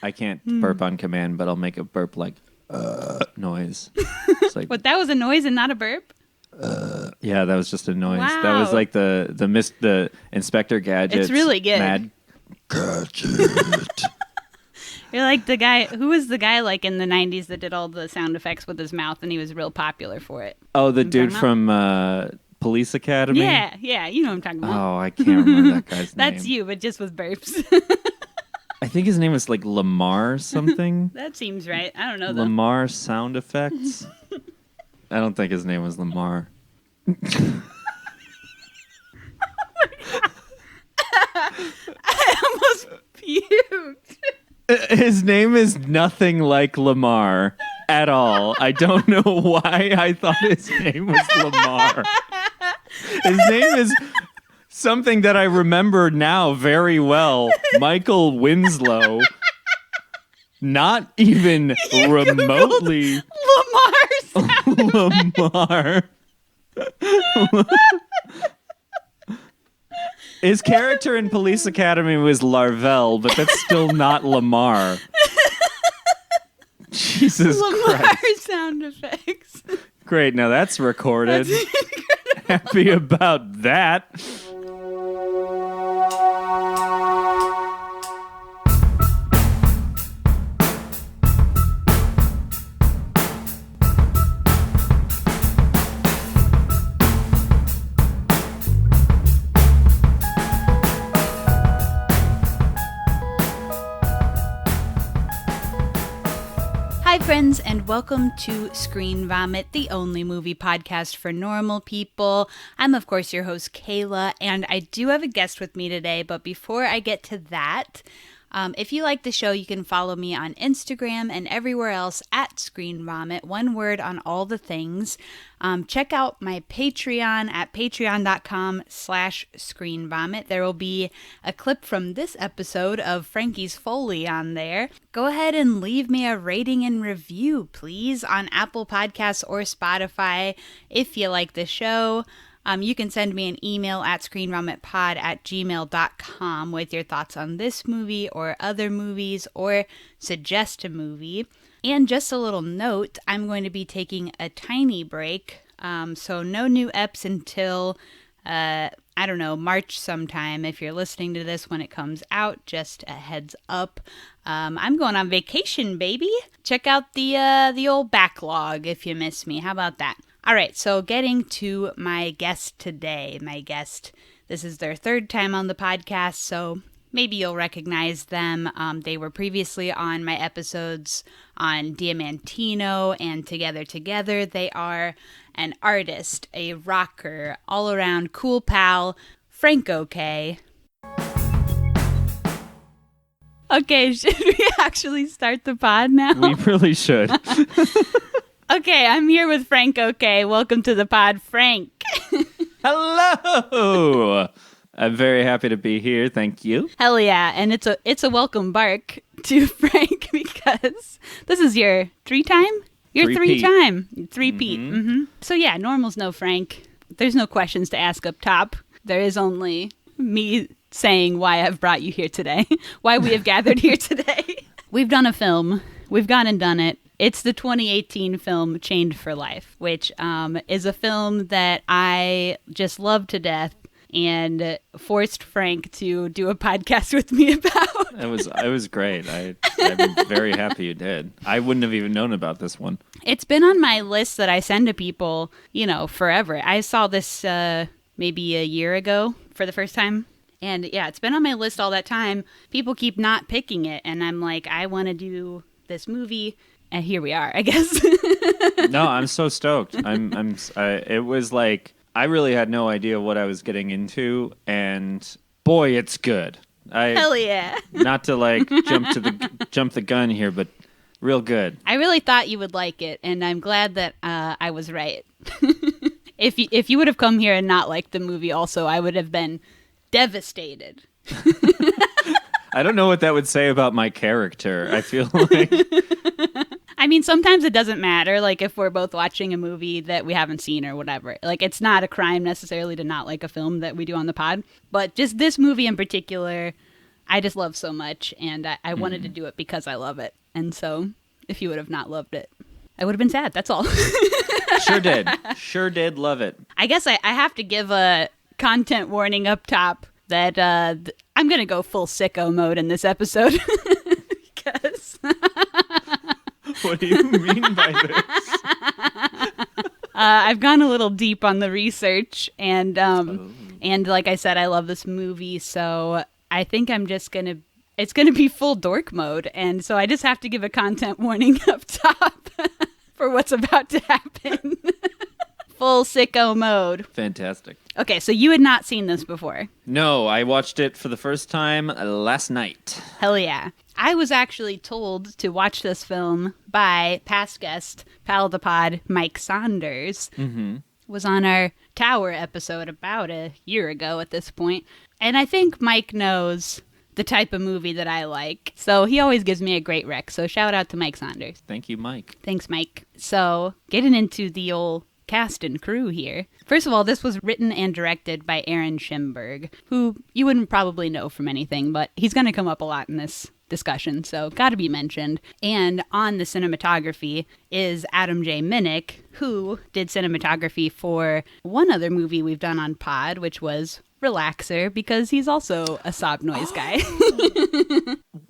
I can't burp on command, but I'll make a burp like noise. It's like, What, that was a noise and not a burp? yeah, that was just a noise. Wow. That was like the Inspector Gadget. It's really good. Mad Gadget. You're like the guy, who was the guy like in the 90s that did all the sound effects with his mouth and he was real popular for it? Oh, the dude from Police Academy? Yeah, you know what I'm talking about. Oh, I can't remember that guy's name. That's you, but just with burps. I think his name was like LaMar something. That seems right. I don't know though. LaMar Sound Effects. I don't think his name was LaMar. I almost puked. His name is nothing like LaMar at all. I don't know why I thought his name was LaMar. His name is something that I remember now very well. Michael Winslow. Not even remotely. Lamar. His character in Police Academy was Larvell, but that's still not Lamar. Jesus Lamar Christ. sound effects. Great, now that's recorded. Happy about that. Hi, friends, and welcome to Screen Vomit, the only movie podcast for normal people. I'm, of course, your host, Kayla, and I do have a guest with me today, but before I get to that, if you like the show, you can follow me on Instagram and everywhere else at ScreenVomit, one word on all the things. Check out my Patreon at patreon.com/ScreenVomit. There will be a clip from this episode of Franky's Foley on there. Go ahead and leave me a rating and review, please, on Apple Podcasts or Spotify if you like the show. You can send me an email at screenvomitpod@gmail.com with your thoughts on this movie or other movies, or suggest a movie. And just a little note, I'm going to be taking a tiny break, so no new eps until, March sometime. If you're listening to this when it comes out, just a heads up. I'm going on vacation, baby. Check out the old backlog if you miss me. How about that? All right, so getting to my guest today. This is their third time on the podcast, so maybe you'll recognize them. They were previously on my episodes on Diamantino and Together. They are an artist, a rocker, all-around cool pal, Franky. Okay, should we actually start the pod now? We really should. Okay, I'm here with Franky. Welcome to the pod, Frank. Hello! I'm very happy to be here. Thank you. Hell yeah, and it's a welcome bark to Frank because this is your three-time? Your three-time. Three-peat. Mm-hmm. So yeah, normal's no Frank. There's no questions to ask up top. There is only me saying why I've brought you here today, why we have gathered here today. We've done a film. We've gone and done it. It's the 2018 film Chained for Life, which is a film that I just love to death and forced Frank to do a podcast with me about. It was great. I'm very happy you did. I wouldn't have even known about this one. It's been on my list that I send to people, forever. I saw this maybe a year ago for the first time. And yeah, it's been on my list all that time. People keep not picking it. And I'm like, I want to do this movie. And here we are, I guess. No, I'm so stoked. It was like, I really had no idea what I was getting into, and boy, it's good. Hell yeah! Not to like jump the gun here, but real good. I really thought you would like it, and I'm glad that I was right. If you would have come here and not liked the movie, also, I would have been devastated. I don't know what that would say about my character. I feel like. I mean, sometimes it doesn't matter, like if we're both watching a movie that we haven't seen or whatever. Like, it's not a crime necessarily to not like a film that we do on the pod. But just this movie in particular, I just love so much, and I wanted to do it because I love it. And so, if you would have not loved it, I would have been sad. That's all. Sure did love it. I guess I have to give a content warning up top that I'm going to go full sicko mode in this episode. Because... What do you mean by this? I've gone a little deep on the research, and like I said, I love this movie, so I think I'm just gonna. It's gonna be full dork mode, and so I just have to give a content warning up top for what's about to happen. Full sicko mode. Fantastic. Okay, so you had not seen this before. No, I watched it for the first time last night. Hell yeah. I was actually told to watch this film by past guest, pal of the pod, Mike Saunders. Mm-hmm. Was on our Tower episode about a year ago at this point. And I think Mike knows the type of movie that I like. So he always gives me a great rec. So shout out to Mike Saunders. Thank you, Mike. Thanks, Mike. So getting into the old cast and crew here. First of all, this was written and directed by Aaron Schimberg, who you wouldn't probably know from anything, but he's going to come up a lot in this discussion, so gotta be mentioned. And on the cinematography is Adam J. Minnick, who did cinematography for one other movie we've done on Pod, which was Relaxer, because he's also a sob noise guy.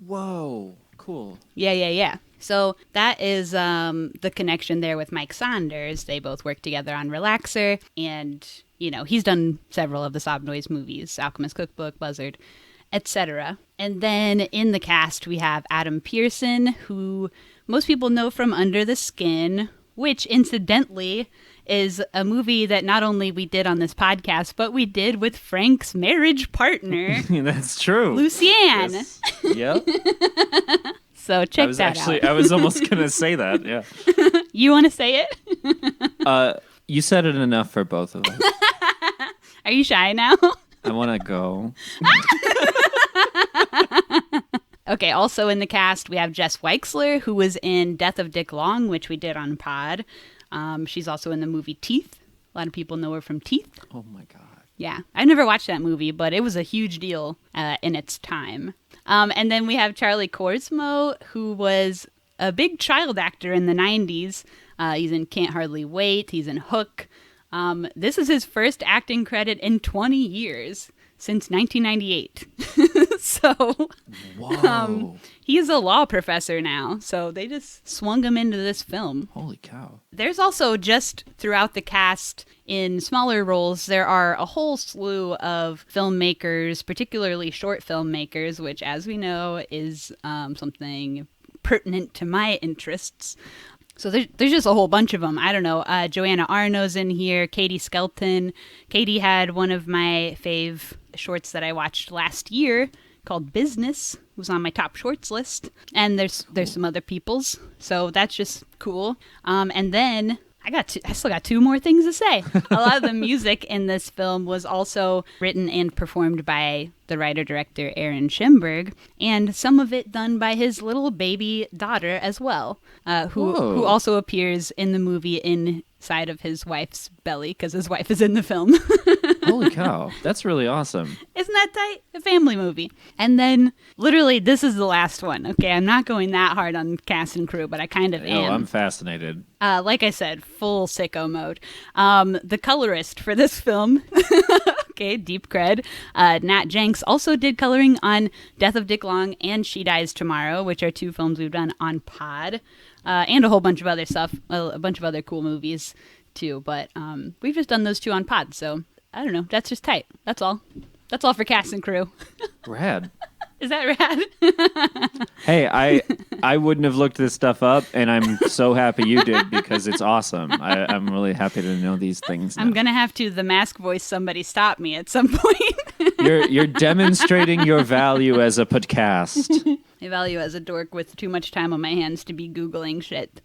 Whoa, cool. Yeah. So that is the connection there with Mike Saunders. They both worked together on Relaxer, and, you know, he's done several of the sob noise movies, Alchemist Cookbook, Buzzard, etc. And then in the cast, we have Adam Pearson, who most people know from Under the Skin, which incidentally is a movie that not only we did on this podcast, but we did with Frank's marriage partner. That's true. Lucianne. Yes. Yep. So check that out. I was almost going to say that, yeah. You want to say it? You said it enough for both of us. Are you shy now? I want to go. Okay, also in the cast, we have Jess Weixler, who was in Death of Dick Long, which we did on Pod. She's also in the movie Teeth. A lot of people know her from Teeth. Oh, my God. Yeah, I never watched that movie, but it was a huge deal in its time. And then we have Charlie Korsmo, who was a big child actor in the 90s. He's in Can't Hardly Wait. He's in Hook. This is his first acting credit in 20 years, since 1998. So, he is a law professor now, so they just swung him into this film. Holy cow. There's also, just throughout the cast, in smaller roles, there are a whole slew of filmmakers, particularly short filmmakers, which, as we know, is something pertinent to my interests. So there's just a whole bunch of them. I don't know. Joanna Arno's in here. Katie Skelton. Katie had one of my fave shorts that I watched last year called Business. It was on my top shorts list. And there's some other people's. So that's just cool. And then I still got two more things to say. A lot of the music in this film was also written and performed by the writer-director Aaron Schimberg, and some of it done by his little baby daughter as well, who also appears in the movie inside of his wife's belly, because his wife is in the film. Holy cow. That's really awesome. Isn't that tight? A family movie. And then, literally, this is the last one. Okay, I'm not going that hard on cast and crew, but I kind of am. I'm fascinated. Like I said, full sicko mode. The colorist for this film, okay, deep cred, Nat Jenks also did coloring on Death of Dick Long and She Dies Tomorrow, which are two films we've done on Pod, and a whole bunch of other stuff, a bunch of other cool movies too. But we've just done those two on Pod, so I don't know. That's just tight. That's all. That's all for cast and crew. Rad. Is that rad? Hey, I wouldn't have looked this stuff up, and I'm so happy you did because it's awesome. I'm really happy to know these things now. I'm going to have to the mask voice somebody stop me at some point. You're demonstrating your value as a podcast. My value as a dork with too much time on my hands to be Googling shit.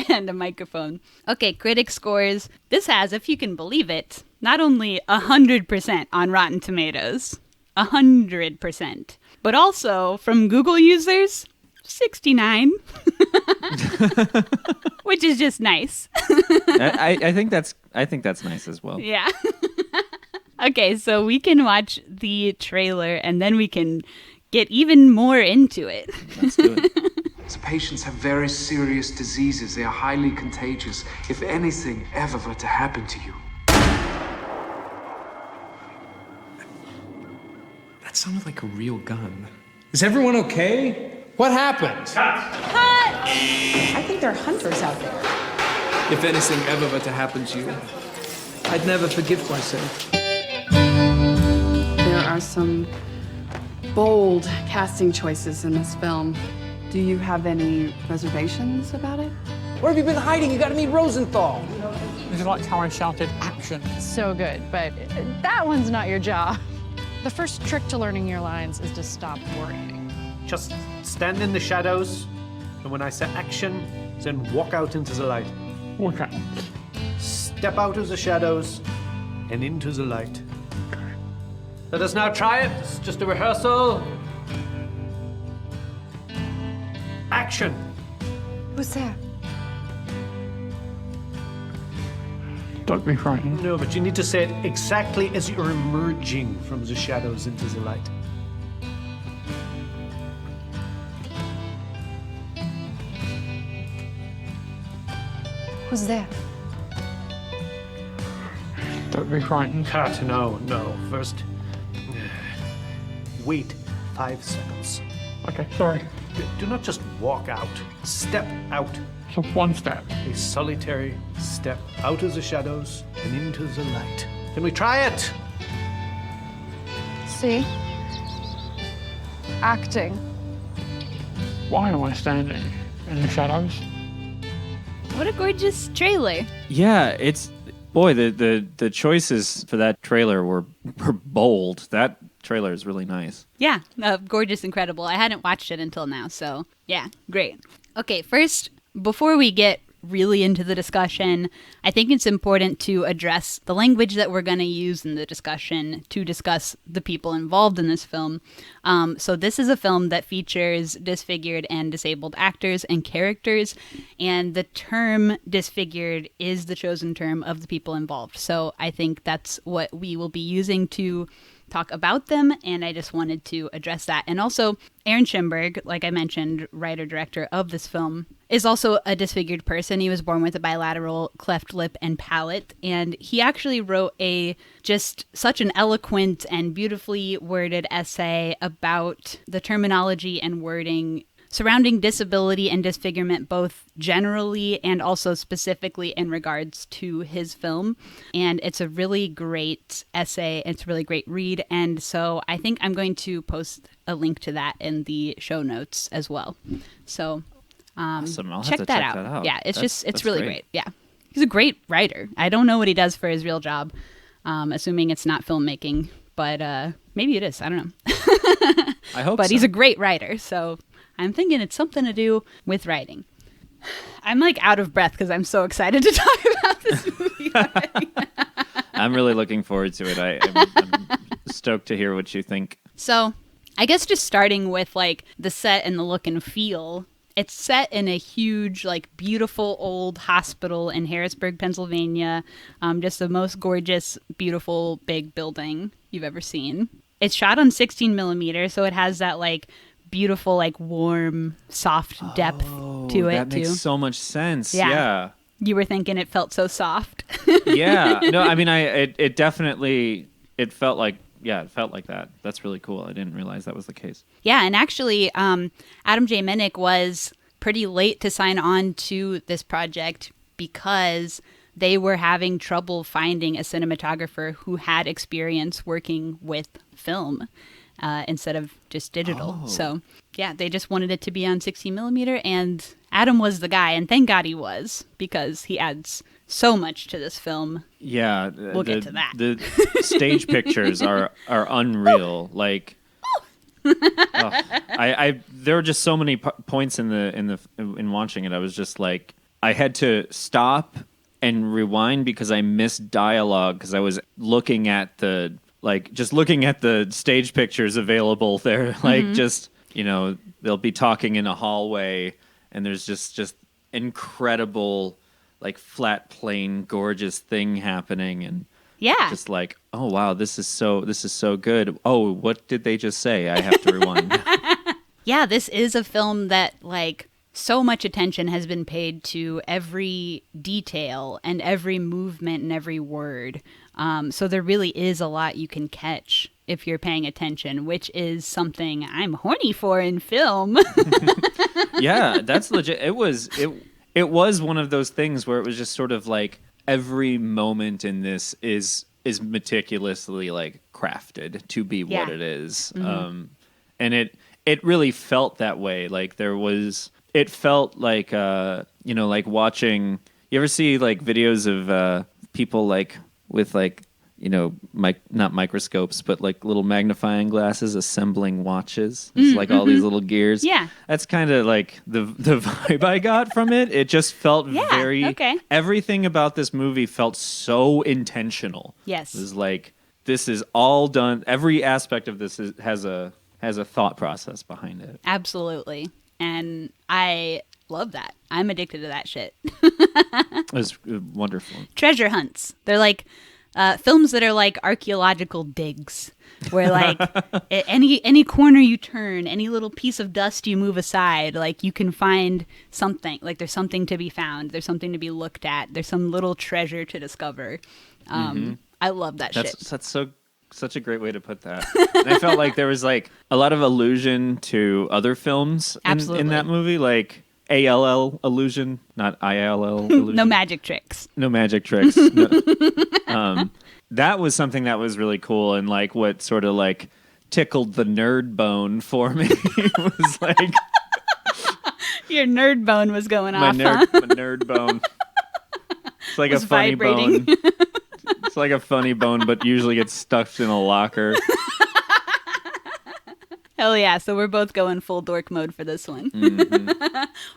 And a microphone. Okay, critic scores. This has, if you can believe it, not only 100% on Rotten Tomatoes, 100%, but also from Google users, 69, which is just nice. I think that's nice as well. Yeah. Okay, so we can watch the trailer and then we can get even more into it. Let's do it. The patients have very serious diseases. They are highly contagious. If anything ever were to happen to you. That sounded like a real gun. Is everyone okay? What happened? I think there are hunters out there. If anything ever were to happen to you, I'd never forgive myself. There are some bold casting choices in this film. Do you have any reservations about it? Where have you been hiding? You gotta meet Rosenthal. Would you like how I shouted action? So good, but that one's not your job. The first trick to learning your lines is to stop worrying. Just stand in the shadows, and when I say action, then walk out into the light. Okay. Step out of the shadows and into the light. Let us now try it. It's just a rehearsal. Action. Who's there? Don't be frightened. No, but you need to say it exactly as you're emerging from the shadows into the light. Who's there? Don't be frightened. Cut. No. First, wait 5 seconds. Okay, sorry. Do not just walk out. Step out. So one step. A solitary step out of the shadows and into the light. Can we try it? See? Acting. Why am I standing in the shadows? What a gorgeous trailer. Yeah, it's boy, the choices for that trailer were bold. That trailer is really nice. Yeah, gorgeous, incredible. I hadn't watched it until now, so yeah, great. Okay, first, before we get really into the discussion, I think it's important to address the language that we're going to use in the discussion to discuss the people involved in this film. So this is a film that features disfigured and disabled actors and characters, and the term disfigured is the chosen term of the people involved. So I think that's what we will be using to talk about them, and I just wanted to address that. And also, Aaron Schimberg, like I mentioned, writer-director of this film, is also a disfigured person. He was born with a bilateral cleft lip and palate, and he actually wrote just such an eloquent and beautifully worded essay about the terminology and wording surrounding disability and disfigurement, both generally and also specifically in regards to his film. And it's a really great essay. It's a really great read. And so I think I'm going to post a link to that in the show notes as well. So Awesome. I'll have check to that check out. that out. Yeah, it's That's really great. Yeah. He's a great writer. I don't know what he does for his real job, assuming it's not filmmaking, but maybe it is. I don't know. I hope But so. he's a great writer, so I'm thinking it's something to do with writing. I'm like out of breath because I'm so excited to talk about this movie already. I'm really looking forward to it. I'm stoked to hear what you think. So I guess just starting with like the set and the look and feel. It's set in a huge, like, beautiful old hospital in Harrisburg, Pennsylvania. Just the most gorgeous, beautiful, big building you've ever seen. It's shot on 16 millimeters, so it has that, like, beautiful, like, warm, soft depth to it, That too. makes so much sense. Yeah. Yeah. You were thinking it felt so soft. Yeah. No, I mean, it definitely, it felt like that. That's really cool. I didn't realize that was the case. Yeah, and actually, Adam J. Minnick was pretty late to sign on to this project because they were having trouble finding a cinematographer who had experience working with film instead of just digital. Oh. So, yeah, they just wanted it to be on 16 millimeter, and Adam was the guy, and thank God he was, because he adds so much to this film. Yeah. We'll get to that. The stage pictures are unreal. Like, there were just so many points in watching it. I was just like, I had to stop and rewind because I missed dialogue because I was looking at the stage pictures available there. Like, just, they'll be talking in a hallway and there's just incredible, like, flat, plain, gorgeous thing happening. And Yeah. Just like, oh wow, this is so good. Oh, what did they just say? I have to rewind. Yeah, this is a film that, like, so much attention has been paid to every detail and every movement and every word. So there really is a lot you can catch if you're paying attention, which is something I'm horny for in film. Yeah, that's legit. It was one of those things where it was just sort of like every moment in this is meticulously like crafted to be what it is. And it really felt that way. Like it felt like like watching. You ever see like videos of people like with like not microscopes, but like little magnifying glasses assembling watches. It's like all these little gears. Yeah. That's kind of like the vibe I got from it. It just felt everything about this movie felt so intentional. Yes. It was like, this is all done. Every aspect of this has a thought process behind it. Absolutely. And I love that. I'm addicted to that shit. It was wonderful. Treasure hunts. They're like films that are like archaeological digs, where like any corner you turn, any little piece of dust you move aside, like you can find something. Like there's something to be found. There's something to be looked at. There's some little treasure to discover. I love that shit. That's such a great way to put that. And I felt like there was like a lot of allusion to other films in that movie, like ALL illusion, not ILL illusion. No magic tricks. No magic tricks. No. That was something that was really cool, and like what sort of like tickled the nerd bone for me was like your nerd bone was going off. My nerd bone. It's like a funny vibrating. bone. It's like a funny bone, but usually gets stuffed in a locker. Hell yeah, so we're both going full dork mode for this one.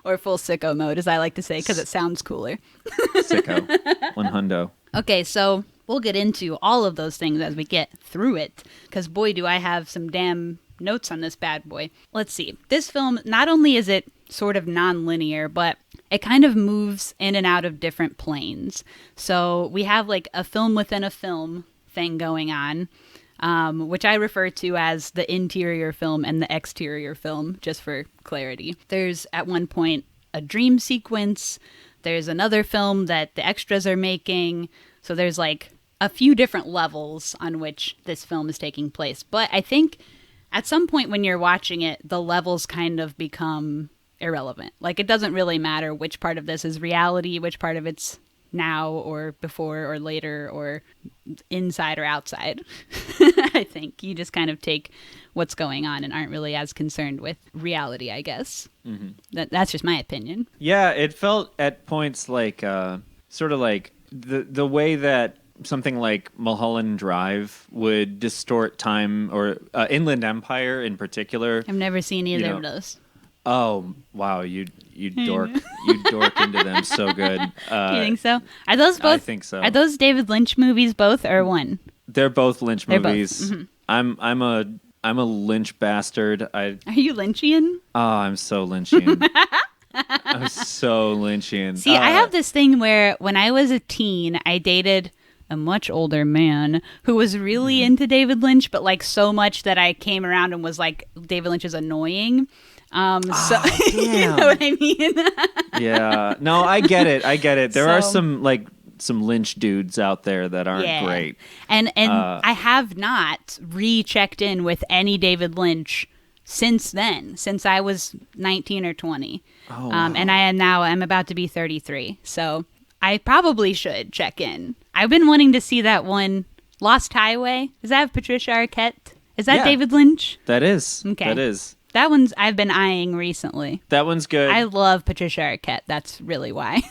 Or full sicko mode, as I like to say, because it sounds cooler. Sicko. 100. Okay, so we'll get into all of those things as we get through it, because boy, do I have some damn notes on this bad boy. Let's see. This film, not only is it sort of non-linear, but it kind of moves in and out of different planes. So we have like a film within a film thing going on, which I refer to as the interior film and the exterior film, just for clarity. There's at one point a dream sequence. There's another film that the extras are making. So there's like a few different levels on which this film is taking place. But I think at some point when you're watching it, the levels kind of become irrelevant. Like it doesn't really matter which part of this is reality, which part of it's now or before or later or inside or outside. I think you just kind of take what's going on and aren't really as concerned with reality, I guess. That's just my opinion. Yeah, it felt at points like sort of like the way that something like Mulholland Drive would distort time, or Inland Empire in particular. I've never seen either of those. Oh wow, you dork, you dork into them so good. Do you think so? Are those both? I think so. Are those David Lynch movies both, or one? They're both Lynch They're movies. both. I'm a Lynch bastard. Are you Lynchian? Oh, I'm so Lynchian. I'm so Lynchian. See, I have this thing where when I was a teen, I dated a much older man who was really into David Lynch, but like so much that I came around and was like, David Lynch is annoying. So you know what I mean? Yeah. No, I get it. There are some Lynch dudes out there that aren't great. And I have not rechecked in with any David Lynch since then, since I was 19 or 20. Oh, wow. And I'm about to be 33. So I probably should check in. I've been wanting to see that one, Lost Highway. Does that have Patricia Arquette? Is that David Lynch? That is. Okay. That is. That one's I've been eyeing recently. That one's good. I love Patricia Arquette. That's really why.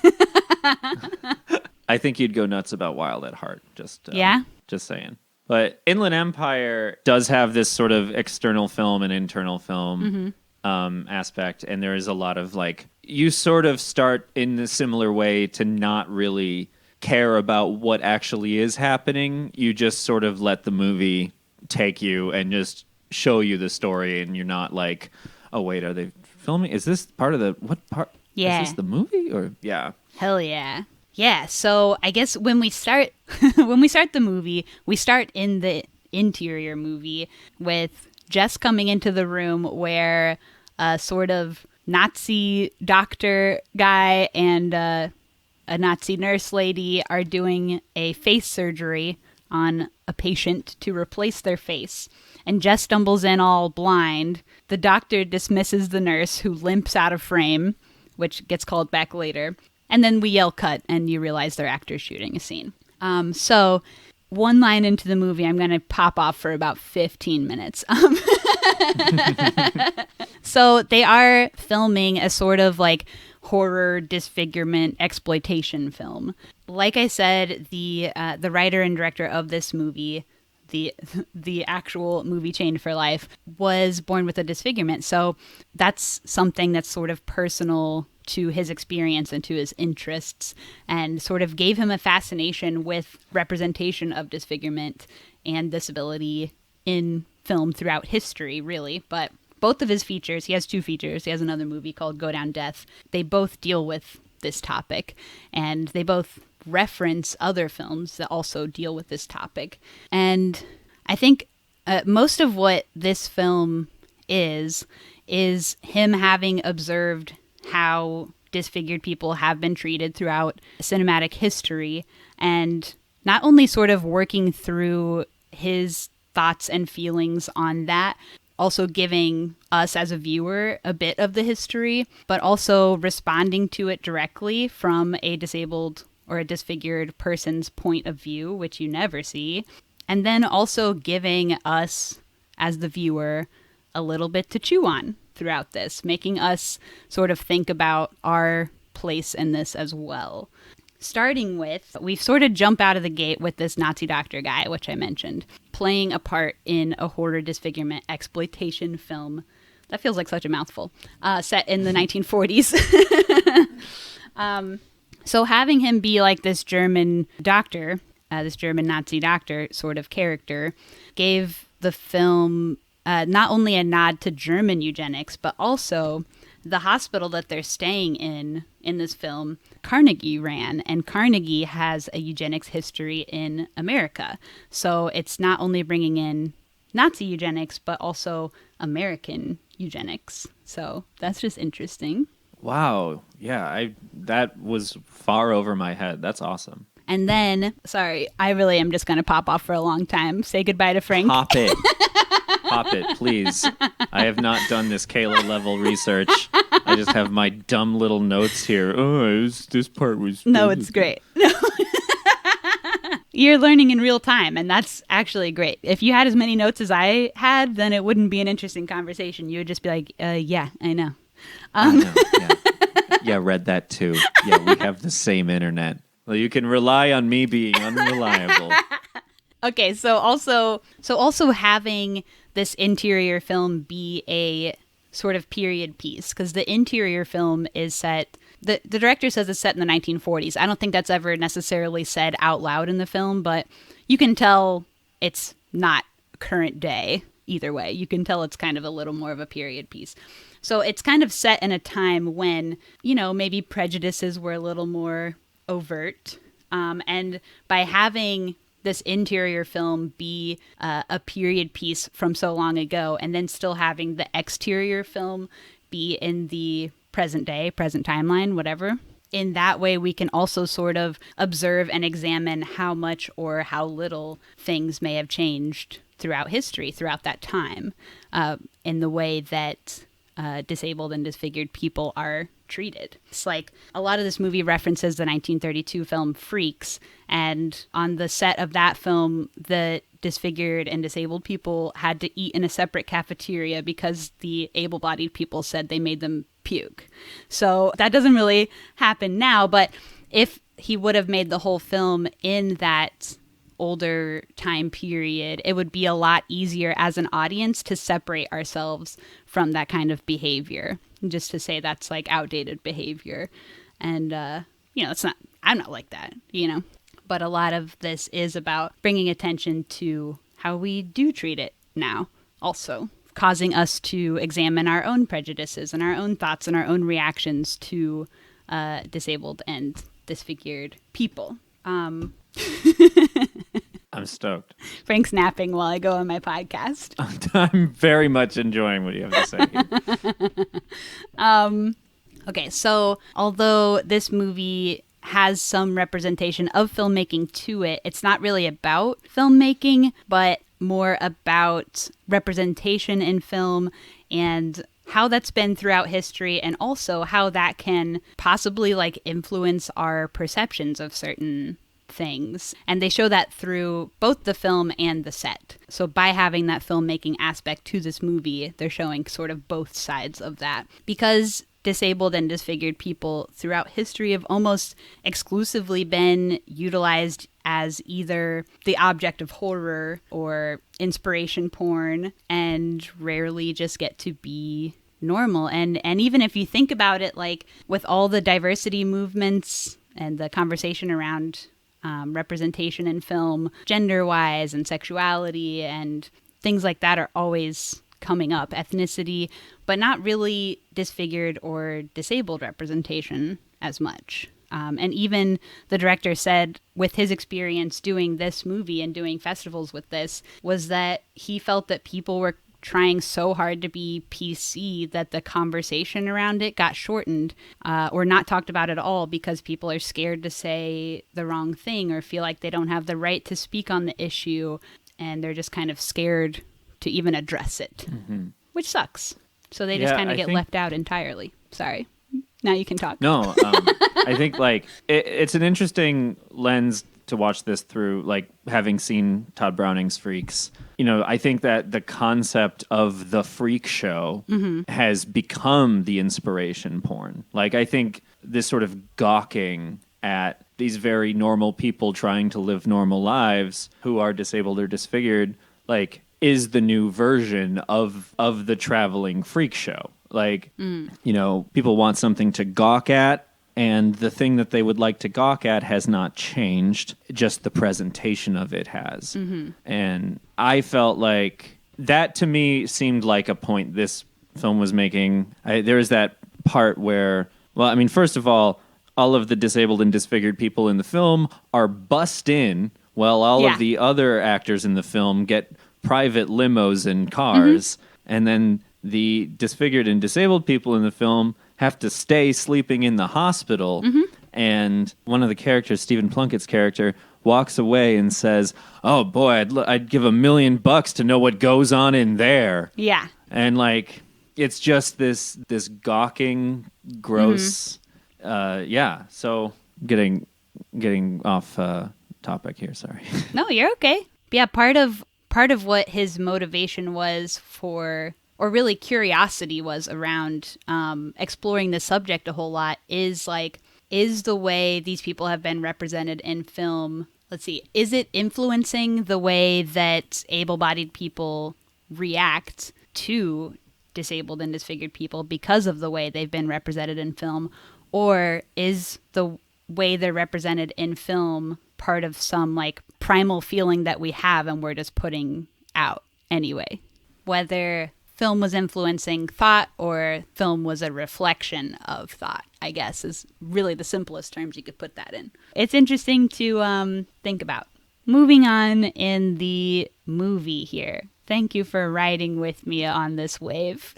I think you'd go nuts about Wild at Heart. Just saying. But Inland Empire does have this sort of external film and internal film aspect, and there is a lot of like, you sort of start in a similar way to not really care about what actually is happening. You just sort of let the movie take you and just show you the story, and you're not like, oh wait, are they filming? Is this part of the what part? Yeah. Is this the movie or yeah? Hell yeah. Yeah, so I guess when we start the movie, we start in the interior movie with Jess coming into the room where a sort of Nazi doctor guy and a Nazi nurse lady are doing a face surgery on a patient to replace their face. And Jess stumbles in all blind. The doctor dismisses the nurse, who limps out of frame, which gets called back later. And then we yell cut, and you realize they're actors shooting a scene. So one line into the movie, I'm going to pop off for about 15 minutes. So they are filming a sort of like horror disfigurement exploitation film. Like I said, the writer and director of this movie, the actual movie Chained for Life, was born with a disfigurement. So that's something that's sort of personal to his experience and to his interests, and sort of gave him a fascination with representation of disfigurement and disability in film throughout history, really. But both of his features, he has 2 features. He has another movie called Go Down Death. They both deal with this topic, and they both reference other films that also deal with this topic. And I think most of what this film is him having observed how disfigured people have been treated throughout cinematic history, and not only sort of working through his thoughts and feelings on that, also giving us as a viewer a bit of the history, but also responding to it directly from a disabled or a disfigured person's point of view, which you never see. And then also giving us, as the viewer, a little bit to chew on throughout this, making us sort of think about our place in this as well. Starting with, we sort of jump out of the gate with this Nazi doctor guy, which I mentioned, playing a part in a horror disfigurement exploitation film. That feels like such a mouthful. Set in the 1940s. So having him be like this German doctor, this German Nazi doctor sort of character, gave the film not only a nod to German eugenics, but also the hospital that they're staying in this film, Carnegie ran, and Carnegie has a eugenics history in America. So it's not only bringing in Nazi eugenics, but also American eugenics. So that's just interesting. Wow. Yeah, that was far over my head. That's awesome. And then, sorry, I really am just going to pop off for a long time. Say goodbye to Frank. Pop it. Pop it, please. I have not done this Kayla level research. I just have my dumb little notes here. Oh, this part was... No, it's great. You're learning in real time, and that's actually great. If you had as many notes as I had, then it wouldn't be an interesting conversation. You would just be like, yeah, I know. I know, yeah, read that too. Yeah, we have the same internet. Well, you can rely on me being unreliable. Okay, so also having this interior film be a sort of period piece, because the interior film is set... The director says it's set in the 1940s. I don't think that's ever necessarily said out loud in the film, but you can tell it's not current day either way. You can tell it's kind of a little more of a period piece. So it's kind of set in a time when, maybe prejudices were a little more overt. And by having this interior film be a period piece from so long ago, and then still having the exterior film be in the present day, present timeline, whatever. In that way, we can also sort of observe and examine how much or how little things may have changed throughout history, throughout that time, in the way that disabled and disfigured people are treated. It's like a lot of this movie references the 1932 film Freaks, and on the set of that film, the disfigured and disabled people had to eat in a separate cafeteria because the able-bodied people said they made them puke. So that doesn't really happen now, but if he would have made the whole film in that older time period, it would be a lot easier as an audience to separate ourselves from that kind of behavior, just to say that's like outdated behavior. And it's not, I'm not like that, but a lot of this is about bringing attention to how we do treat it now, also causing us to examine our own prejudices and our own thoughts and our own reactions to disabled and disfigured people. I'm stoked. Frank's napping while I go on my podcast. I'm very much enjoying what you have to say here. Okay, so although this movie has some representation of filmmaking to it, it's not really about filmmaking, but more about representation in film and how that's been throughout history, and also how that can possibly like influence our perceptions of certain things. And they show that through both the film and the set. So by having that filmmaking aspect to this movie, they're showing sort of both sides of that. Because disabled and disfigured people throughout history have almost exclusively been utilized as either the object of horror or inspiration porn, and rarely just get to be normal. And even if you think about it, like with all the diversity movements and the conversation around representation in film, gender-wise and sexuality and things like that are always coming up, ethnicity, but not really disfigured or disabled representation as much. And even the director said with his experience doing this movie and doing festivals with this, was that he felt that people were trying so hard to be PC that the conversation around it got shortened or not talked about at all, because people are scared to say the wrong thing or feel like they don't have the right to speak on the issue, and they're just kind of scared to even address it, which sucks. So they just kind of get left out entirely. Sorry. Now you can talk. No, I think like it's an interesting lens to watch this through, like having seen Todd Browning's Freaks. You know, I think that the concept of the freak show has become the inspiration porn. Like, I think this sort of gawking at these very normal people trying to live normal lives who are disabled or disfigured, like, is the new version of the traveling freak show. Like, you know, people want something to gawk at, and the thing that they would like to gawk at has not changed. Just the presentation of it has. And I felt like that, to me, seemed like a point this film was making. There was that part where, well, I mean, first of all of the disabled and disfigured people in the film are bussed in, while all of the other actors in the film get private limos and cars, and then the disfigured and disabled people in the film have to stay sleeping in the hospital. And one of the characters, Stephen Plunkett's character, walks away and says, "Oh boy, I'd give $1 million to know what goes on in there." Yeah. And like, it's just this gawking, gross. So getting off topic here. Sorry. No, you're okay. Yeah, part of what his motivation was for, or really curiosity was around exploring the subject a whole lot, is like, is the way these people have been represented in film, is it influencing the way that able-bodied people react to disabled and disfigured people because of the way they've been represented in film? Or is the way they're represented in film part of some like primal feeling that we have and we're just putting out anyway? Whether film was influencing thought or film was a reflection of thought, I guess, is really the simplest terms you could put that in. It's interesting to think about. Moving on in the movie here. Thank you for riding with me on this wave.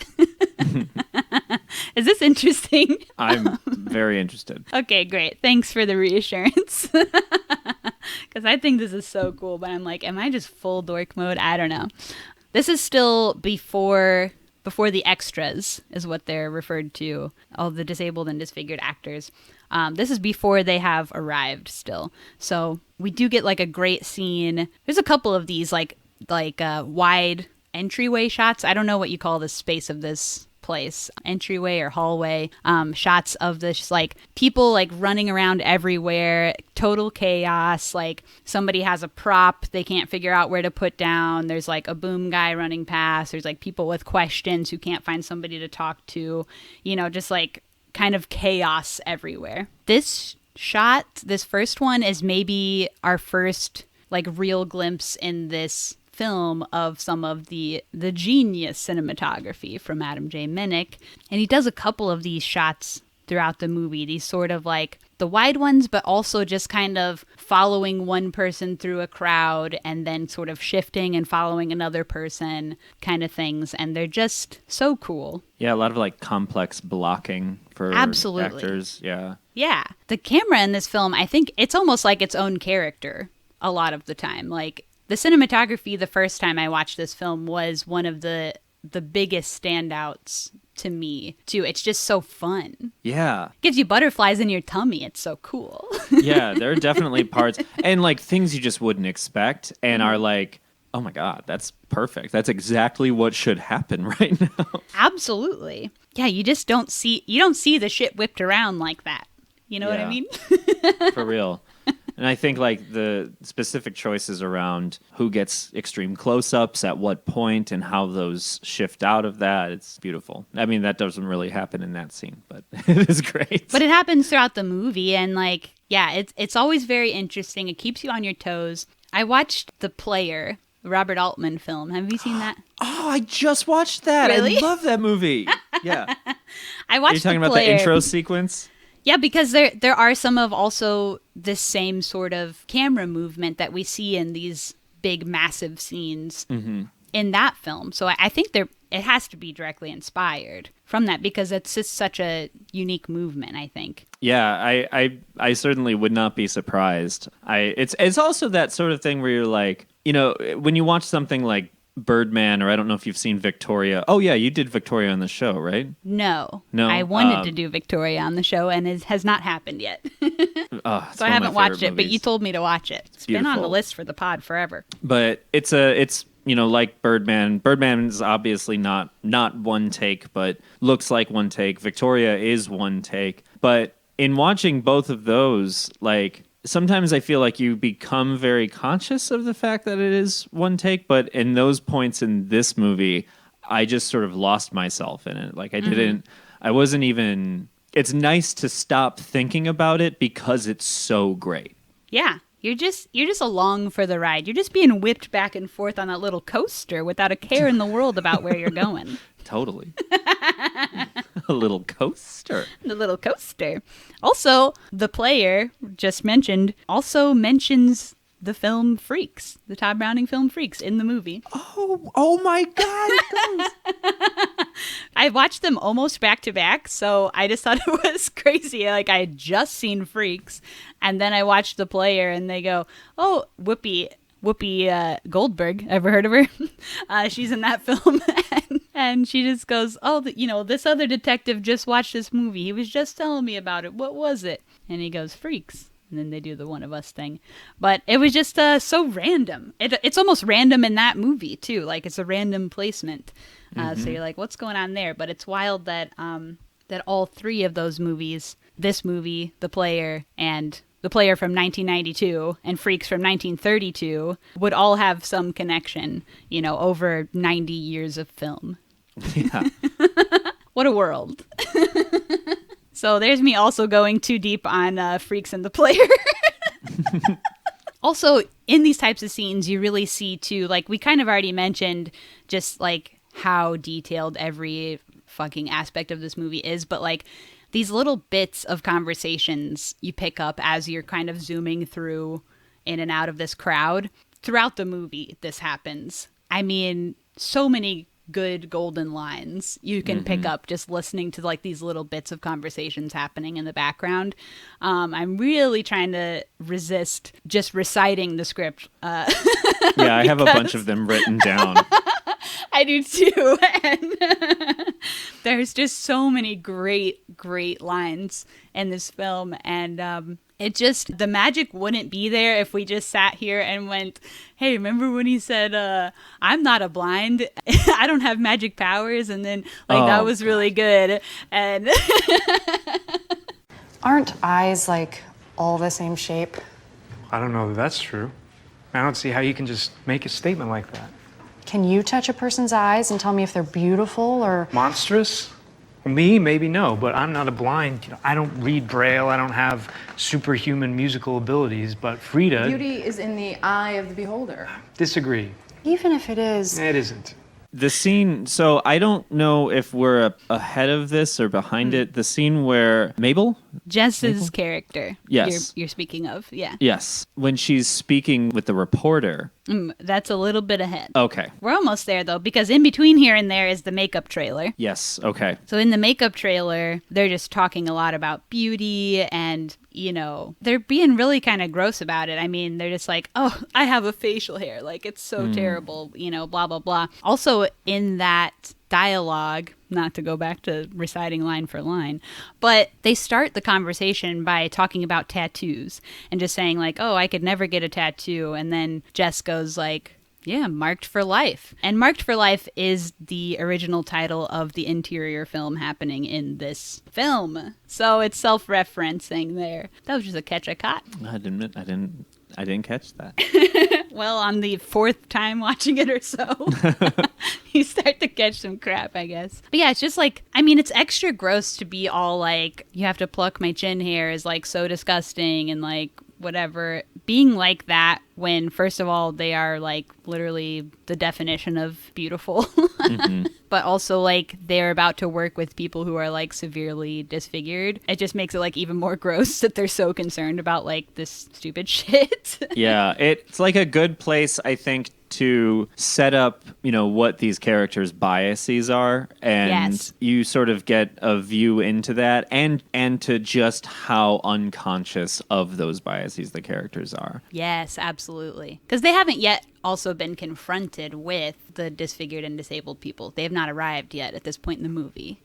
Is this interesting? I'm very interested. Okay, great. Thanks for the reassurance. Because I think this is so cool, but I'm like, am I just full dork mode? I don't know. This is still before the extras, is what they're referred to, all the disabled and disfigured actors. This is before they have arrived still. So we do get like a great scene. There's a couple of these like wide entryway shots. I don't know what you call the space of this place, entryway or hallway, shots of this like people like running around everywhere, total chaos. Like somebody has a prop they can't figure out where to put down. There's like a boom guy running past. There's like people with questions who can't find somebody to talk to, you know, just like kind of chaos everywhere. This shot, this first one, is maybe our first like real glimpse in this film of some of the genius cinematography from Adam J. Minnick. And he does a couple of these shots throughout the movie. These sort of like the wide ones, but also just kind of following one person through a crowd and then sort of shifting and following another person kind of things. And they're just so cool. Yeah, a lot of like complex blocking for Absolutely. actors. Yeah. Yeah. The camera in this film, I think it's almost like its own character a lot of the time. Like the cinematography the first time I watched this film was one of the biggest standouts to me too. It's just so fun. Yeah. Gives you butterflies in your tummy. It's so cool. Yeah, there are definitely parts and like things you just wouldn't expect and are like, oh my God, that's perfect. That's exactly what should happen right now. Absolutely. Yeah, you don't see the shit whipped around like that. You know what I mean? For real. And I think like the specific choices around who gets extreme close-ups at what point and how those shift out of that, it's beautiful. I mean, that doesn't really happen in that scene, but it is great. But it happens throughout the movie, and like, yeah, it's always very interesting. It keeps you on your toes. I watched The Player, Robert Altman film. Have you seen that? Oh, I just watched that. Really? I love that movie. Yeah. I watched. Are you talking The about the Player. intro sequence? Yeah, because there are some of also this same sort of camera movement that we see in these big, massive scenes in that film. So I think it has to be directly inspired from that because it's just such a unique movement, I think. Yeah, I certainly would not be surprised. It's also that sort of thing where you're like, you know, when you watch something like Birdman, or I don't know if you've seen Victoria. Oh yeah, you did Victoria on the show, right? No. No, I wanted to do Victoria on the show, and it has not happened yet. So I haven't watched it, but you told me to watch it. It's been on the list for the pod forever. But it's you know, like Birdman. Birdman is obviously not one take, but looks like one take. Victoria is one take. But in watching both of those, like, sometimes I feel like you become very conscious of the fact that it is one take, but in those points in this movie, I just sort of lost myself in it. Like I wasn't even, it's nice to stop thinking about it because it's so great. Yeah. You're just along for the ride. You're just being whipped back and forth on that little coaster without a care in the world about where you're going. Totally. A little coaster. The little coaster. Also, The Player, just mentioned, also mentions the film Freaks, the Todd Browning film Freaks in the movie. Oh my God. I watched them almost back to back, so I just thought it was crazy. Like, I had just seen Freaks, and then I watched The Player, and they go, oh, Whoopi Goldberg, ever heard of her? She's in that film. And she just goes, oh, this other detective just watched this movie. He was just telling me about it. What was it? And he goes, Freaks. And then they do the One of Us thing. But it was just so random. It's almost random in that movie, too. Like, it's a random placement. So you're like, what's going on there? But it's wild that that all three of those movies, this movie, The Player, and The Player from 1992 and Freaks from 1932 would all have some connection, over 90 years of film. Yeah. What a world. So there's me also going too deep on Freaks and The Player. Also, in these types of scenes, you really see, too, like we kind of already mentioned, just like how detailed every fucking aspect of this movie is, but like these little bits of conversations you pick up as you're kind of zooming through in and out of this crowd. Throughout the movie, this happens. I mean, so many good golden lines you can pick up just listening to like these little bits of conversations happening in the background. I'm really trying to resist just reciting the script. Yeah, I have a bunch of them written down. I do too. And there's just so many great lines in this film. And the magic wouldn't be there if we just sat here and went, hey, remember when he said, I'm not a blind, I don't have magic powers, and then that was really good. And aren't eyes like all the same shape? I don't know that that's true. I don't see how you can just make a statement like that. Can you touch a person's eyes and tell me if they're beautiful or monstrous? Well, me, maybe no, but I'm not a blind. I don't read Braille. I don't have superhuman musical abilities, but Frida... Beauty is in the eye of the beholder. Disagree. even if it is... It isn't. The scene, so I don't know if we're ahead of this or behind it. The scene where Mabel? Jess's character. Yes. You're speaking of, yeah. Yes. When she's speaking with the reporter. That's a little bit ahead. Okay. We're almost there, though, because in between here and there is the makeup trailer. Yes, okay. So in the makeup trailer, they're just talking a lot about beauty and, they're being really kind of gross about it. I mean, they're just like, oh, I have a facial hair. Like, it's so terrible, blah, blah, blah. Also, in that dialogue, not to go back to reciting line for line, but they start the conversation by talking about tattoos and just saying like, oh, I could never get a tattoo. And then Jess goes like, yeah, Marked for Life. And Marked for Life is the original title of the interior film happening in this film. So it's self-referencing there. That was just a catch I caught. I didn't catch that. Well, on the fourth time watching it or so, you start to catch some crap, I guess. But yeah, it's just like, I mean, it's extra gross to be all like, you have to pluck my chin hair is like so disgusting and like whatever. Being like that when, first of all, they are like literally the definition of beautiful. But also like they're about to work with people who are like severely disfigured. It just makes it like even more gross that they're so concerned about like this stupid shit. Yeah, it's like a good place, I think, to set up, what these characters' biases are, and you sort of get a view into that, and to just how unconscious of those biases the characters are. Yes, absolutely. Because they haven't yet also been confronted with the disfigured and disabled people. They have not arrived yet at this point in the movie.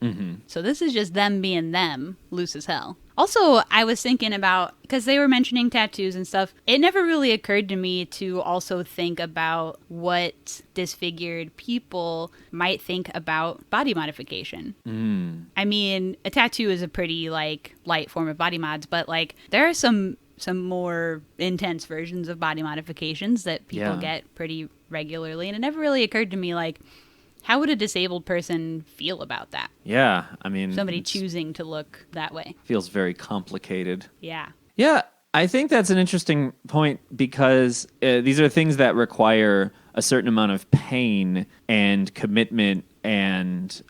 So this is just them being them, loose as hell. Also, I was thinking about, because they were mentioning tattoos and stuff, it never really occurred to me to also think about what disfigured people might think about body modification. I mean, a tattoo is a pretty, like, light form of body mods, but, like, there are some more intense versions of body modifications that people get pretty regularly, and it never really occurred to me, like, how would a disabled person feel about that? Yeah, I mean... Somebody choosing to look that way. Feels very complicated. Yeah. Yeah, I think that's an interesting point because these are things that require a certain amount of pain and commitment and,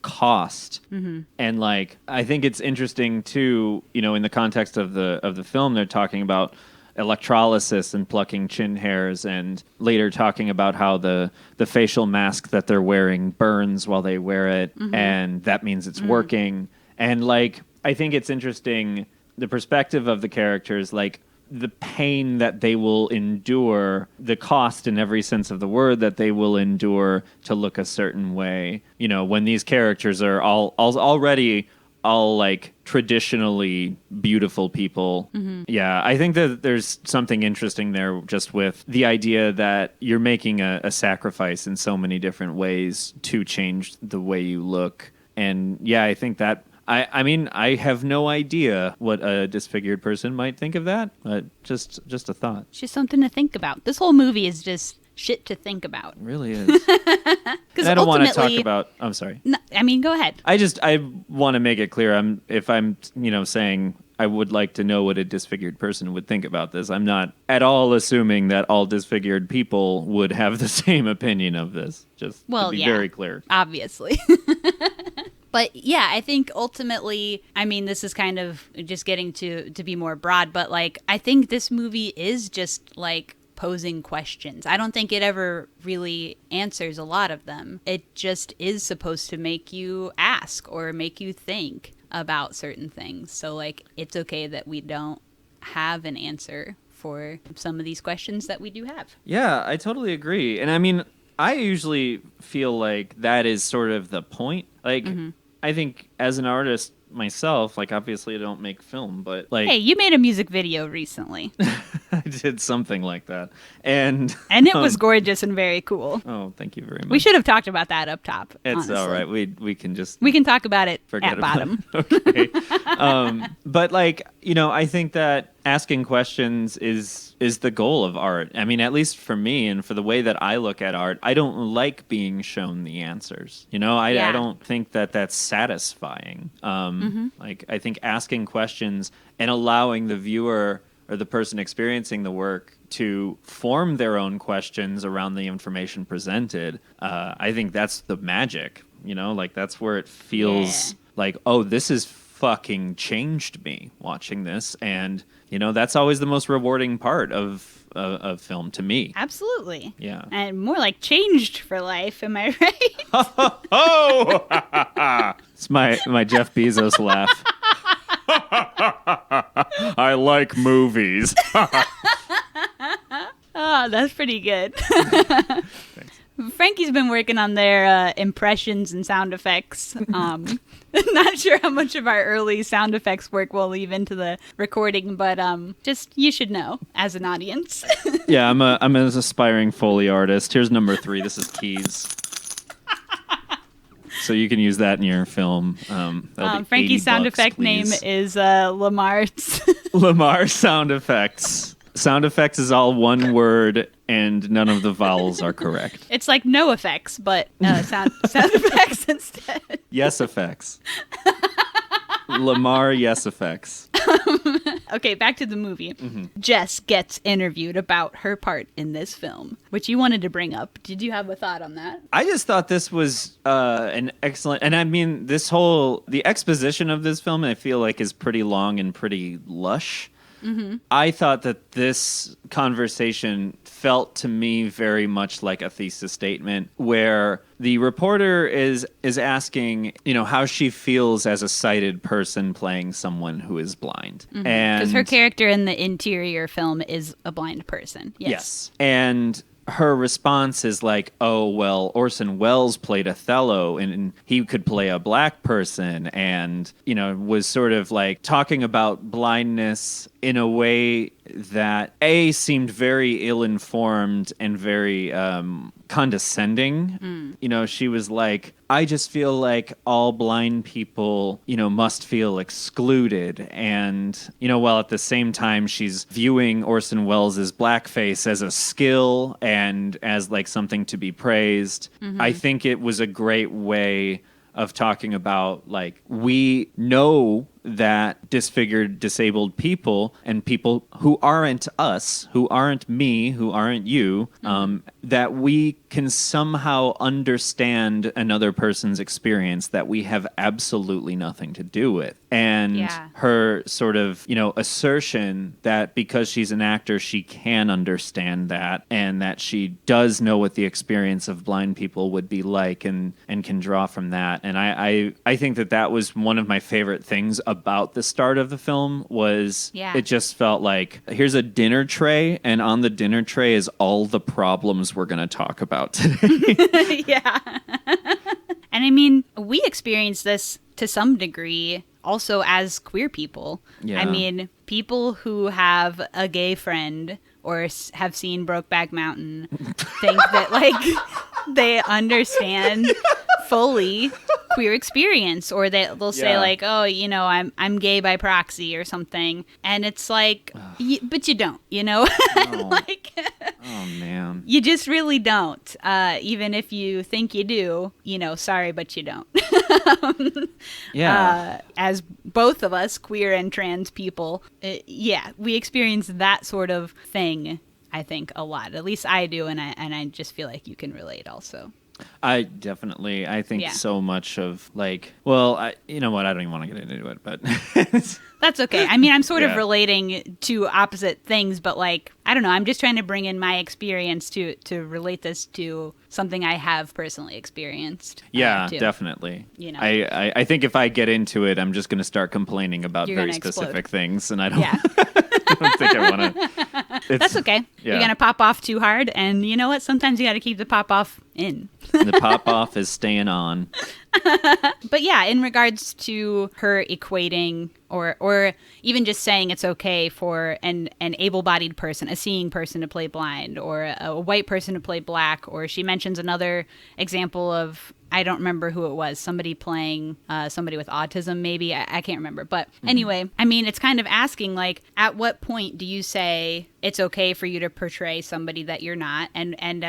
cost. And, like, I think it's interesting, too, in the context of the film, they're talking about electrolysis and plucking chin hairs, and later talking about how the facial mask that they're wearing burns while they wear it, and that means it's working. And like, I think it's interesting the perspective of the characters, like the pain that they will endure, the cost in every sense of the word that they will endure to look a certain way. When these characters are already like traditionally beautiful people. Yeah, I think that there's something interesting there just with the idea that you're making a sacrifice in so many different ways to change the way you look. And yeah, I think that I mean, I have no idea what a disfigured person might think of that, but just a thought. It's just something to think about. This whole movie is just shit to think about. It really is. Because I don't want to talk about... I'm sorry. No, I mean, go ahead. I want to make it clear. If I'm saying I would like to know what a disfigured person would think about this, I'm not at all assuming that all disfigured people would have the same opinion of this. Just to be very clear. Obviously. But yeah, I think ultimately, I mean, this is kind of just getting to be more broad, but like, I think this movie is just like posing questions. I don't think it ever really answers a lot of them. It just is supposed to make you ask or make you think about certain things. So like, it's okay that we don't have an answer for some of these questions that we do have. Yeah, I totally agree. And I mean, I usually feel like that is sort of the point. Like, I think as an artist myself, like, obviously I don't make film, but like... Hey, you made a music video recently. I did something like that. And it was gorgeous and very cool. Oh, thank you very much. We should have talked about that up top. It's honestly. all right. We can just... We can talk about it at bottom. Okay. But like, I think that asking questions is the goal of art. I mean, at least for me and for the way that I look at art, I don't like being shown the answers. I don't think that that's satisfying. Like, I think asking questions and allowing the viewer or the person experiencing the work to form their own questions around the information presented, I think that's the magic, you know, like that's where it feels like, oh, this has fucking changed me watching this. And, you know, that's always the most rewarding part of film to me. Absolutely. Yeah. And more like changed for life, am I right? Oh! It's my Jeff Bezos laugh. I like movies. Oh, that's pretty good. Franky's been working on their impressions and sound effects. Not sure how much of our early sound effects work we'll leave into the recording, but just you should know as an audience. Yeah, I'm an aspiring Foley artist. Here's number 3. This is keys. So you can use that in your film. Franky's sound effect name is LaMar. LaMar sound effects. Sound effects is all one word, and none of the vowels are correct. It's like no effects, but sound effects instead. Yes effects. LaMar yes effects. Okay, back to the movie. Jess gets interviewed about her part in this film, which you wanted to bring up. Did you have a thought on that? I just thought this was an excellent, and I mean, the exposition of this film, I feel like, is pretty long and pretty lush. I thought that this conversation felt to me very much like a thesis statement where the reporter is asking, you know, how she feels as a sighted person playing someone who is blind. And because her character in the interior film is a blind person. Yes. And her response is like, oh, well, Orson Welles played Othello and he could play a black person, and, you know, was sort of like talking about blindness in a way that seemed very ill-informed and very condescending. You know, she was like, I just feel like all blind people, you know, must feel excluded. And, you know, while at the same time she's viewing Orson Welles' blackface as a skill and as like something to be praised. I think it was a great way of talking about, like, we know that disfigured, disabled people and people who aren't us, who aren't me, who aren't you, that we can somehow understand another person's experience that we have absolutely nothing to do with. And her sort of, you know, assertion that because she's an actor, she can understand that, and that she does know what the experience of blind people would be like, and can draw from that. And I think that was one of my favorite things about the start of the film was it just felt like, here's a dinner tray, and on the dinner tray is all the problems we're going to talk about today. Yeah. And I mean, we experience this to some degree also as queer people. Yeah. I mean, people who have a gay friend or have seen Brokeback Mountain think that, like, they understand fully queer experience, or they'll say like, oh, you know, I'm gay by proxy or something, and it's like, but you don't, you know. No. Like, oh man, you just really don't. Even if you think you do, you know, sorry, but you don't. As both of us, queer and trans people, we experience that sort of thing, I think, a lot. At least I do, and I just feel like you can relate also. I think so much of, like, well, you know what, I don't even want to get into it, but that's okay. I mean, I'm sort of relating to opposite things, but, like, I don't know, I'm just trying to bring in my experience to relate this to something I have personally experienced. Definitely. You know, I think if I get into it, I'm just going to start complaining about very specific things, and I don't, I don't think I want to. That's okay. You're going to pop off too hard, and you know what? Sometimes you got to keep the pop off in. The pop off is staying on. But yeah, in regards to her equating or even just saying it's okay for an able-bodied person, a seeing person, to play blind, or a white person to play black, or she mentions another example of, I don't remember who it was, somebody playing somebody with autism, maybe. I can't remember. But anyway, I mean, it's kind of asking, like, at what point do you say it's okay for you to portray somebody that you're not, and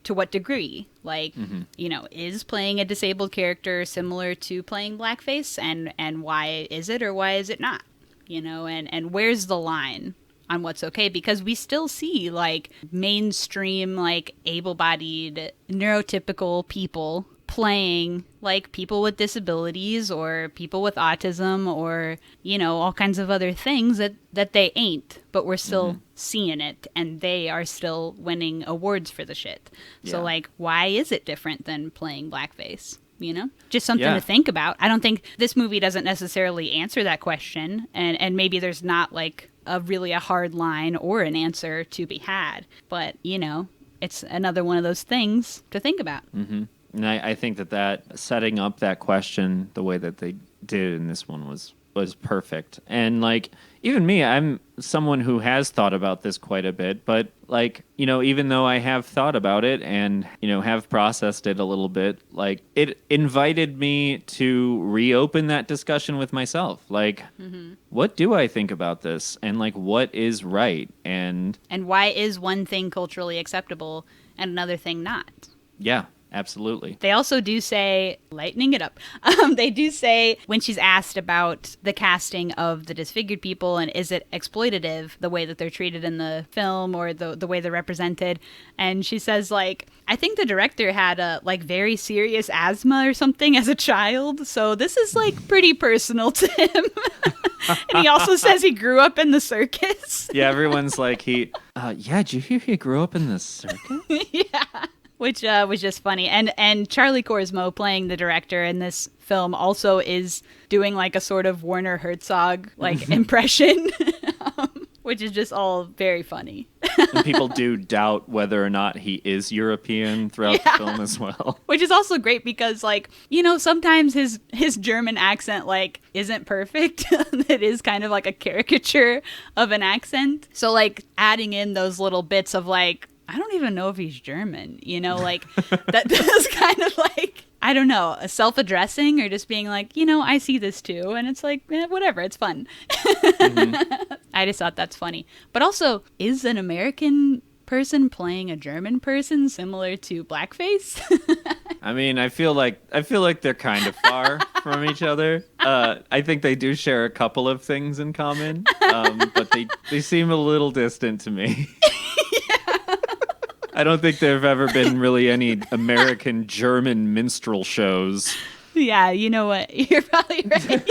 to what degree? Like, you know, is playing a disabled character similar to playing blackface, and why is it, or why is it not? You know, and where's the line on what's okay, because we still see like mainstream, like able-bodied, neurotypical people playing like people with disabilities or people with autism or, you know, all kinds of other things that they ain't, but we're still seeing it, and they are still winning awards for the shit. Yeah. So like, why is it different than playing blackface? You know, just something to think about. I don't think this movie doesn't necessarily answer that question, and maybe there's not like a hard line or an answer to be had, but you know, it's another one of those things to think about. Mm-hmm. And I think that setting up that question the way that they did in this one was perfect. And like, even me, I'm someone who has thought about this quite a bit, but like, you know, even though I have thought about it and, you know, have processed it a little bit, like it invited me to reopen that discussion with myself. Like, what do I think about this? And like, what is right? And why is one thing culturally acceptable and another thing not? Yeah. Absolutely. They also do say, lightening it up, they do say when she's asked about the casting of the disfigured people and is it exploitative, the way that they're treated in the film or the way they're represented. And she says, like, I think the director had a like very serious asthma or something as a child. So this is like pretty personal to him. And he also says he grew up in the circus. Yeah, everyone's like, did you hear he grew up in the circus? Yeah. Which was just funny. And Charlie Korsmo, playing the director in this film, also is doing like a sort of Werner Herzog like impression, which is just all very funny. And people do doubt whether or not he is European throughout the film as well. Which is also great because, like, you know, sometimes his German accent, like, isn't perfect. It is kind of like a caricature of an accent. So, like, adding in those little bits of, like, I don't even know if he's German, you know, like that does kind of like, I don't know, a self-addressing or just being like, you know, I see this too. And it's like, whatever, it's fun. I just thought that's funny. But also, is an American person playing a German person similar to blackface? I mean, I feel like they're kind of far from each other. I think they do share a couple of things in common, but they seem a little distant to me. I don't think there have ever been really any American-German minstrel shows. Yeah, you know what? You're probably right.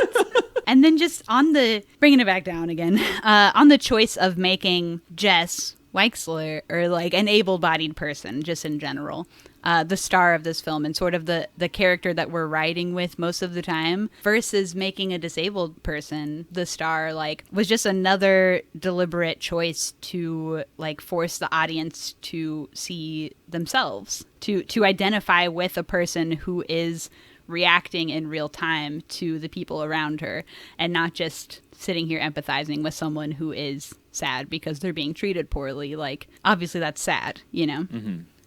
And then just bringing it back down again, on the choice of making Jess Weixler, or like an able-bodied person, just in general, the star of this film and sort of the character that we're riding with most of the time, versus making a disabled person the star, like, was just another deliberate choice to like force the audience to see themselves, to identify with a person who is reacting in real time to the people around her, and not just sitting here empathizing with someone who is sad because they're being treated poorly. Like, obviously that's sad, you know?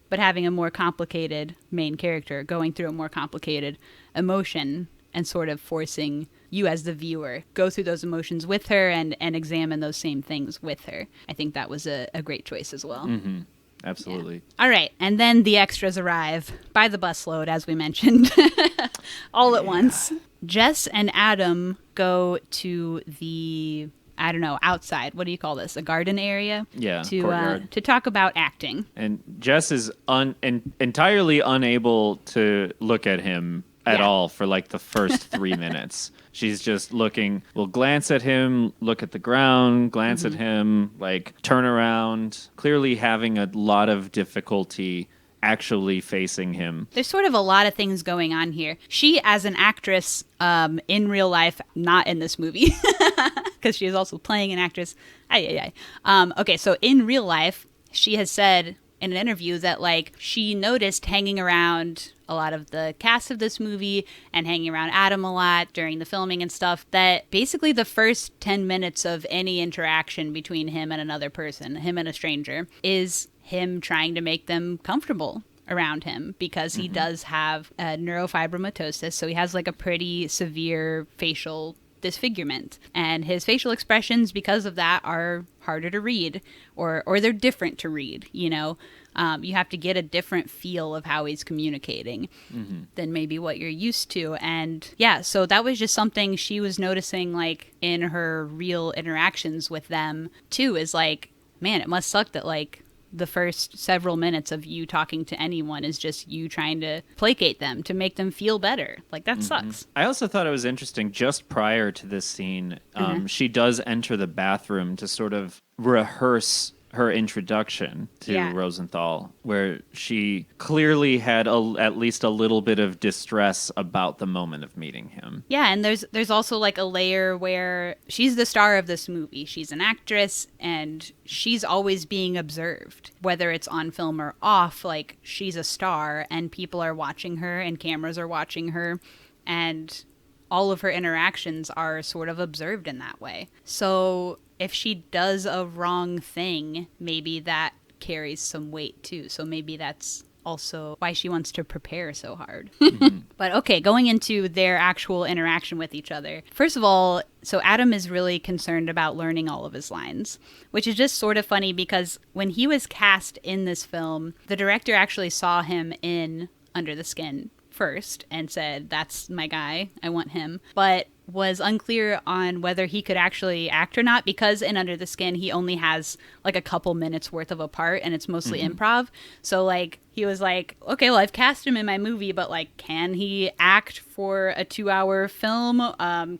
But having a more complicated main character going through a more complicated emotion and sort of forcing you as the viewer go through those emotions with her and examine those same things with her. I think that was a great choice as well. Mm-hmm. Absolutely. Yeah. All right. And then the extras arrive by the busload, as we mentioned, all at once. Jess and Adam go to the, I don't know, outside. What do you call this? A garden area? Yeah, courtyard. To talk about acting. And Jess is entirely unable to look at him at all for like the first 3 minutes. She's just will glance at him, look at the ground, glance at him, like turn around, clearly having a lot of difficulty actually facing him. There's sort of a lot of things going on here. She, as an actress, in real life, not in this movie, because she is also playing an actress. Okay, so in real life, she has said in an interview that, like, she noticed hanging around a lot of the cast of this movie and hanging around Adam a lot during the filming and stuff, that basically the first 10 minutes of any interaction between him and another person, him and a stranger, is him trying to make them comfortable around him, because he does have neurofibromatosis, so he has like a pretty severe facial disfigurement. And his facial expressions, because of that, are harder to read, or they're different to read, you know. You have to get a different feel of how he's communicating than maybe what you're used to. And yeah, so that was just something she was noticing, like, in her real interactions with them too, is like, man, it must suck that, like, the first several minutes of you talking to anyone is just you trying to placate them to make them feel better. Like, that sucks. I also thought it was interesting, just prior to this scene, she does enter the bathroom to sort of rehearse her introduction to Rosenthal, where she clearly had at least a little bit of distress about the moment of meeting him. Yeah, and there's also like a layer where she's the star of this movie. She's an actress, and she's always being observed, whether it's on film or off. Like, she's a star, and people are watching her, and cameras are watching her, and all of her interactions are sort of observed in that way. So if she does a wrong thing, maybe that carries some weight too. So maybe that's also why she wants to prepare so hard. But okay, going into their actual interaction with each other. First of all, so Adam is really concerned about learning all of his lines, which is just sort of funny because when he was cast in this film, the director actually saw him in Under the Skin first and said, that's my guy, I want him, but was unclear on whether he could actually act or not, because in Under the Skin he only has like a couple minutes worth of a part and it's mostly improv. So like he was like, okay, well, I've cast him in my movie, but like, can he act for a 2-hour film?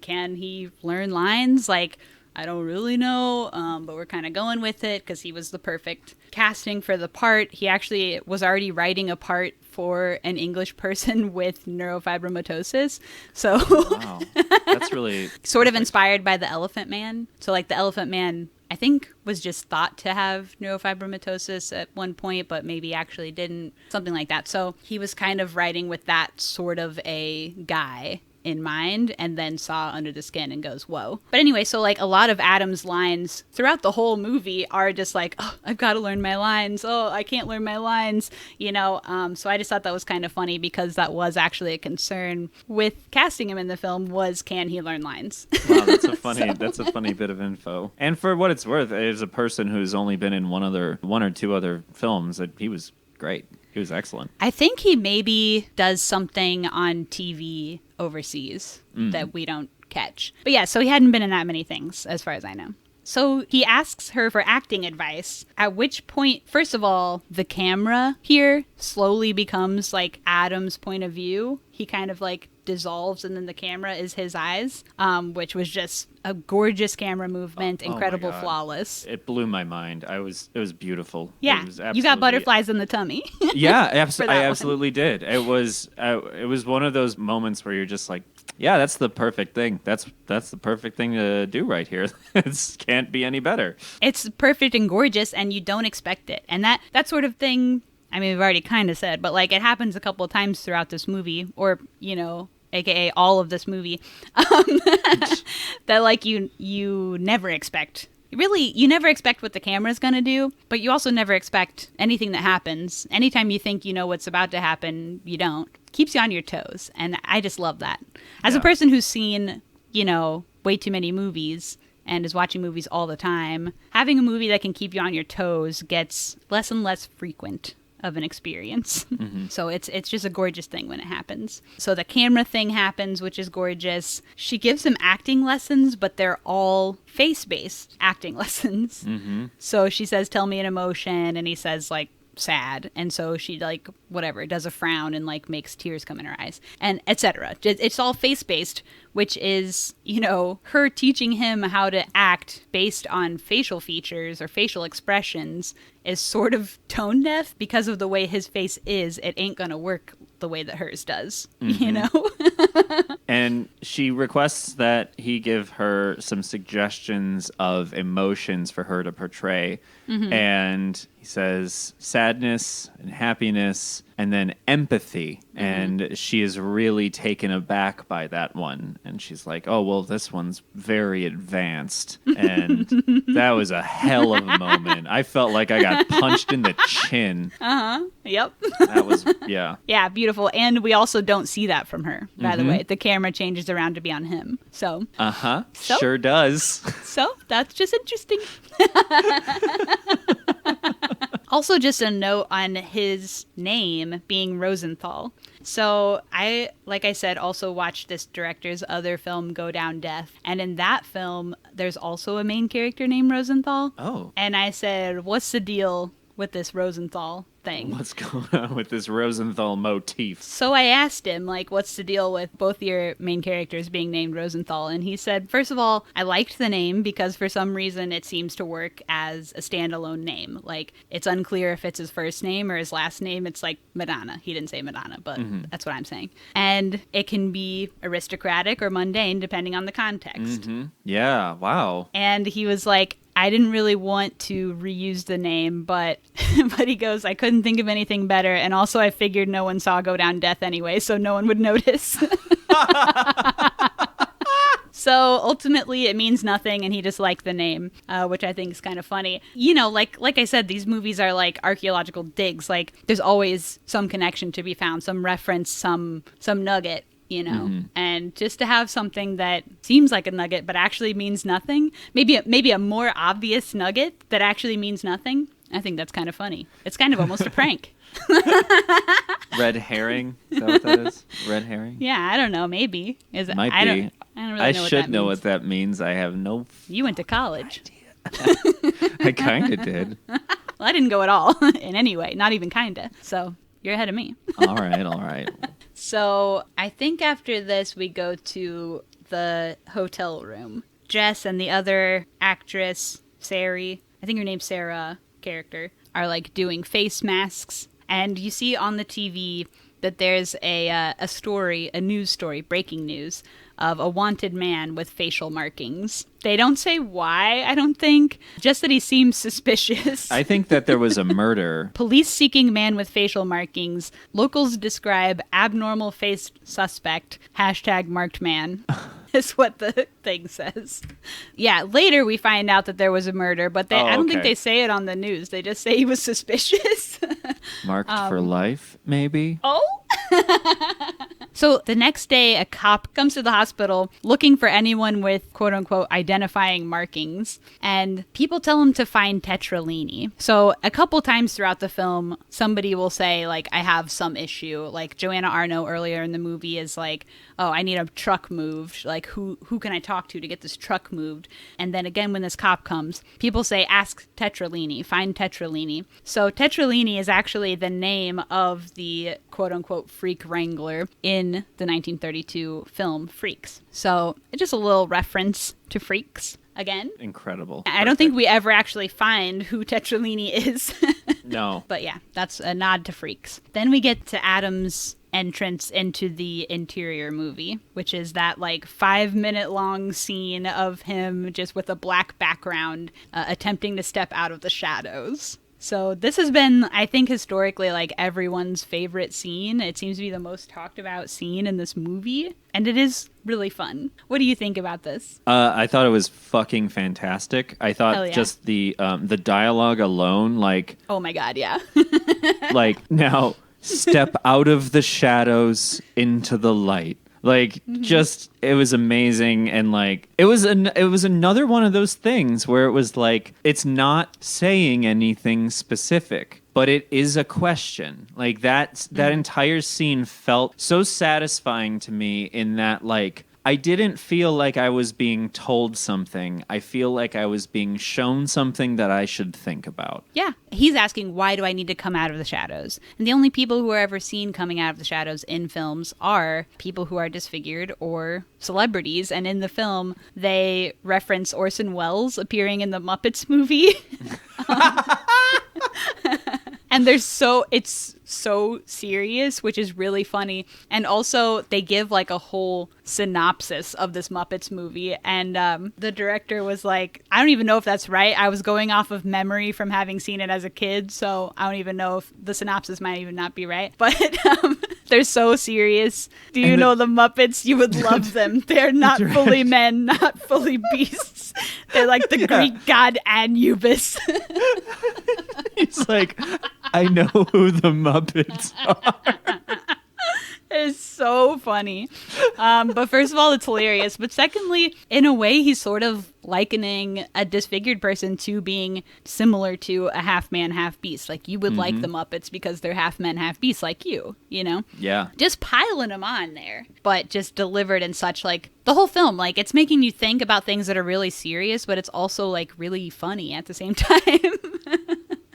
Can he learn lines? Like, I don't really know, but we're kind of going with it because he was the perfect casting for the part. He actually was already writing a part for an English person with neurofibromatosis. So wow, that's really sort of inspired by the Elephant Man. So like the Elephant Man, I think, was just thought to have neurofibromatosis at one point, but maybe actually didn't, something like that. So he was kind of writing with that sort of a guy in mind, and then saw Under the Skin and goes, whoa. But anyway, so like a lot of Adam's lines throughout the whole movie are just like, oh, I've got to learn my lines. Oh, I can't learn my lines, you know? So I just thought that was kind of funny because that was actually a concern with casting him in the film, was, can he learn lines? Wow, that's a funny, that's a funny bit of info. And for what it's worth, as a person who's only been in one or two other films, that he was great. He was excellent. I think he maybe does something on TV overseas that we don't catch. But yeah, so he hadn't been in that many things, as far as I know. So he asks her for acting advice, at which point, first of all, the camera here slowly becomes like Adam's point of view. He kind of like dissolves and then the camera is his eyes, which was just a gorgeous camera movement, incredible, flawless. It blew my mind. It was beautiful. Yeah, it was you got butterflies in the tummy. Yeah, I absolutely did. It was one of those moments where you're just like, yeah, that's the perfect thing. That's the perfect thing to do right here. It can't be any better. It's perfect and gorgeous, and you don't expect it. And that sort of thing, I mean, we've already kind of said, but like it happens a couple of times throughout this movie, or, you know, aka all of this movie, that like you never expect. Really, you never expect what the camera's going to do, but you also never expect anything that happens. Anytime you think you know what's about to happen, you don't. Keeps you on your toes, and I just love that. As a person who's seen, you know, way too many movies and is watching movies all the time, having a movie that can keep you on your toes gets less and less frequent of an experience. So it's just a gorgeous thing when it happens. So the camera thing happens, which is gorgeous. She gives him acting lessons, but they're all face-based acting lessons. So she says, tell me an emotion, and he says like sad, and so she like whatever does a frown and like makes tears come in her eyes, and etc. It's all face-based, which is, you know, her teaching him how to act based on facial features or facial expressions is sort of tone deaf because of the way his face is. It ain't gonna work the way that hers does, you know? And she requests that he give her some suggestions of emotions for her to portray. And he says sadness and happiness and then empathy. And she is really taken aback by that one. And she's like, oh, well, this one's very advanced. And that was a hell of a moment. I felt like I got punched in the chin. Yep. That was, yeah. Yeah, beautiful. And we also don't see that from her, by the way. The camera changes around to be on him. So sure does. So that's just interesting. Also, just a note on his name being Rosenthal. So I, like I said, also watched this director's other film, Go Down Death. And in that film, there's also a main character named Rosenthal. Oh. And I said, what's the deal with this Rosenthal thing? What's going on with this Rosenthal motif? So I asked him, like, what's the deal with both your main characters being named Rosenthal? And he said, first of all, I liked the name because for some reason it seems to work as a standalone name. Like, it's unclear if it's his first name or his last name. It's like Madonna. He didn't say Madonna, but that's what I'm saying. And it can be aristocratic or mundane depending on the context. Yeah, wow. And he was like, I didn't really want to reuse the name, but he goes, I couldn't think of anything better. And also I figured no one saw Go Down Death anyway, so no one would notice. So ultimately it means nothing, and he just liked the name, which I think is kind of funny. You know, like I said, these movies are like archaeological digs. Like there's always some connection to be found, some reference, some nugget. You know, and just to have something that seems like a nugget but actually means nothing, maybe a more obvious nugget that actually means nothing, I think that's kind of funny. It's kind of almost a prank. Red herring? Is that what that is? Red herring? Yeah, I don't know. Maybe. Is it? Might be. I don't really know what that means. I should know what that means. I have no You went to college. I kind of did. Well, I didn't go at all in any way, not even kinda. So you're ahead of me. All right. So I think after this we go to the hotel room. Jess and the other actress, Sari, I think her name's Sarah, character, are like doing face masks. And you see on the TV that there's a story, a news story, breaking news, of a wanted man with facial markings. They don't say why, I don't think, just that he seems suspicious. I think that there was a murder. Police seeking man with facial markings. Locals describe abnormal face suspect. # marked man. Is what the thing says. Yeah, later we find out that there was a murder, but I don't think they say it on the news. They just say he was suspicious. Marked for life, maybe? Oh? So the next day, a cop comes to the hospital looking for anyone with quote-unquote identifying markings, and people tell him to find tetralini. So a couple times throughout the film, somebody will say, like, I have some issue. Like, Joanna Arno earlier in the movie is like, oh, I need a truck moved. Like, who can I talk to get this truck moved? And then again, when this cop comes, people say, ask tetralini, find tetralini. So tetralini is actually the name of the quote-unquote freak wrangler in the 1932 film Freaks. So it's just a little reference to Freaks again. Incredible. I don't think we ever actually find who tetralini is. No. But yeah, that's a nod to Freaks. Then we get to Adam's entrance into the interior movie, which is that like 5-minute long scene of him just with a black background attempting to step out of the shadows. So this has been, I think, historically like everyone's favorite scene. It seems to be the most talked about scene in this movie, and it is really fun. What do you think about this? I thought it was fucking fantastic. I thought just the dialogue alone, like, oh my god, yeah. like, now step out of the shadows into the light. Like, just, it was amazing. And like, it was another one of those things where it was like, it's not saying anything specific, but it is a question. Like that entire scene felt so satisfying to me in that, like, I didn't feel like I was being told something. I feel like I was being shown something that I should think about. Yeah. He's asking, why do I need to come out of the shadows? And the only people who are ever seen coming out of the shadows in films are people who are disfigured or celebrities. And in the film, they reference Orson Welles appearing in the Muppets movie. And it's so serious, which is really funny. And also, they give like a whole synopsis of this Muppets movie. And the director was like, I don't even know if that's right. I was going off of memory from having seen it as a kid, so I don't even know if the synopsis might even not be right. But they're so serious. Do you know the Muppets? You would love them. They're not fully men, not fully beasts. They're like the Greek god Anubis. It's like, I know who the Muppets are. is so funny. But first of all, it's hilarious. But secondly, in a way, he's sort of likening a disfigured person to being similar to a half man, half beast. Like, you would like the Muppets because they're half men, half beasts like you know? Yeah. Just piling them on there, but just delivered in such, like, the whole film, like, it's making you think about things that are really serious, but it's also, like, really funny at the same time.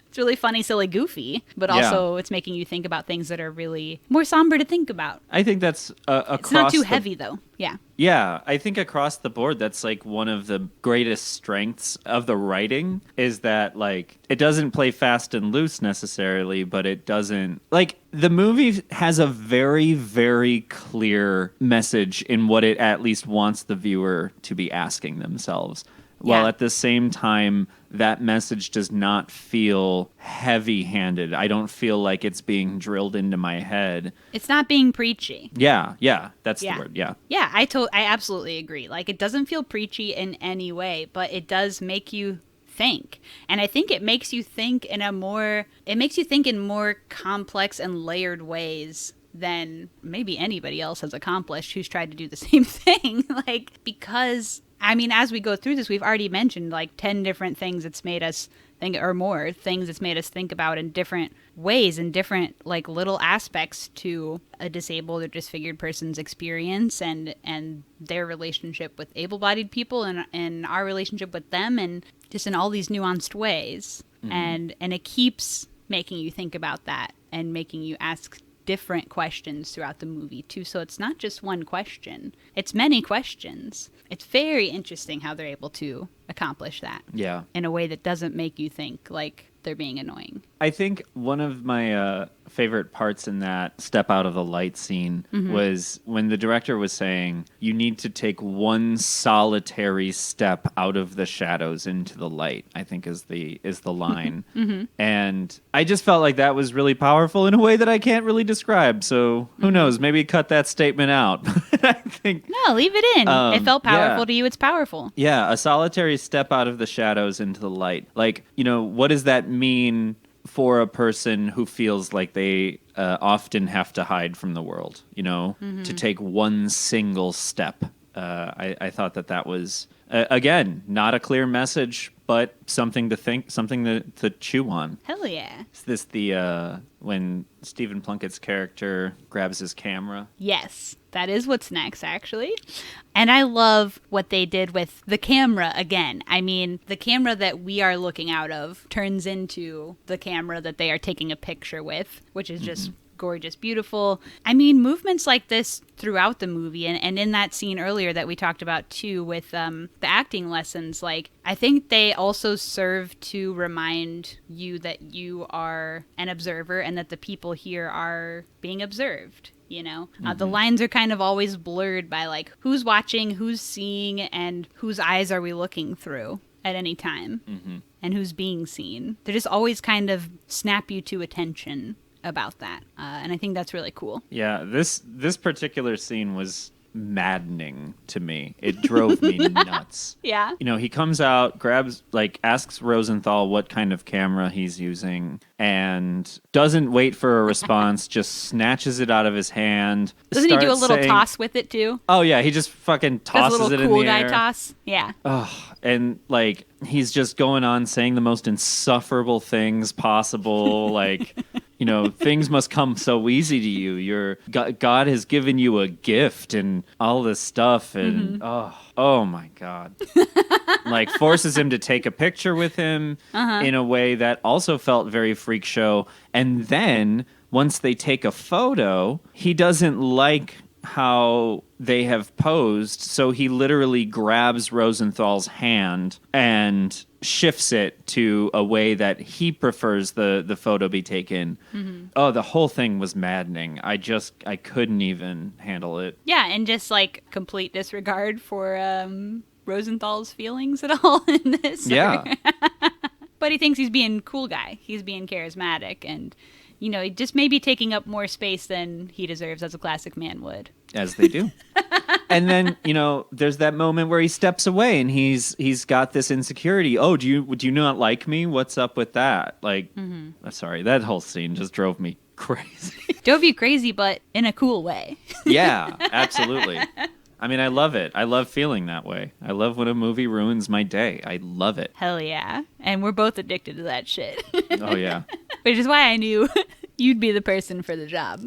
It's really funny, silly, goofy, but also it's making you think about things that are really more somber to think about. I think that's across. It's not too heavy, though. Yeah. Yeah, I think across the board, that's like one of the greatest strengths of the writing is that, like, it doesn't play fast and loose necessarily, but it doesn't, like, the movie has a very, very clear message in what it at least wants the viewer to be asking themselves. While at the same time, that message does not feel heavy-handed. I don't feel like it's being drilled into my head. It's not being preachy. Yeah, that's the word, yeah. Yeah, I absolutely agree. Like, it doesn't feel preachy in any way, but it does make you think. And I think it makes you think in more complex and layered ways than maybe anybody else has accomplished who's tried to do the same thing. Like, because, I mean, as we go through this, we've already mentioned like 10 different things it's made us think, or more things it's made us think about in different ways and different like little aspects to a disabled or disfigured person's experience and their relationship with able-bodied people and our relationship with them, and just in all these nuanced ways. And it keeps making you think about that and making you ask different questions throughout the movie too. So it's not just one question, it's many questions. It's very interesting how they're able to accomplish that in a way that doesn't make you think like they're being annoying. I think one of my favorite parts in that step out of the light scene was when the director was saying, you need to take one solitary step out of the shadows into the light, I think is the line. And I just felt like that was really powerful in a way that I can't really describe. So who knows? Maybe cut that statement out. I think no, leave it in. It felt powerful to you. It's powerful. Yeah, a solitary step out of the shadows into the light. Like, you know, what does that mean for a person who feels like they often have to hide from the world, you know, to take one single step? I thought that was, again, not a clear message, but something to think, something to chew on. Hell yeah. Is this when Stephen Plunkett's character grabs his camera? Yes, that is what's next, actually. And I love what they did with the camera again. I mean, the camera that we are looking out of turns into the camera that they are taking a picture with, which is just gorgeous, beautiful. I mean, movements like this throughout the movie, and in that scene earlier that we talked about too with the acting lessons, like, I think they also serve to remind you that you are an observer and that the people here are being observed. You know, the lines are kind of always blurred by like who's watching, who's seeing, and whose eyes are we looking through at any time, and who's being seen. They just always kind of snap you to attention about that, and I think that's really cool. Yeah, this particular scene was maddening to me. It drove me nuts. Yeah. You know, he comes out, asks Rosenthal what kind of camera he's using, and doesn't wait for a response, just snatches it out of his hand. Doesn't he do a little toss with it too? Oh yeah, he just fucking tosses it in the air. Cool guy toss. Yeah. Oh, and like he's just going on saying the most insufferable things possible, like, you know, things must come so easy to you. God has given you a gift and all this stuff, and oh my God. Like forces him to take a picture with him in a way that also felt very freak show. And then once they take a photo, he doesn't like how they have posed, so he literally grabs Rosenthal's hand and shifts it to a way that he prefers the photo be taken. Oh, the whole thing was maddening. I couldn't even handle it. Yeah, and just like complete disregard for Rosenthal's feelings at all in this. Yeah. But he thinks he's being cool guy. He's being charismatic, and you know, just maybe taking up more space than he deserves, as a classic man would. As they do. And then, you know, there's that moment where he steps away and he's got this insecurity. Oh, do you not like me? What's up with that? Like, sorry, that whole scene just drove me crazy. Drove you crazy, but in a cool way. Yeah, absolutely. I mean, I love it. I love feeling that way. I love when a movie ruins my day. I love it. Hell yeah. And we're both addicted to that shit. Oh, yeah. Which is why I knew you'd be the person for the job.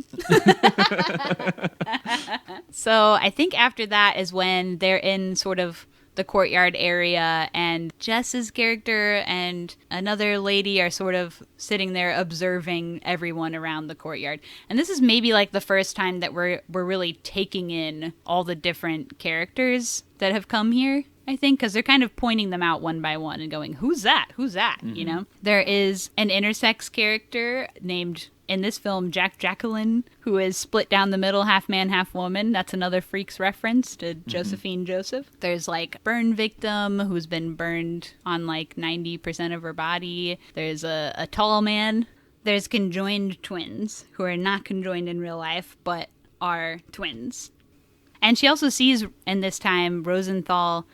So I think after that is when they're in sort of the courtyard area, and Jess's character and another lady are sort of sitting there observing everyone around the courtyard. And this is maybe like the first time that we're really taking in all the different characters that have come here, I think, because they're kind of pointing them out one by one and going, who's that? Who's that? Mm-hmm. You know? There is an intersex character named, in this film, Jacqueline, who is split down the middle, half man, half woman. That's another Freaks reference to Josephine Joseph. There's like burn victim who's been burned on like 90% of her body. There's a tall man. There's conjoined twins who are not conjoined in real life, but are twins. And she also sees, in this time, Rosenthal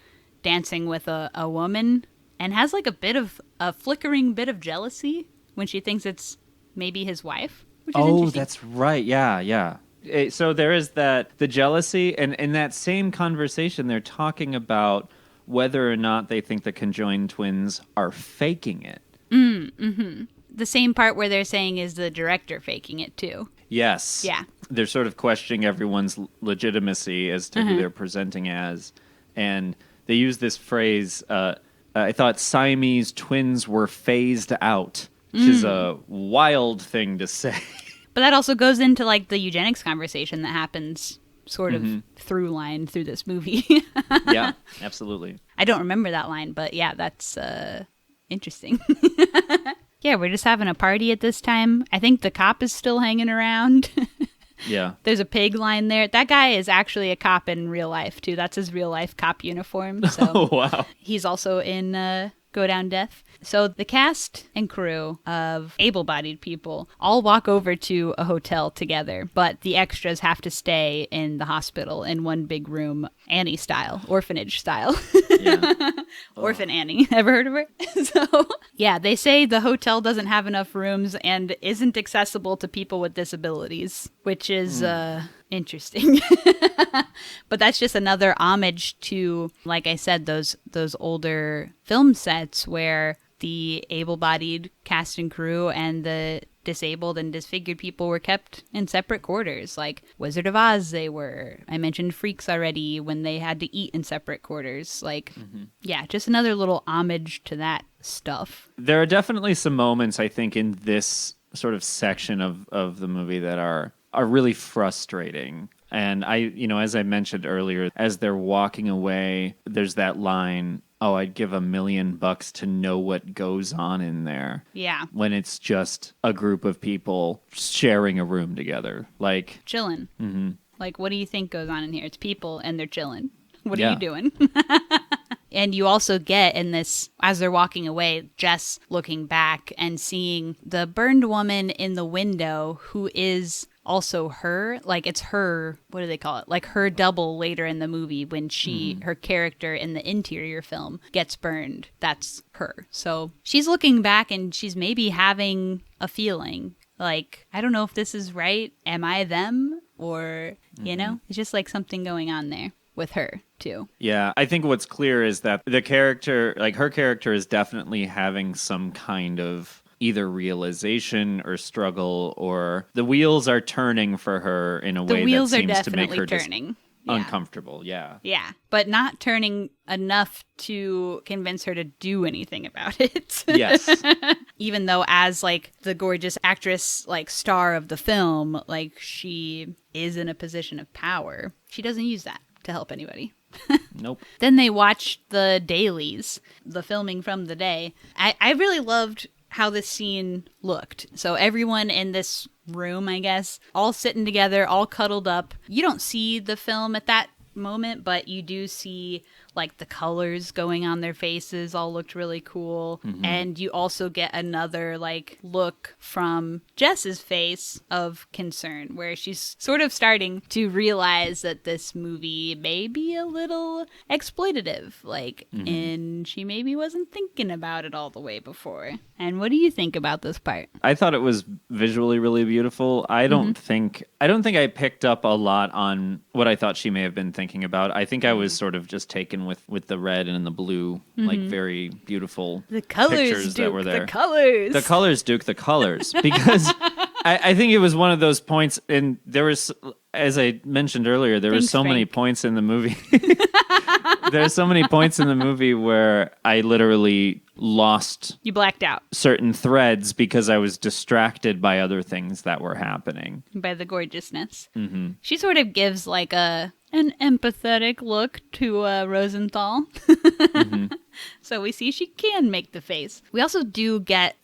dancing with a woman and has like a flickering bit of jealousy when she thinks it's maybe his wife. Which is interesting. That's right. Yeah. So there is the jealousy, and in that same conversation, they're talking about whether or not they think the conjoined twins are faking it. Mm-hmm. The same part where they're saying is the director faking it too. Yes. Yeah. They're sort of questioning everyone's legitimacy as to who they're presenting as. And they use this phrase, I thought Siamese twins were phased out, which is a wild thing to say. But that also goes into like the eugenics conversation that happens sort of through line through this movie. Yeah, absolutely. I don't remember that line, but yeah, that's interesting. Yeah, we're just having a party at this time. I think the cop is still hanging around. Yeah. There's a pig line there. That guy is actually a cop in real life, too. That's his real life cop uniform. So oh, wow. He's also in Go Down Death. So the cast and crew of able-bodied people all walk over to a hotel together, but the extras have to stay in the hospital in one big room, Annie style, orphanage style. Yeah. Orphan Annie. Ever heard of her? So, yeah, they say the hotel doesn't have enough rooms and isn't accessible to people with disabilities, which is interesting. But that's just another homage to, like I said, those older film sets where the able-bodied cast and crew and the disabled and disfigured people were kept in separate quarters. Like Wizard of Oz, they were. I mentioned Freaks already, when they had to eat in separate quarters. Like, yeah, just another little homage to that stuff. There are definitely some moments, I think, in this sort of section of the movie that are really frustrating. And as I mentioned earlier, as they're walking away, there's that line, "Oh, I'd give $1 million to know what goes on in there." Yeah. When it's just a group of people sharing a room together. Like, chilling. Mm-hmm. Like, what do you think goes on in here? It's people and they're chilling. What are Yeah. you doing? And you also get in this, as they're walking away, Jess looking back and seeing the burned woman in the window who is also her. Like, it's her, what do they call it? Like her double later in the movie when her character in the interior film gets burned. That's her. So she's looking back and she's maybe having a feeling like, I don't know if this is right. Am I them? Or, you know, it's just like something going on there with her too. Yeah, I think what's clear is that the character, like her character, is definitely having some kind of either realization or struggle, or the wheels are turning for her in a way that seems to make her turning. Uncomfortable. Yeah. Yeah, but not turning enough to convince her to do anything about it. Yes. Even though as like the gorgeous actress, like star of the film, like she is in a position of power, she doesn't use that to help anybody. Nope. Then they watched the dailies, the filming from the day. I really loved how this scene looked. So everyone in this room, I guess, all sitting together, all cuddled up. You don't see the film at that moment, but you do see like the colors going on their faces all looked really cool. And you also get another like look from Jess's face of concern, where she's sort of starting to realize that this movie may be a little exploitative, like, and she maybe wasn't thinking about it all the way before. And what do you think about this part? I thought it was visually really beautiful. I don't think I picked up a lot on what I thought she may have been thinking about. I think I was sort of just taken with the red and the blue, like very beautiful The colors, pictures Duke, that were there. the colors. The colors, Duke, the colors. Because I think it was one of those points, and there was, as I mentioned earlier, there were so many points in the movie. There's so many points in the movie where I literally lost You blacked out certain threads because I was distracted by other things that were happening. by the gorgeousness. She sort of gives like an empathetic look to Rosenthal. So we see she can make the face. We also do get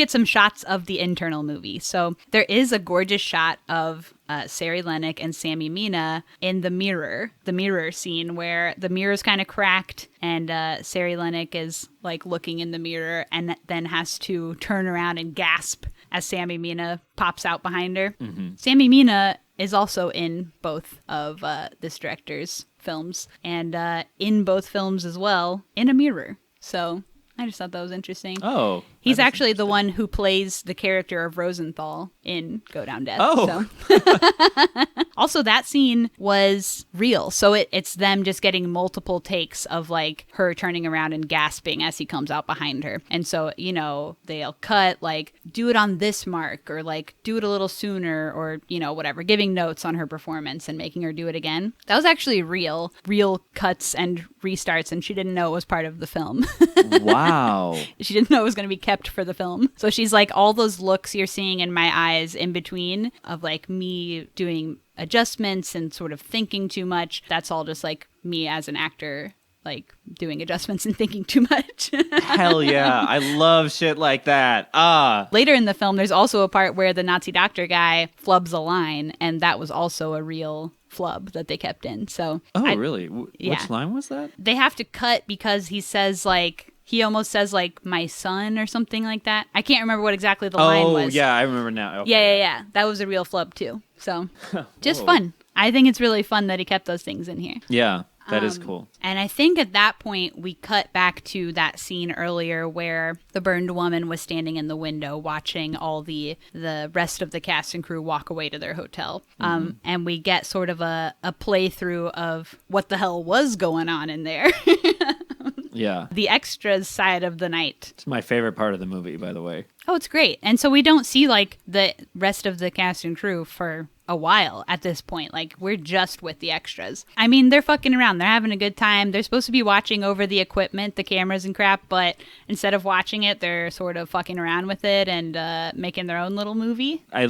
some shots of the internal movie. So there is a gorgeous shot of Sari Lennox and Sammy Mina in the mirror scene where the mirror's kind of cracked and Sari Lennox is like looking in the mirror and then has to turn around and gasp as Sammy Mina pops out behind her. Sammy Mina is also in both of this director's films, and in both films as well, in a mirror. So I just thought that was interesting. Oh. He's actually the one who plays the character of Rosenthal in Go Down Death. Oh. So. Also, that scene was real. So it's them just getting multiple takes of like her turning around and gasping as he comes out behind her. And so, you know, they'll cut like, do it on this mark or like do it a little sooner or, you know, whatever, giving notes on her performance and making her do it again. That was actually real cuts and restarts, and she didn't know it was part of the film. Wow. She didn't know it was going to be kept for the film. So she's like, all those looks you're seeing in my eyes in between of like me doing adjustments and sort of thinking too much, that's all just like me as an actor, like doing adjustments and thinking too much. Hell yeah. I love shit like that. Later in the film, there's also a part where the Nazi doctor guy flubs a line, and that was also a real flub that they kept in. So really? Yeah. Which line was that? They have to cut because he says like, he almost says like my son or something like that. I can't remember what exactly the line was. Oh, yeah, I remember now. Okay. Yeah. That was a real flub too. So just fun. I think it's really fun that he kept those things in here. Yeah, that is cool. And I think at that point we cut back to that scene earlier where the burned woman was standing in the window watching all the rest of the cast and crew walk away to their hotel. And we get sort of a playthrough of what the hell was going on in there. Yeah. The extras side of the night. It's my favorite part of the movie, by the way. Oh, it's great. And so we don't see like the rest of the cast and crew for a while at this point. Like, we're just with the extras. I mean, they're fucking around. They're having a good time. They're supposed to be watching over the equipment, the cameras and crap, but instead of watching it, they're sort of fucking around with it and making their own little movie. I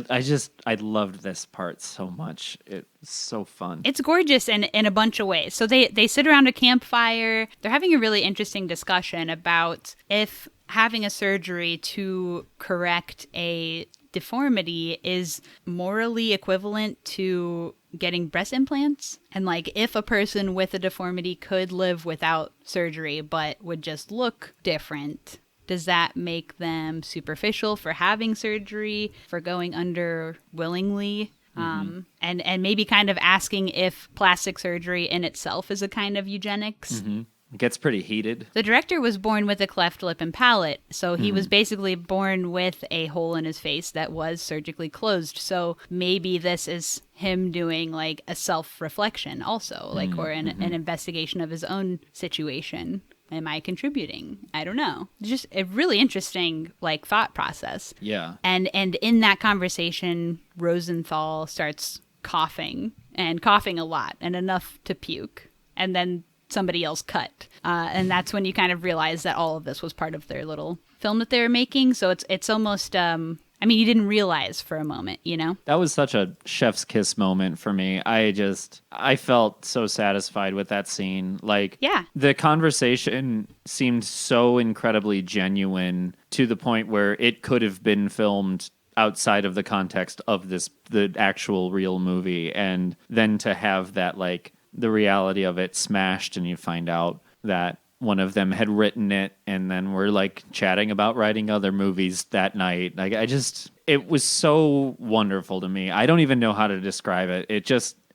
loved this part so much. It's so fun. It's gorgeous in a bunch of ways. So they sit around a campfire. They're having a really interesting discussion about if having a surgery to correct a deformity is morally equivalent to getting breast implants, and like if a person with a deformity could live without surgery but would just look different, does that make them superficial for having surgery, for going under willingly? And maybe kind of asking if plastic surgery in itself is a kind of eugenics. It gets pretty heated. The director was born with a cleft lip and palate, so he was basically born with a hole in his face that was surgically closed. So maybe this is him doing like a self-reflection also, like, or an investigation of his own situation. Am I contributing? I don't know. Just a really interesting like thought process. Yeah. And in that conversation, Rosenthal starts coughing a lot and enough to puke. And then somebody else cut. And that's when you kind of realize that all of this was part of their little film that they were making. So it's almost, I mean, you didn't realize for a moment, you know? That was such a chef's kiss moment for me. I felt so satisfied with that scene. Like, yeah, the conversation seemed so incredibly genuine to the point where it could have been filmed outside of the context of the actual real movie. And then to have that, like, the reality of it smashed and you find out that one of them had written it, and then we're like chatting about writing other movies that night. Like it was so wonderful to me. I don't even know how to describe it.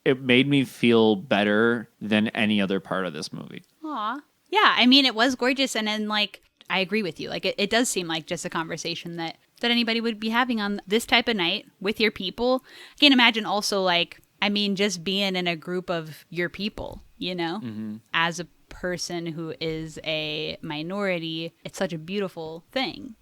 It made me feel better than any other part of this movie. Aw. Yeah, I mean, it was gorgeous, and then, like, I agree with you. Like, it does seem like just a conversation that anybody would be having on this type of night with your people. I can't imagine also, like, I mean, just being in a group of your people, you know? Mm-hmm. As a person who is a minority, it's such a beautiful thing.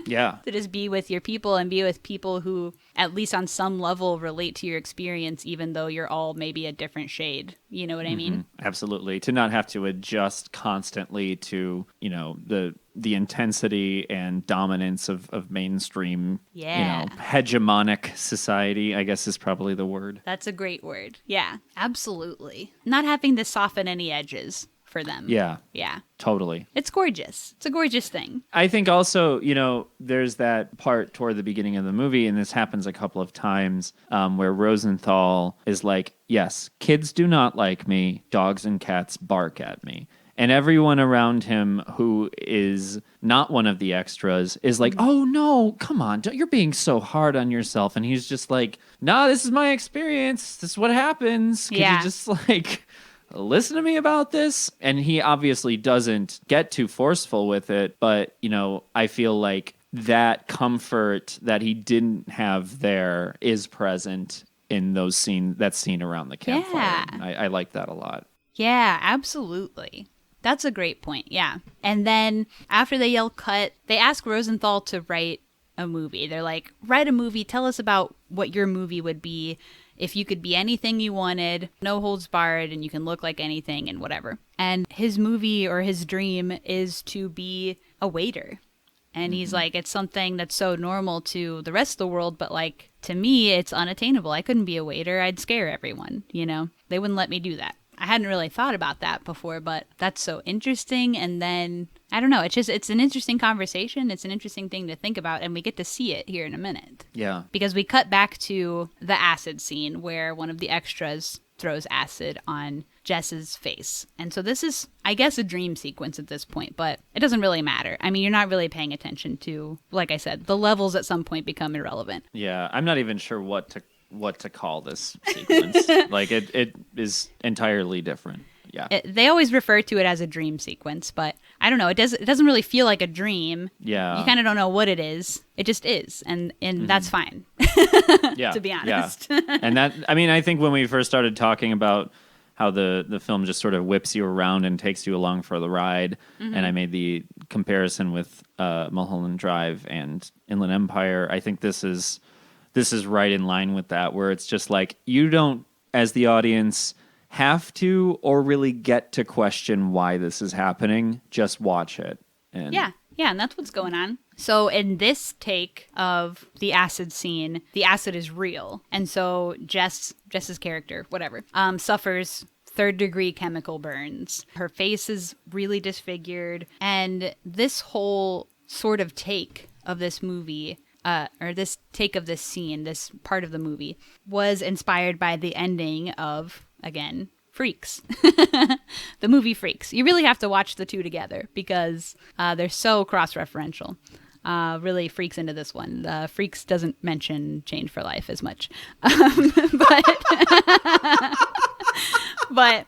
Yeah. To just be with your people and be with people who, at least on some level, relate to your experience, even though you're all maybe a different shade. You know what I mean? Absolutely. To not have to adjust constantly to, you know, the intensity and dominance of mainstream, Yeah. you know, hegemonic society, I guess is probably the word. That's a great word. Yeah, absolutely. Not having to soften any edges for them. Yeah. Yeah. Totally. It's gorgeous. It's a gorgeous thing. I think also, you know, there's that part toward the beginning of the movie, and this happens a couple of times, where Rosenthal is like, yes, kids do not like me. Dogs and cats bark at me. And everyone around him who is not one of the extras is like, oh, no, come on. You're being so hard on yourself. And he's just like, nah, this is my experience. This is what happens. Could you just, like, listen to me about this? And he obviously doesn't get too forceful with it. But, you know, I feel like that comfort that he didn't have there is present in that scene around the campfire. Yeah. I like that a lot. Yeah, absolutely. That's a great point, yeah. And then after they yell cut, they ask Rosenthal to write a movie. They're like, write a movie, tell us about what your movie would be if you could be anything you wanted, no holds barred, and you can look like anything and whatever. And his movie or his dream is to be a waiter. And he's like, it's something that's so normal to the rest of the world, but like to me, it's unattainable. I couldn't be a waiter. I'd scare everyone, you know? They wouldn't let me do that. I hadn't really thought about that before, but that's so interesting. And then, I don't know, it's an interesting conversation. It's an interesting thing to think about, and we get to see it here in a minute. Yeah. Because we cut back to the acid scene where one of the extras throws acid on Jess's face. And so this is, I guess, a dream sequence at this point, but it doesn't really matter. I mean, you're not really paying attention to, like I said, the levels at some point become irrelevant. Yeah, I'm not even sure what to call this sequence. Like it is entirely different. Yeah. They always refer to it as a dream sequence, but I don't know. It doesn't really feel like a dream. Yeah. You kind of don't know what it is. It just is, and that's fine. Yeah. To be honest. Yeah. And that, I mean, I think when we first started talking about how the film just sort of whips you around and takes you along for the ride, and I made the comparison with Mulholland Drive and Inland Empire, I think this is right in line with that, where it's just like, you don't, as the audience, have to or really get to question why this is happening. Just watch it. And Yeah, and that's what's going on. So in this take of the acid scene, the acid is real. And so Jess's character, whatever, suffers third-degree chemical burns. Her face is really disfigured. And this whole sort of take of this movie, or this take of this scene, this part of the movie, was inspired by the ending of, again, Freaks. The movie Freaks. You really have to watch the two together because they're so cross-referential. Really freaks into this one. Freaks doesn't mention Change for Life as much. But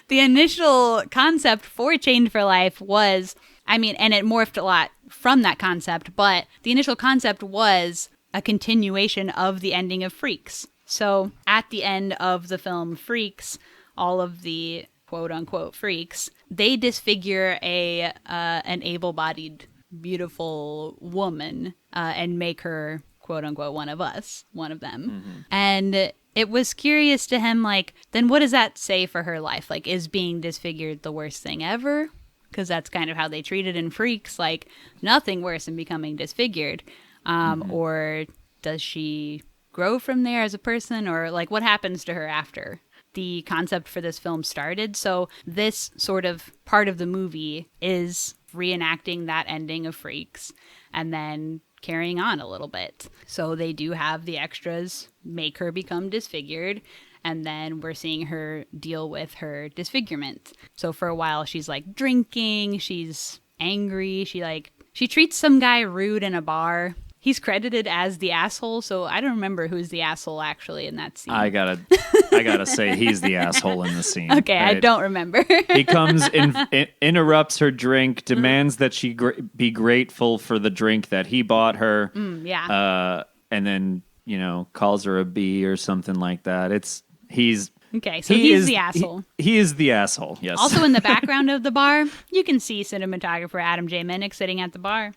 the initial concept for Change for Life was, I mean, and it morphed a lot from that concept, but the initial concept was a continuation of the ending of Freaks. So at the end of the film Freaks, all of the quote-unquote freaks, they disfigure an able-bodied, beautiful woman and make her, quote-unquote, one of us, one of them. And it was curious to him, like, then what does that say for her life? Like, is being disfigured the worst thing ever? Because that's kind of how they treat it in Freaks, like, nothing worse than becoming disfigured. Or does she grow from there as a person? Or, like, what happens to her after the concept for this film started? So this sort of part of the movie is reenacting that ending of Freaks and then carrying on a little bit. So they do have the extras make her become disfigured, And then we're seeing her deal with her disfigurement. So for a while, she's like drinking, she's angry, she treats some guy rude in a bar. He's credited as the asshole, so I don't remember who's the asshole actually in that scene. I gotta say he's the asshole in the scene. Okay, right? I don't remember. He comes interrupts her drink, demands that she be grateful for the drink that he bought her. Yeah. And then calls her a B or something like that. He's the asshole. He is the asshole. Yes. Also in the background of the bar, you can see cinematographer Adam J. Minnick sitting at the bar.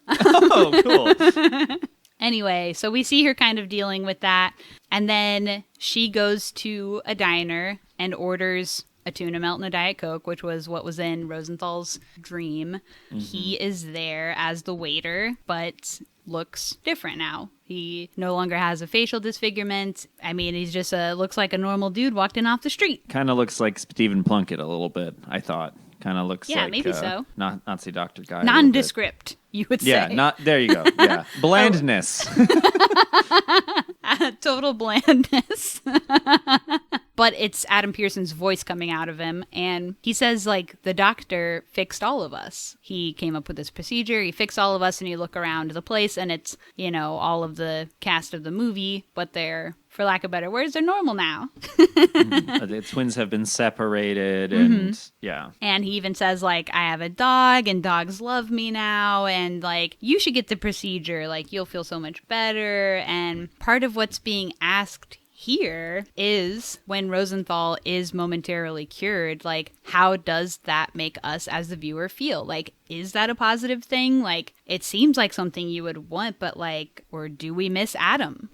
Oh, cool. Anyway, so we see her kind of dealing with that. And then she goes to a diner and orders a tuna melt and a Diet Coke, which was what was in Rosenthal's dream. Mm-hmm. He is there as the waiter, but looks different now. He no longer has a facial disfigurement. I mean, he's just looks like a normal dude walked in off the street. Kind of looks like Stephen Plunkett a little bit, I thought. Kind of looks like... maybe so. Nazi doctor guy. Nondescript, you would say. Yeah, there you go. Yeah. Blandness. Total blandness. But it's Adam Pearson's voice coming out of him. And he says, the doctor fixed all of us. He came up with this procedure. He fixed all of us. And you look around the place and it's, all of the cast of the movie. But they're, for lack of better words, they're normal now. The twins have been separated. And yeah. And he even says, I have a dog and dogs love me now. And you should get the procedure. You'll feel so much better. And part of what's being asked here is when Rosenthal is momentarily cured, how does that make us as the viewer feel? Is that a positive thing? It seems like something you would want, but or do we miss Adam?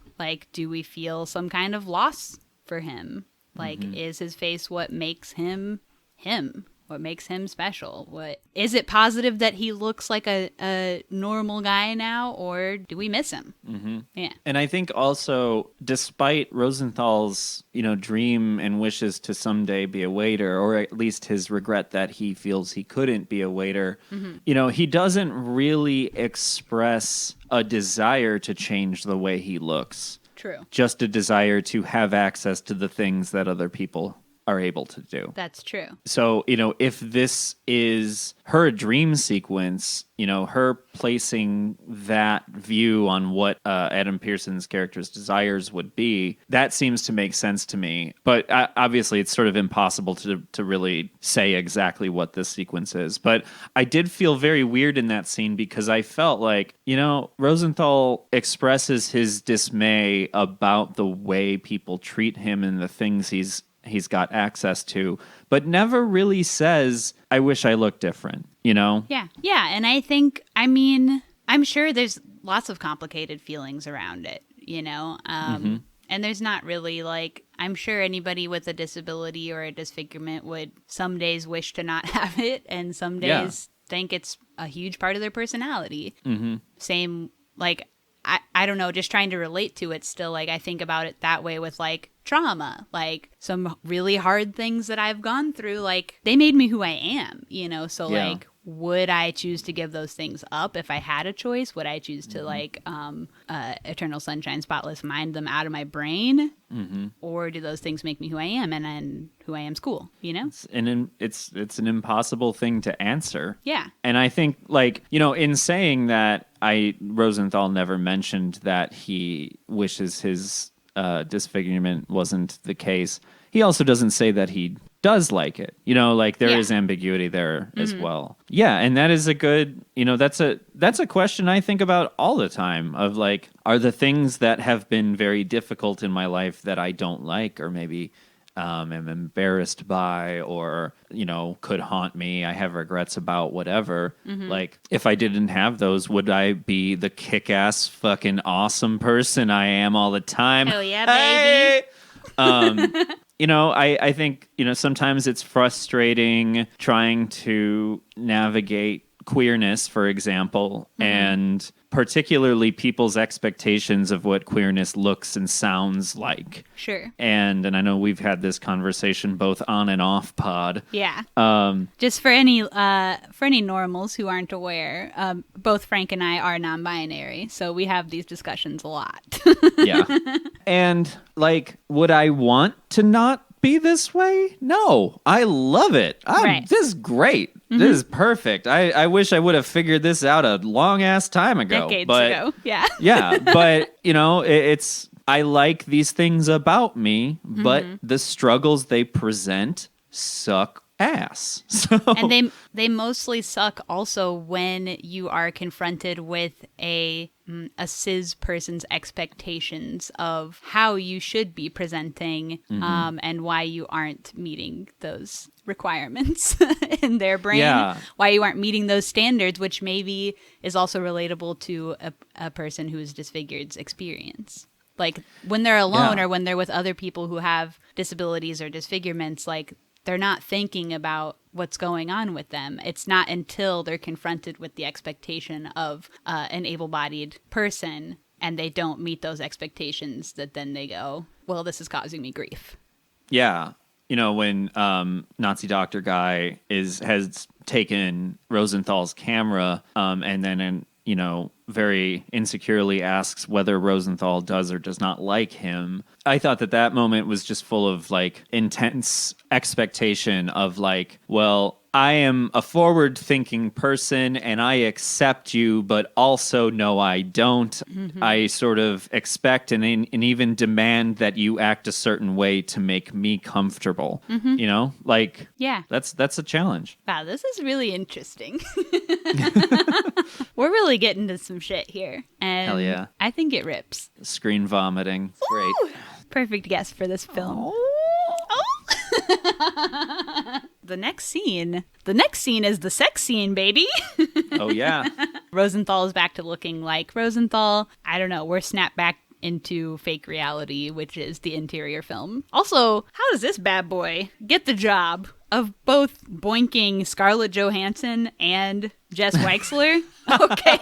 Do we feel some kind of loss for him? Is his face what makes him him? What makes him special? Is it positive that he looks like a normal guy now, or do we miss him? Mm-hmm. Yeah. And I think also, despite Rosenthal's, dream and wishes to someday be a waiter, or at least his regret that he feels he couldn't be a waiter, he doesn't really express a desire to change the way he looks. True. Just a desire to have access to the things that other people are able to do. That's true. So, if this is her dream sequence, her placing that view on what Adam Pearson's character's desires would be, that seems to make sense to me. But obviously, it's sort of impossible to really say exactly what this sequence is. But I did feel very weird in that scene because I felt like, Rosenthal expresses his dismay about the way people treat him and the things he's got access to, but never really says, I wish I looked different, Yeah. Yeah. And I'm sure there's lots of complicated feelings around it, and there's not really I'm sure anybody with a disability or a disfigurement would some days wish to not have it. And some days think it's a huge part of their personality. Mm-hmm. Same, I don't know, just trying to relate to it still. I think about it that way with trauma, some really hard things that I've gone through, they made me who I am, so would I choose to give those things up if I had a choice? Would I choose to Eternal Sunshine, Spotless Mind them out of my brain? Mm-hmm. Or do those things make me who I am and who I am's cool, It's an impossible thing to answer. Yeah. And I think in saying that, Rosenthal never mentioned that he wishes his disfigurement wasn't the case. He also doesn't say that he does like it. There is ambiguity there as well. Yeah, and that is a good, that's a question I think about all the time of are the things that have been very difficult in my life that I don't like or maybe am embarrassed by or, could haunt me. I have regrets about whatever. Mm-hmm. If I didn't have those, would I be the kick-ass fucking awesome person I am all the time? Oh, yeah, baby. I think, sometimes it's frustrating trying to navigate queerness, for example, and particularly people's expectations of what queerness looks and sounds like. Sure. And I know we've had this conversation both on and off pod. Yeah. Just for any normals who aren't aware, both Frank and I are non-binary, so we have these discussions a lot. Yeah. And like, would I want to not be this way? No, I love it. This is great. This is perfect. I wish I would have figured this out a long ass time ago. Decades ago. Yeah. Yeah, but you know, it's I like these things about me, but the struggles they present suck ass. So. And they mostly suck also when you are confronted with a cis person's expectations of how you should be presenting and why you aren't meeting those requirements in their brain, why you aren't meeting those standards, which maybe is also relatable to a person who is disfigured's experience. Like when they're alone or when they're with other people who have disabilities or disfigurements, like they're not thinking about what's going on with them. It's not until they're confronted with the expectation of an able-bodied person and they don't meet those expectations that then they go, well, this is causing me grief. Yeah. You know, when Nazi doctor guy has taken Rosenthal's camera and then, very insecurely asks whether Rosenthal does or does not like him. I thought that moment was just full of like intense expectation of like, well, I am a forward-thinking person and I accept you, but also no, I don't. I sort of expect and even demand that you act a certain way to make me comfortable. You know, like, that's a challenge. Wow, this is really interesting. We're really getting to some shit here. And hell yeah. I think it rips. Screen vomiting. Great. Perfect guess for this film. The next scene is the sex scene, baby. Oh, yeah. Rosenthal is back to looking like Rosenthal. I don't know. We're snapped back into fake reality, which is the interior film. Also, how does this bad boy get the job of both boinking Scarlett Johansson and Jess Weixler? Okay.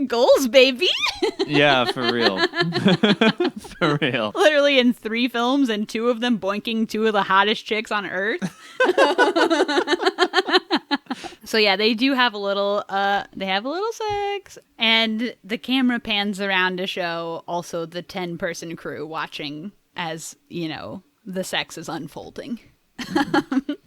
Goals, baby. Yeah, for real. For real. Literally in 3 films and 2 of them boinking 2 of the hottest chicks on earth. So yeah, they do have a little sex. And the camera pans around to show also the 10-person crew watching as, the sex is unfolding.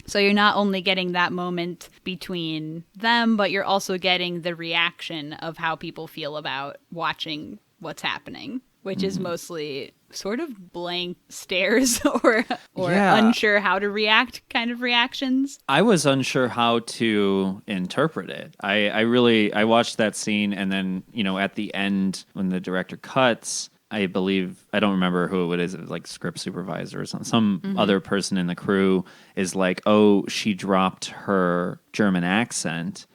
So you're not only getting that moment between them, but you're also getting the reaction of how people feel about watching what's happening, which is mostly sort of blank stares or unsure how to react kind of reactions. I was unsure how to interpret it. I watched that scene and then, at the end when the director cuts, I don't remember who it is. It was like script supervisor or something. Some other person in the crew is like, oh, she dropped her German accent.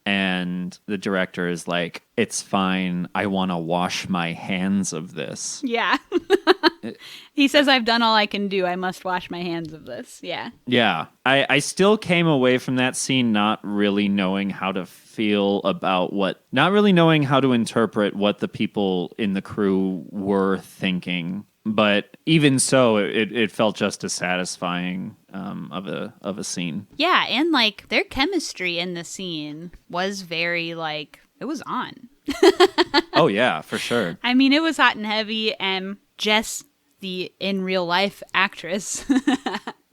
And the director is like, it's fine. I want to wash my hands of this. Yeah. He says, I've done all I can do. I must wash my hands of this. Yeah. Yeah. I still came away from that scene not really knowing how to feel about not really knowing how to interpret what the people in the crew were thinking. But even so, it felt just as satisfying of a scene. Yeah, and like their chemistry in the scene was very like it was on. Oh yeah, for sure. I mean, it was hot and heavy, and Jess, the in real life actress,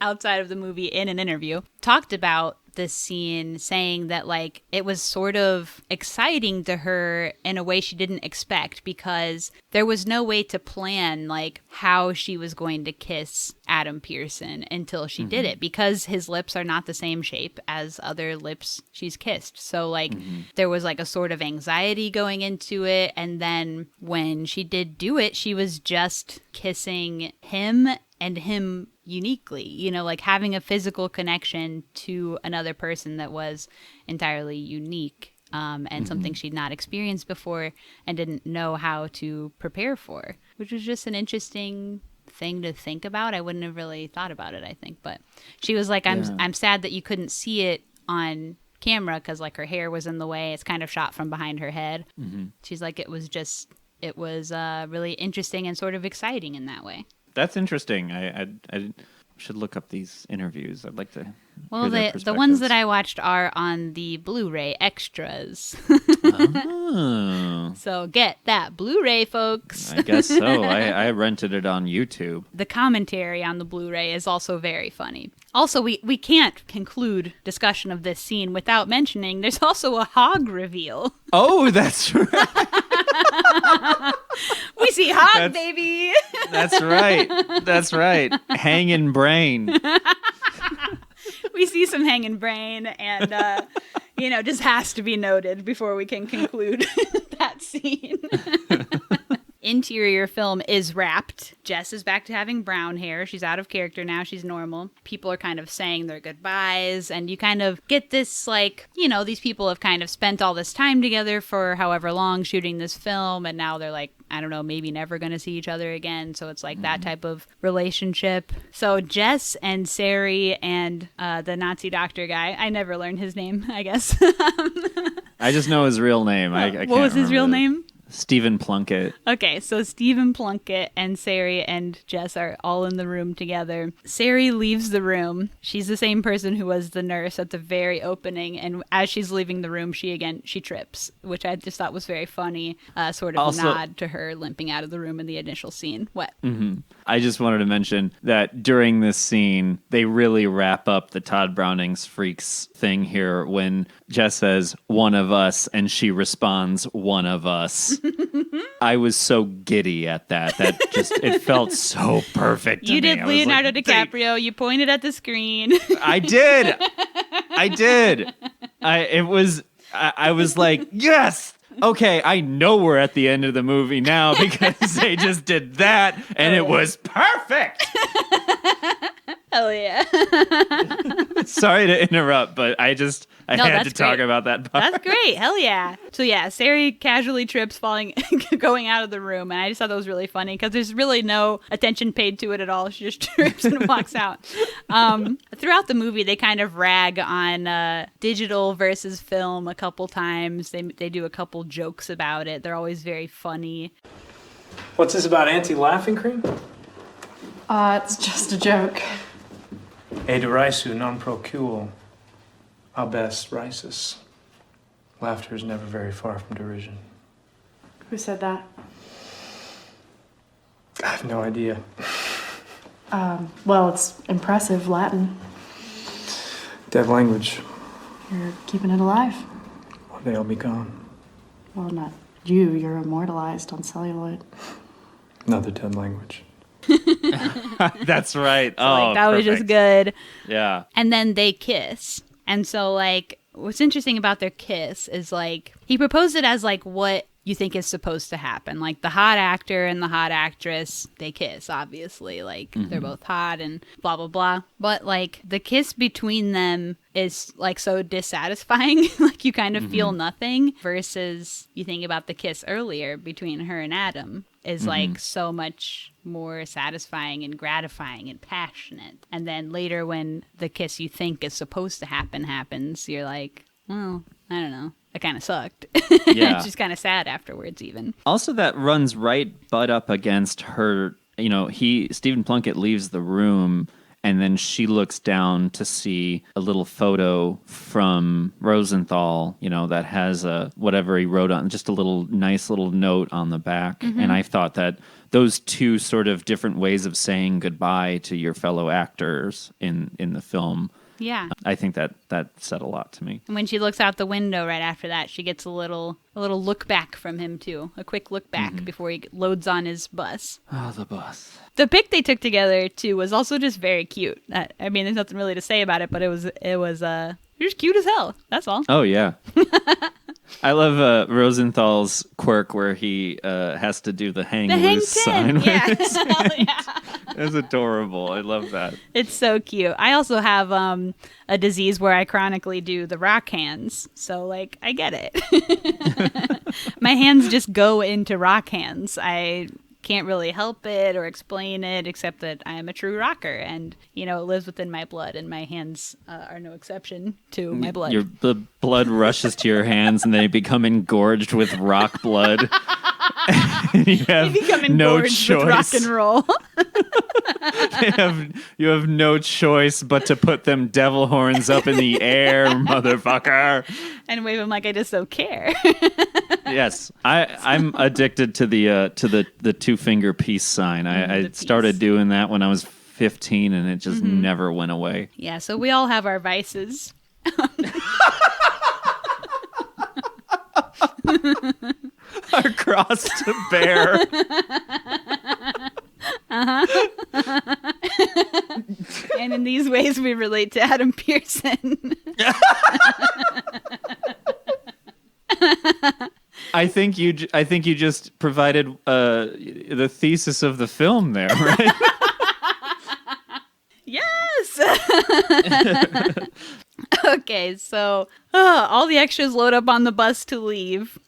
outside of the movie in an interview, talked about this scene, saying that like it was sort of exciting to her in a way she didn't expect, because there was no way to plan like how she was going to kiss Adam Pearson until she did it, because his lips are not the same shape as other lips she's kissed. So like there was like a sort of anxiety going into it, and then when she did do it, she was just kissing him and him uniquely, like having a physical connection to another person that was entirely unique, and something she'd not experienced before and didn't know how to prepare for, which was just an interesting thing to think about. I wouldn't have really thought about it, I think, but she was like, I'm sad that you couldn't see it on camera because like her hair was in the way. It's kind of shot from behind her head. She's like, it was really interesting and sort of exciting in that way. That's interesting. I should look up these interviews. I'd like to. Well, the ones that I watched are on the Blu-ray extras. Oh. So get that Blu-ray, folks. I guess so. I rented it on YouTube. The commentary on the Blu-ray is also very funny. Also, we can't conclude discussion of this scene without mentioning there's also a hog reveal. Oh, that's right. We see hog, baby. That's right. That's right. Hangin' brain. We see some hanging brain, and just has to be noted before we can conclude that scene. Interior film is wrapped. Jess is back to having brown hair. She's out of character now. She's normal. People are kind of saying their goodbyes, and you kind of get this, like, these people have kind of spent all this time together for however long shooting this film, and now they're like, I don't know, maybe never going to see each other again. So it's like that type of relationship. So Jess and Sari and the Nazi doctor guy, I never learned his name, I guess. I just know his real name. I can't what was his real remember. name? Stephen Plunkett. Okay, so Stephen Plunkett and Sari and Jess are all in the room together. Sari leaves the room. She's the same person who was the nurse at the very opening, and as she's leaving the room, she trips, which I just thought was very funny. Sort of Also, nod to her limping out of the room in the initial scene. What? I just wanted to mention that during this scene, they really wrap up the Todd Browning's Freaks thing here when Jess says, "One of us," and she responds, "One of us." I was so giddy at that. That just, it felt so perfect to You me. did Leonardo DiCaprio. You pointed at the screen. I did. I was like, yes. Okay, I know we're at the end of the movie now because they just did that and it was perfect. Hell yeah. Sorry to interrupt, but I had to talk about that part. That's great. Hell yeah. So yeah, Sari casually trips going out of the room, and I just thought that was really funny because there's really no attention paid to it at all. She just trips and walks out. Throughout the movie, they kind of rag on digital versus film a couple times. They do a couple jokes about it. They're always very funny. What's this about anti-laughing cream? It's just a joke. Eiderisu non procul, abest risus. Laughter is never very far from derision. Who said that? I have no idea. Well, it's impressive Latin. Dead language. You're keeping it alive. One day I'll be gone. Well, not you. You're immortalized on celluloid. Another dead language. That's right. That was just good. Yeah. And then they kiss. And so, like, what's interesting about their kiss is, like, he proposed it as, like, what you think is supposed to happen. Like, the hot actor and the hot actress, they kiss, obviously. Like, they're both hot and blah, blah, blah. But, like, the kiss between them is, like, so dissatisfying. Like, you kind of feel nothing versus you think about the kiss earlier between her and Adam is, like, so much more satisfying and gratifying and passionate. And then later when the kiss you think is supposed to happen happens, you're like, well, I don't know. That kind of sucked. Yeah. It's just kind of sad afterwards even. Also, that runs right butt up against her. Stephen Plunkett leaves the room and then she looks down to see a little photo from Rosenthal, that has whatever he wrote on, just a nice little note on the back. And I thought that those two sort of different ways of saying goodbye to your fellow actors in the film. Yeah. I think that said a lot to me. And when she looks out the window right after that, she gets a little look back from him too. A quick look back before he loads on his bus. Oh, the bus. The pic they took together too was also just very cute. I mean, there's nothing really to say about it, but it was just cute as hell. That's all. Oh yeah. I love Rosenthal's quirk where he has to do the hang loose sign. Yeah. Yeah. That's adorable. I love that. It's so cute. I also have a disease where I chronically do the rock hands. So, like, I get it. My hands just go into rock hands. I can't really help it or explain it except that I am a true rocker, and it lives within my blood, and my hands are no exception to my blood. The blood rushes to your hands, and they become engorged with rock blood. You have no choice. With rock and roll. You have no choice but to put them devil horns up in the air, motherfucker, and wave them like I just don't care. Yes, I'm addicted to the 2-finger peace sign. I started doing that when I was 15, and it just never went away. Yeah, so we all have our vices. Our cross to bear. And in these ways, we relate to Adam Pearson. I think you just provided the thesis of the film there, right? Yes. Okay, so all the extras load up on the bus to leave.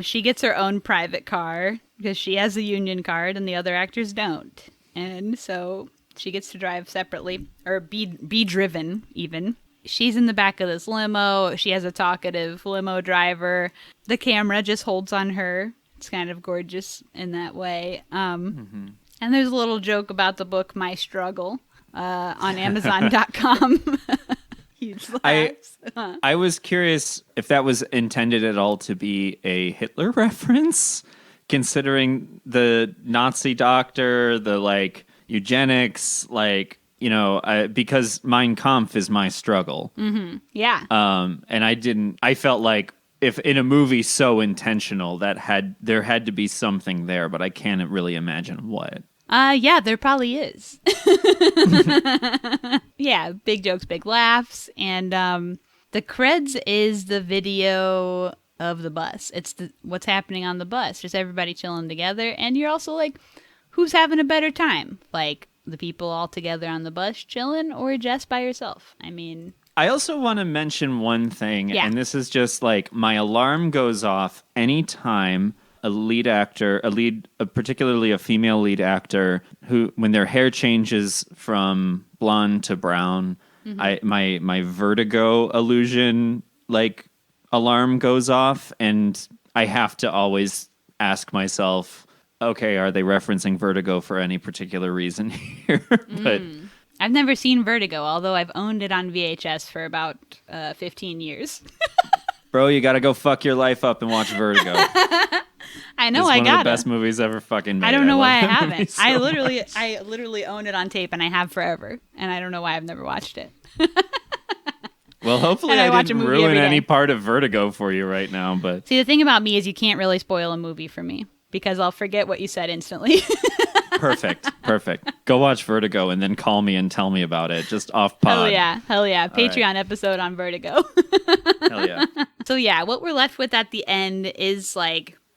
She gets her own private car because she has a union card and the other actors don't. And so she gets to drive separately, or be driven even. She's in the back of this limo. She has a talkative limo driver. The camera just holds on her. It's kind of gorgeous in that way. And there's a little joke about the book My Struggle on Amazon.com. Huge laughs. I was curious if that was intended at all to be a Hitler reference, considering the Nazi doctor, the eugenics, because Mein Kampf is my struggle. Mm-hmm. Yeah. And I felt like if in a movie so intentional there had to be something there, but I can't really imagine what. Yeah, there probably is. Yeah, big jokes, big laughs. And the creds is the video of the bus. It's what's happening on the bus. Just everybody chilling together. And you're also like, who's having a better time? Like, the people all together on the bus chilling, or just by yourself? I mean... I also want to mention one thing, and this is just my alarm goes off anytime a lead actor, particularly a female lead actor, when their hair changes from blonde to brown, my vertigo illusion alarm goes off, and I have to always ask myself, okay, are they referencing Vertigo for any particular reason here? But I've never seen Vertigo, although I've owned it on VHS for about 15 years. Bro, you got to go fuck your life up and watch Vertigo. I know, it's I got it. one of the best movies ever fucking made. I don't know why I haven't. So I literally own it on tape, and I have forever. And I don't know why I've never watched it. Well, hopefully I didn't ruin any part of Vertigo for you right now. But see, the thing about me is you can't really spoil a movie for me because I'll forget what you said instantly. Perfect. Go watch Vertigo and then call me and tell me about it. Just off pod. Hell yeah. Patreon episode on Vertigo. Hell yeah. So yeah, what we're left with at the end is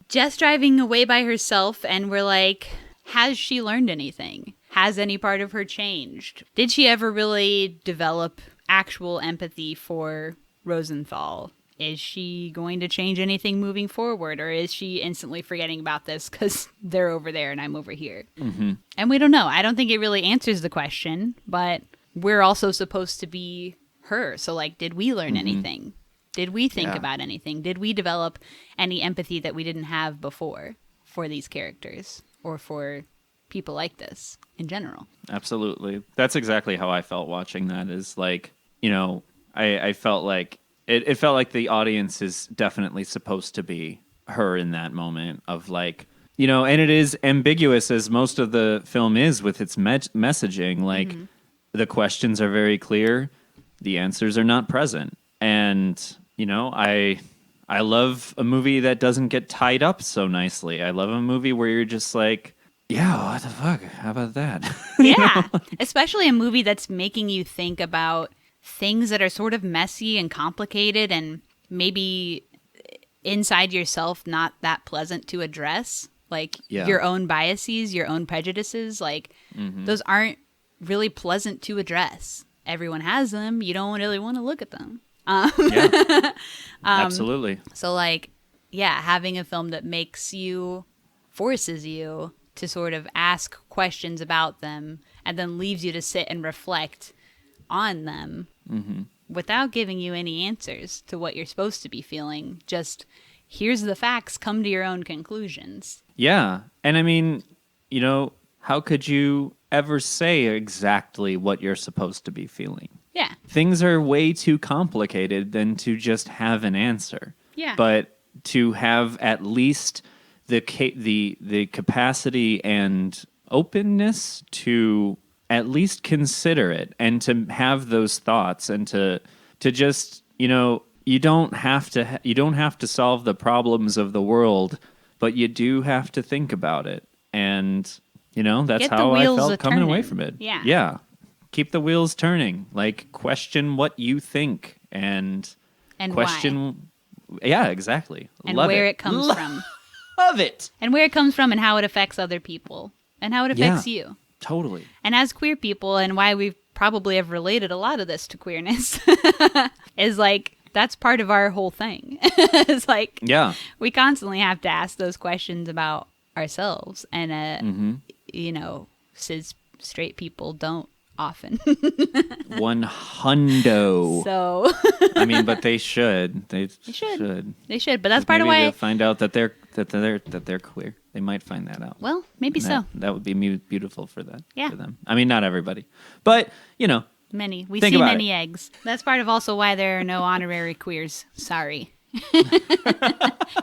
Jess driving away by herself, and we're like, has she learned anything? Has any part of her changed? Did she ever really develop actual empathy for Rosenthal? Is she going to change anything moving forward, or is she instantly forgetting about this because they're over there and I'm over here? Mm-hmm. And we don't know. I don't think it really answers the question, but we're also supposed to be her. So, did we learn anything? Did we think about anything? Did we develop any empathy that we didn't have before for these characters or for people like this in general? Absolutely. That's exactly how I felt watching that. Is I felt like it felt like the audience is definitely supposed to be her in that moment of and it is ambiguous as most of the film is with its messaging. The questions are very clear, the answers are not present, and I love a movie that doesn't get tied up so nicely. I love a movie where you're just yeah, what the fuck? How about that? Yeah, especially a movie that's making you think about things that are sort of messy and complicated and maybe inside yourself not that pleasant to address. Your own biases, your own prejudices, those aren't really pleasant to address. Everyone has them. You don't really want to look at them. Absolutely. So having a film that forces you to sort of ask questions about them and then leaves you to sit and reflect on them without giving you any answers to what you're supposed to be feeling. Just here's the facts, come to your own conclusions. Yeah. And I mean, you know, how could you ever say exactly what you're supposed to be feeling? Yeah. Things are way too complicated than to just have an answer. Yeah. But to have at least the capacity and openness to at least consider it and to have those thoughts and to just, you know, you don't have to solve the problems of the world, but you do have to think about it. And, you know, that's how I felt coming away from it. Yeah. Yeah. Keep the wheels turning. Like, question what you think and question why. Yeah, exactly. And Love where it. it comes from. Love it. And where it comes from and how it affects other people and how it affects you. Totally. And as queer people, and why we probably have related a lot of this to queerness, is like, that's part of our whole thing. It's like, we constantly have to ask those questions about ourselves. And, you know, cis straight people don't often. 100. So I mean, but they should. They should. They should. But that's part of Maybe why they'll find out that they're queer. They might find that out. Well, maybe And so. That would be beautiful for that. Yeah. For them. I mean, not everybody, but you know. Many. We think see about many eggs. That's part of also why there are no honorary queers. Sorry.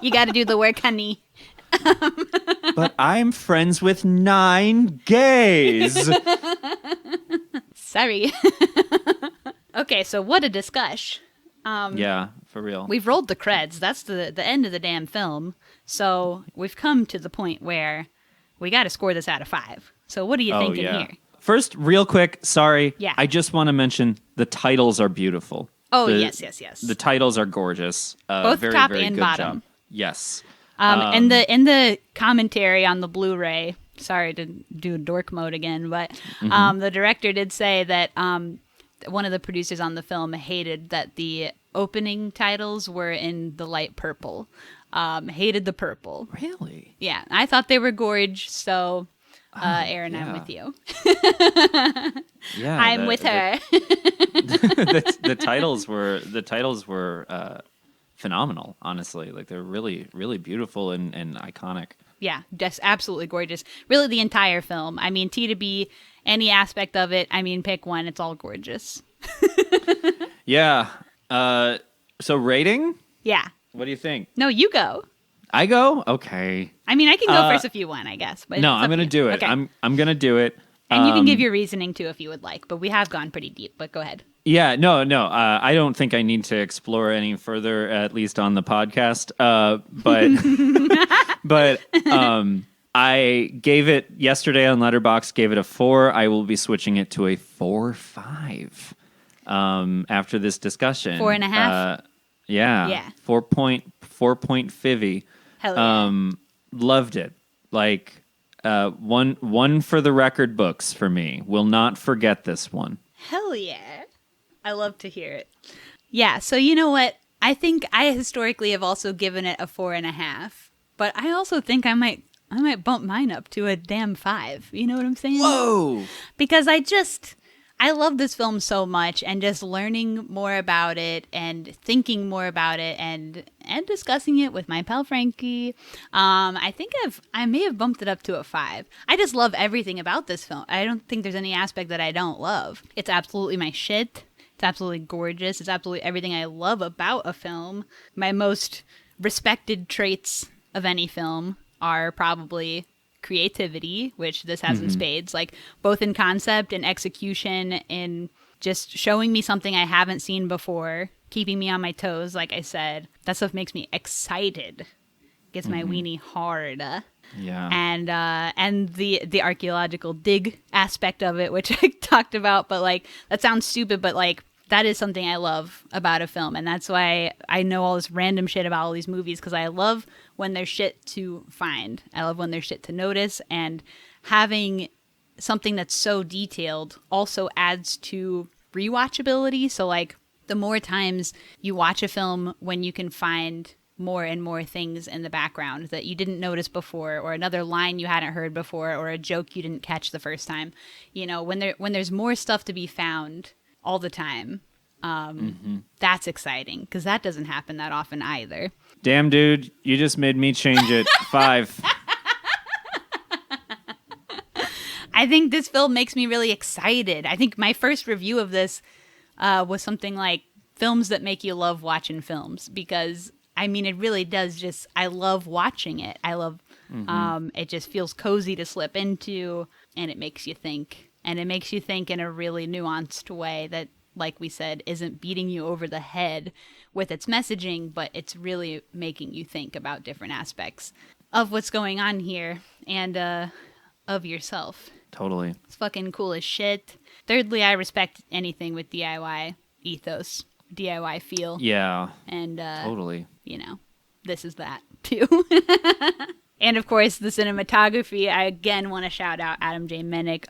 You got to do the work, honey. But I'm friends with 9 gays. Sorry. Okay, so what a discussion. Yeah, for real. We've rolled the creds. That's the end of the damn film. So we've come to the point where we got to score this out of 5. So what are you thinking here? First, real quick, sorry. Yeah. I just want to mention the titles are beautiful. Oh, yes. The titles are gorgeous. Both very, top very and good bottom. Job. Yes. And the commentary on the Blu-ray, sorry to do dork mode again, but the director did say that one of the producers on the film hated that the opening titles were in the light purple. Hated the purple. Really? Yeah. I thought they were gorge, so Aaron, I'm with you. Yeah. I'm with her. The titles were phenomenal, honestly. Like, they're really, really beautiful and iconic. Yeah, just absolutely gorgeous. Really, the entire film. I mean, T to B, any aspect of it, I mean, pick one. It's all gorgeous. Yeah. So rating? Yeah. What do you think? No, you go. I go? Okay. I mean, I can go first if you want, I guess. But no, I'm going to do it. Okay. I'm going to do it. And you can give your reasoning, too, if you would like. But we have gone pretty deep, but go ahead. Yeah, no. I don't think I need to explore any further, at least on the podcast. But I gave it yesterday on Letterboxd, gave it a 4. I will be switching it to a 4.5 after this discussion. 4.5? Yeah. 4.5. Hell yeah. Loved it. Like, one for the record books for me. Will not forget this one. Hell yeah. I love to hear it. Yeah, so you know what? I think I historically have also given it a 4.5, but I also think I might bump mine up to a damn 5. You know what I'm saying? Whoa! Because I love this film so much, and just learning more about it and thinking more about it and discussing it with my pal Franky. I think I may have bumped it up to a 5. I just love everything about this film. I don't think there's any aspect that I don't love. It's absolutely my shit. It's absolutely gorgeous. It's absolutely everything I love about a film. My most respected traits of any film are probably creativity, which this has in spades, like both in concept and execution, in just showing me something I haven't seen before, keeping me on my toes, like I said. That stuff makes me excited. Gets my weenie hard. Yeah. And the archaeological dig aspect of it, which I talked about, but like that sounds stupid, but like that is something I love about a film, and that's why I know all this random shit about all these movies, because I love when there's shit to find. I love when there's shit to notice, and having something that's so detailed also adds to rewatchability. So like the more times you watch a film when you can find more and more things in the background that you didn't notice before, or another line you hadn't heard before, or a joke you didn't catch the first time. You know, when there's more stuff to be found all the time, that's exciting, because that doesn't happen that often either. Damn, dude, you just made me change it. 5. I think this film makes me really excited. I think my first review of this was something like films that make you love watching films, because I mean, it really does just, I love watching it. I love, it just feels cozy to slip into, and it makes you think. And it makes you think in a really nuanced way that, like we said, isn't beating you over the head with its messaging, but it's really making you think about different aspects of what's going on here and of yourself. Totally. It's fucking cool as shit. Thirdly, I respect anything with DIY ethos, DIY feel. Yeah. And totally. You know, this is that too. And of course, the cinematography. I again want to shout out Adam J. Minnick.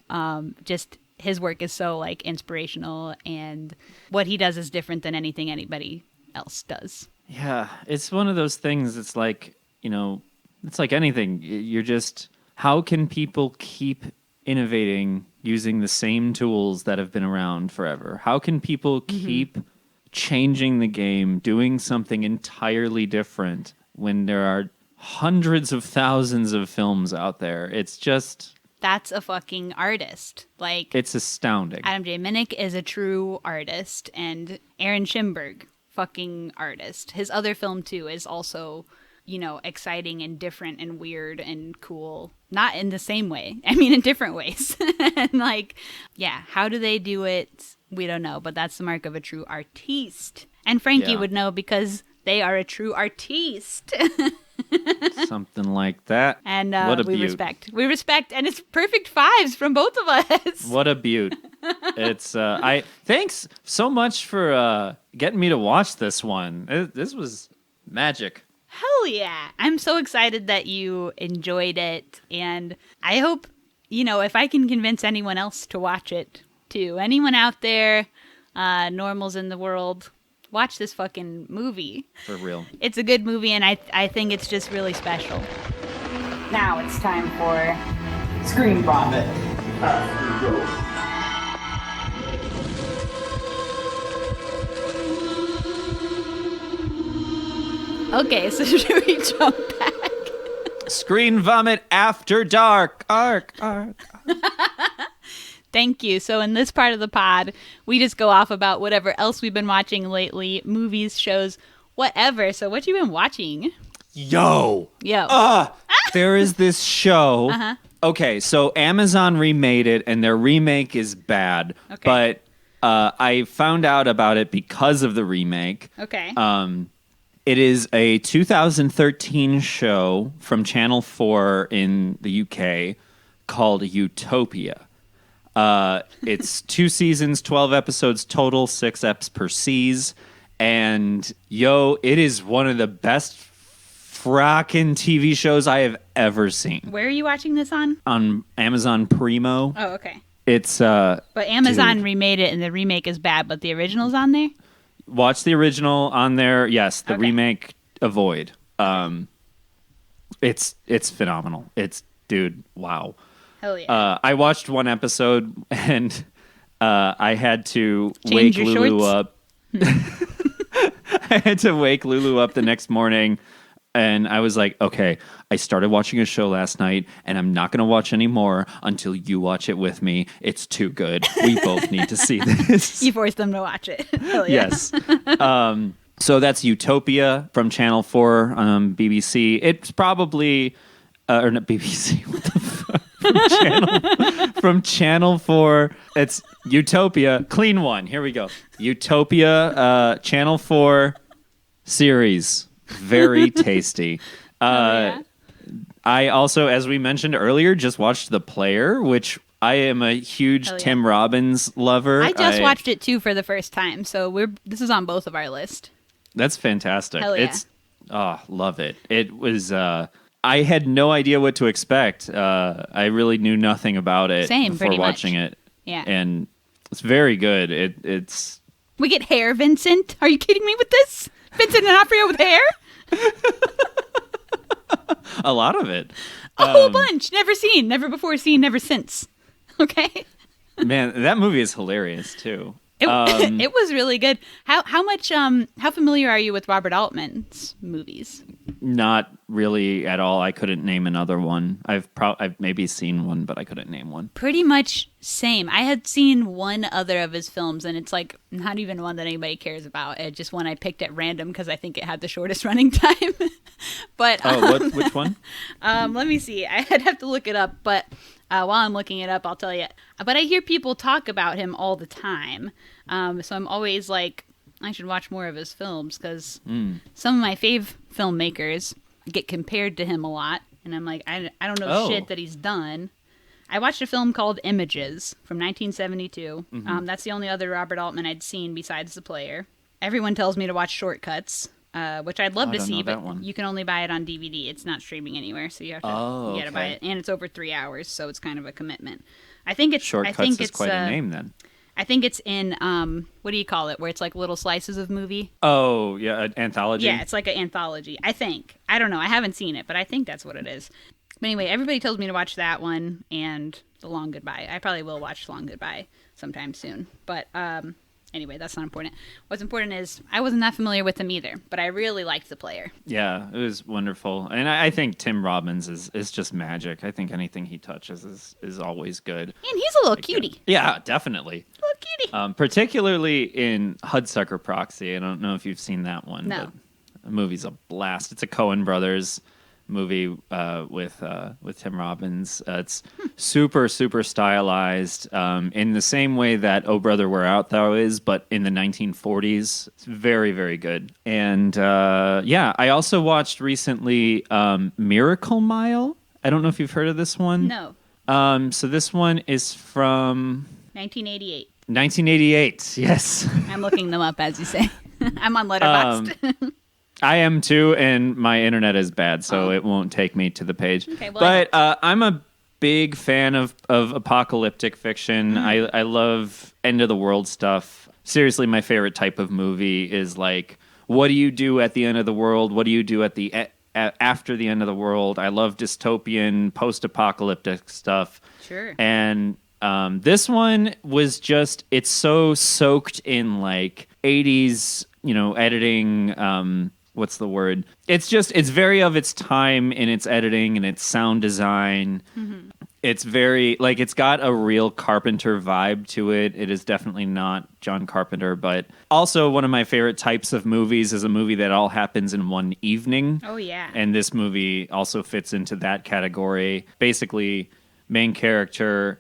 Just his work is so like inspirational, and what he does is different than anything anybody else does. Yeah, it's one of those things. It's like, you know, it's like anything. You're just, how can people keep innovating using the same tools that have been around forever? How can people keep changing the game, doing something entirely different when there are hundreds of thousands of films out there? It's just... That's a fucking artist. Like, it's astounding. Adam J. Minnick is a true artist, and Aaron Schimberg, fucking artist. His other film, too, is also, you know, exciting and different and weird and cool. Not in the same way. I mean, in different ways. And, like, yeah, how do they do it? We don't know, but that's the mark of a true artiste. And Franky would know, because they are a true artiste. Something like that. And what a we beaut. We respect, and it's perfect 5s from both of us. What a beaut. It's thanks so much for getting me to watch this one. This was magic. Hell yeah. I'm so excited that you enjoyed it, and I hope, you know, if I can convince anyone else to watch it too. Anyone out there, normals in the world, watch this fucking movie. For real. It's a good movie, and I think it's just really special. Now it's time for ScreenVomit. Okay, so should we jump back? ScreenVomit After Dark. Arc. Thank you. So in this part of the pod, we just go off about whatever else we've been watching lately, movies, shows, whatever. So what you been watching? Yo. There is this show. Okay, so Amazon remade it, and their remake is bad. Okay. But I found out about it because of the remake. Okay. It is a 2013 show from Channel 4 in the UK called Utopia. It's 2 seasons, 12 episodes total, 6 eps per season. And yo, it is one of the best frackin' TV shows I have ever seen. Where are you watching this on? On Amazon Primo. Oh, okay. It's but Amazon remade it, and the remake is bad, but the original's on there? Watch the original on there. Yes, the remake avoid. It's phenomenal. It's, dude, wow. Hell yeah. I watched one episode, and I had to Change wake your Lulu shorts? up. I had to wake Lulu up the next morning, and I was like, okay, I started watching a show last night, and I'm not going to watch any more until you watch it with me. It's too good. We both need to see this. You forced them to watch it. Hell yeah. Yes. So that's Utopia from Channel 4 on BBC. It's probably... or not BBC. What the fuck? From Channel 4. It's Utopia. Clean one. Here we go. Utopia, Channel 4 series. Very tasty. I also, as we mentioned earlier, just watched The Player, which I am a huge Tim Robbins lover. I just watched it too for the first time, so this is on both of our list. That's fantastic. Hell yeah. Love it. It was I had no idea what to expect. I really knew nothing about it before watching it. Yeah. And it's very good. It's We get hair, Vincent. Are you kidding me with this? Vincent D'Onofrio with hair? A lot of it. A whole bunch. Never seen, never before seen, never since. Okay. Man, that movie is hilarious too. It was really good. How familiar are you with Robert Altman's movies? Not really at all. I couldn't name another one. I've maybe seen one, but I couldn't name one. Pretty much same. I had seen one other of his films, and it's like not even one that anybody cares about. It's just one I picked at random because I think it had the shortest running time. But which one? Let me see. I'd have to look it up, but while I'm looking it up, I'll tell you. But I hear people talk about him all the time, so I'm always like, I should watch more of his films because some of my fave filmmakers get compared to him a lot, and I'm like, I don't know shit that he's done. I watched a film called Images from 1972. That's the only other Robert Altman I'd seen besides The Player. Everyone tells me to watch Shortcuts, which I'd love to see, but you can only buy it on DVD. It's not streaming anywhere, so you have to buy it, and it's over 3 hours, so it's kind of a commitment. I think it's Shortcuts is quite a name then. I think it's in what do you call it? Where it's like little slices of movie. Oh yeah, an anthology. Yeah, it's like an anthology. I think. I don't know. I haven't seen it, but I think that's what it is. But anyway, everybody tells me to watch that one and The Long Goodbye. I probably will watch The Long Goodbye sometime soon. But anyway, that's not important. What's important is I wasn't that familiar with him either, but I really liked The Player. Yeah, it was wonderful. And I think Tim Robbins is just magic. I think anything he touches is always good. And he's a little cutie. Yeah, definitely. A little cutie. Particularly in Hudsucker Proxy. I don't know if you've seen that one. No. But the movie's a blast. It's a Coen Brothers movie with Tim Robbins. It's super stylized in the same way that Oh Brother Where Art Thou is, but in the 1940s. It's very good. And I also watched recently Miracle Mile. I don't know if you've heard of this one. No. So this one is from 1988. 1988. Yes. I'm looking them up as you say. I'm on Letterboxd. I am too, and my internet is bad, so it won't take me to the page. Okay, well, but I'm a big fan of apocalyptic fiction. I love end of the world stuff. Seriously, my favorite type of movie is like, what do you do at the end of the world? What do you do at the after the end of the world? I love dystopian, post-apocalyptic stuff. Sure. And this one was just, it's so soaked in like 80s, editing. What's the word? It's very of its time in its editing and its sound design. Mm-hmm. It's very, like, it's got a real Carpenter vibe to it. It is definitely not John Carpenter, but also one of my favorite types of movies is a movie that all happens in one evening. Oh, yeah. And this movie also fits into that category. Basically, main character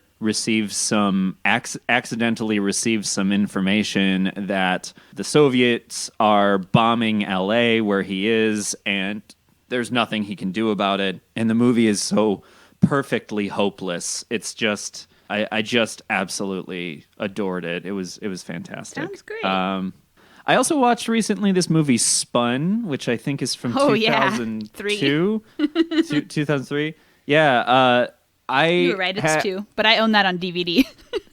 accidentally receives some information that the Soviets are bombing LA where he is, and there's nothing he can do about it. And the movie is so perfectly hopeless. It's just, I just absolutely adored it. It was fantastic. Sounds great. I also watched recently this movie Spun, which I think is from 2002. 2003. Yeah. You were right, it's 2, but I own that on DVD.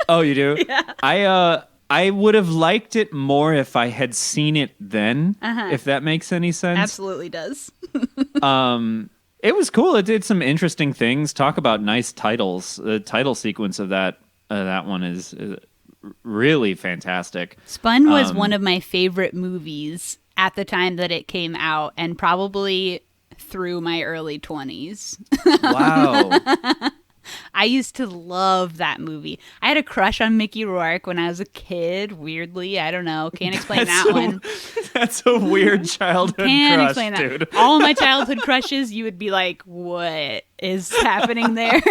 Oh, you do? Yeah. I would have liked it more if I had seen it then, if that makes any sense. Absolutely does. It was cool. It did some interesting things. Talk about nice titles. The title sequence of that one is really fantastic. Spun was one of my favorite movies at the time that it came out, and probably through my early 20s. Wow. I used to love that movie. I had a crush on Mickey Rourke when I was a kid, weirdly. I don't know. Can't explain one. That's a weird childhood Can't crush, explain that. dude. All of my childhood crushes, you would be like, what is happening there?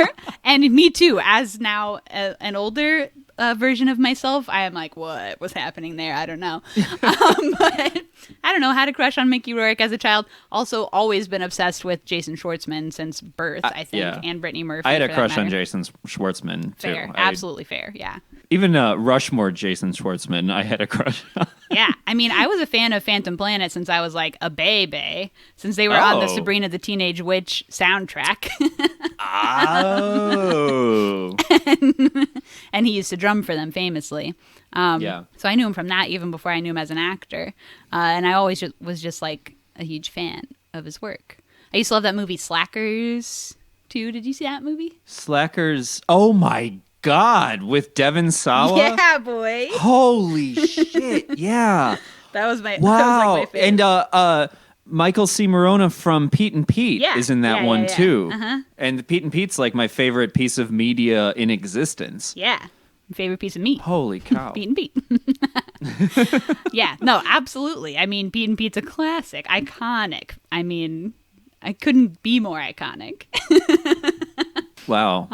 And me too. As now an older version of myself, I am like, what was happening there? I don't know. But I don't know. Had a crush on Mickey Rourke as a child. Also, always been obsessed with Jason Schwartzman since birth, I think, and Brittany Murphy. I had a crush on Jason Schwartzman, too. Fair. Absolutely fair, yeah. Even Rushmore Jason Schwartzman, I had a crush on. Yeah, I mean, I was a fan of Phantom Planet since I was like a baby, since they were on the Sabrina the Teenage Witch soundtrack. Oh. And he used to drum for them famously. So I knew him from that even before I knew him as an actor. And I always was just like a huge fan. of his work. I used to love that movie Slackers too. Did you see that movie? Slackers. Oh my God, with Devon Sawa? Yeah, boy. Holy shit, yeah. That was my Wow. That was like my favorite. And Michael C. Morona from Pete and Pete is in that one too. Uh-huh. And Pete and Pete's like my favorite piece of media in existence. Yeah. My favorite piece of meat. Holy cow. Pete and Pete. Yeah, no, absolutely. I mean, Pete and Pete's a classic, iconic. I mean, I couldn't be more iconic. Wow.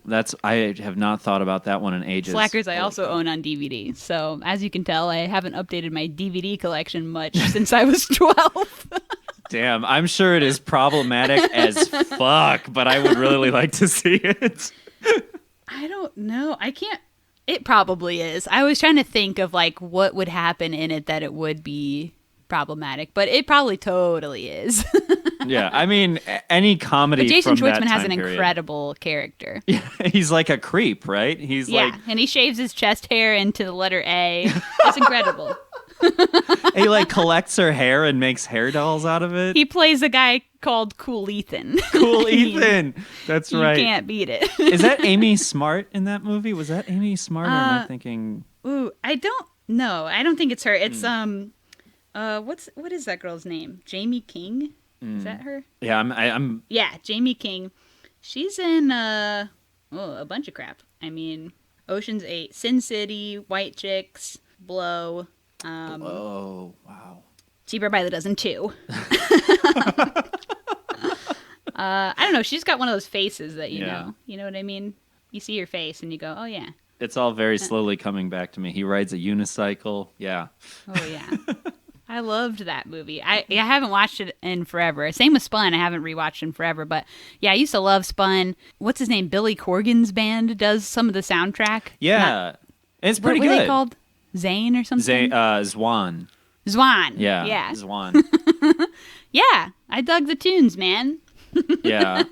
That's I have not thought about that one in ages. Slackers I also own on DVD. So, as you can tell, I haven't updated my DVD collection much since I was 12. Damn, I'm sure it is problematic as fuck, but I would really like to see it. I don't know. I can't. It probably is. I was trying to think of like what would happen in it that it would be problematic, but it probably totally is. Yeah, I mean, any comedy. But Jason from that Schwartzman has time an period. incredible character. Yeah, he's like a creep, right? He's like and he shaves his chest hair into the letter A. It's incredible. he like collects her hair and makes hair dolls out of it. He plays a guy called Cool Ethan. Cool Ethan. That's right. You can't beat it. Is that Amy Smart in that movie? Was that Amy Smart or am I thinking? Ooh, I don't know. I don't think it's her. It's what is that girl's name? Jamie King? Is that her? Yeah, I'm Yeah, Jamie King. She's in a bunch of crap. I mean, Ocean's 8, Sin City, White Chicks, Blow. Oh, wow. Cheaper by the Dozen 2. I don't know. She's got one of those faces that you know. You know what I mean? You see her face and you go, oh, yeah. It's all very slowly coming back to me. He rides a unicycle. Yeah. Oh, yeah. I loved that movie. I haven't watched it in forever. Same with Spun. I haven't rewatched in forever. But, yeah, I used to love Spun. What's his name? Billy Corgan's band does some of the soundtrack. Yeah. It's pretty what good. What are they called? Zane or something? Zwan. Zwan. Yeah. Yeah. Zwan. Yeah. I dug the tunes, man. Yeah.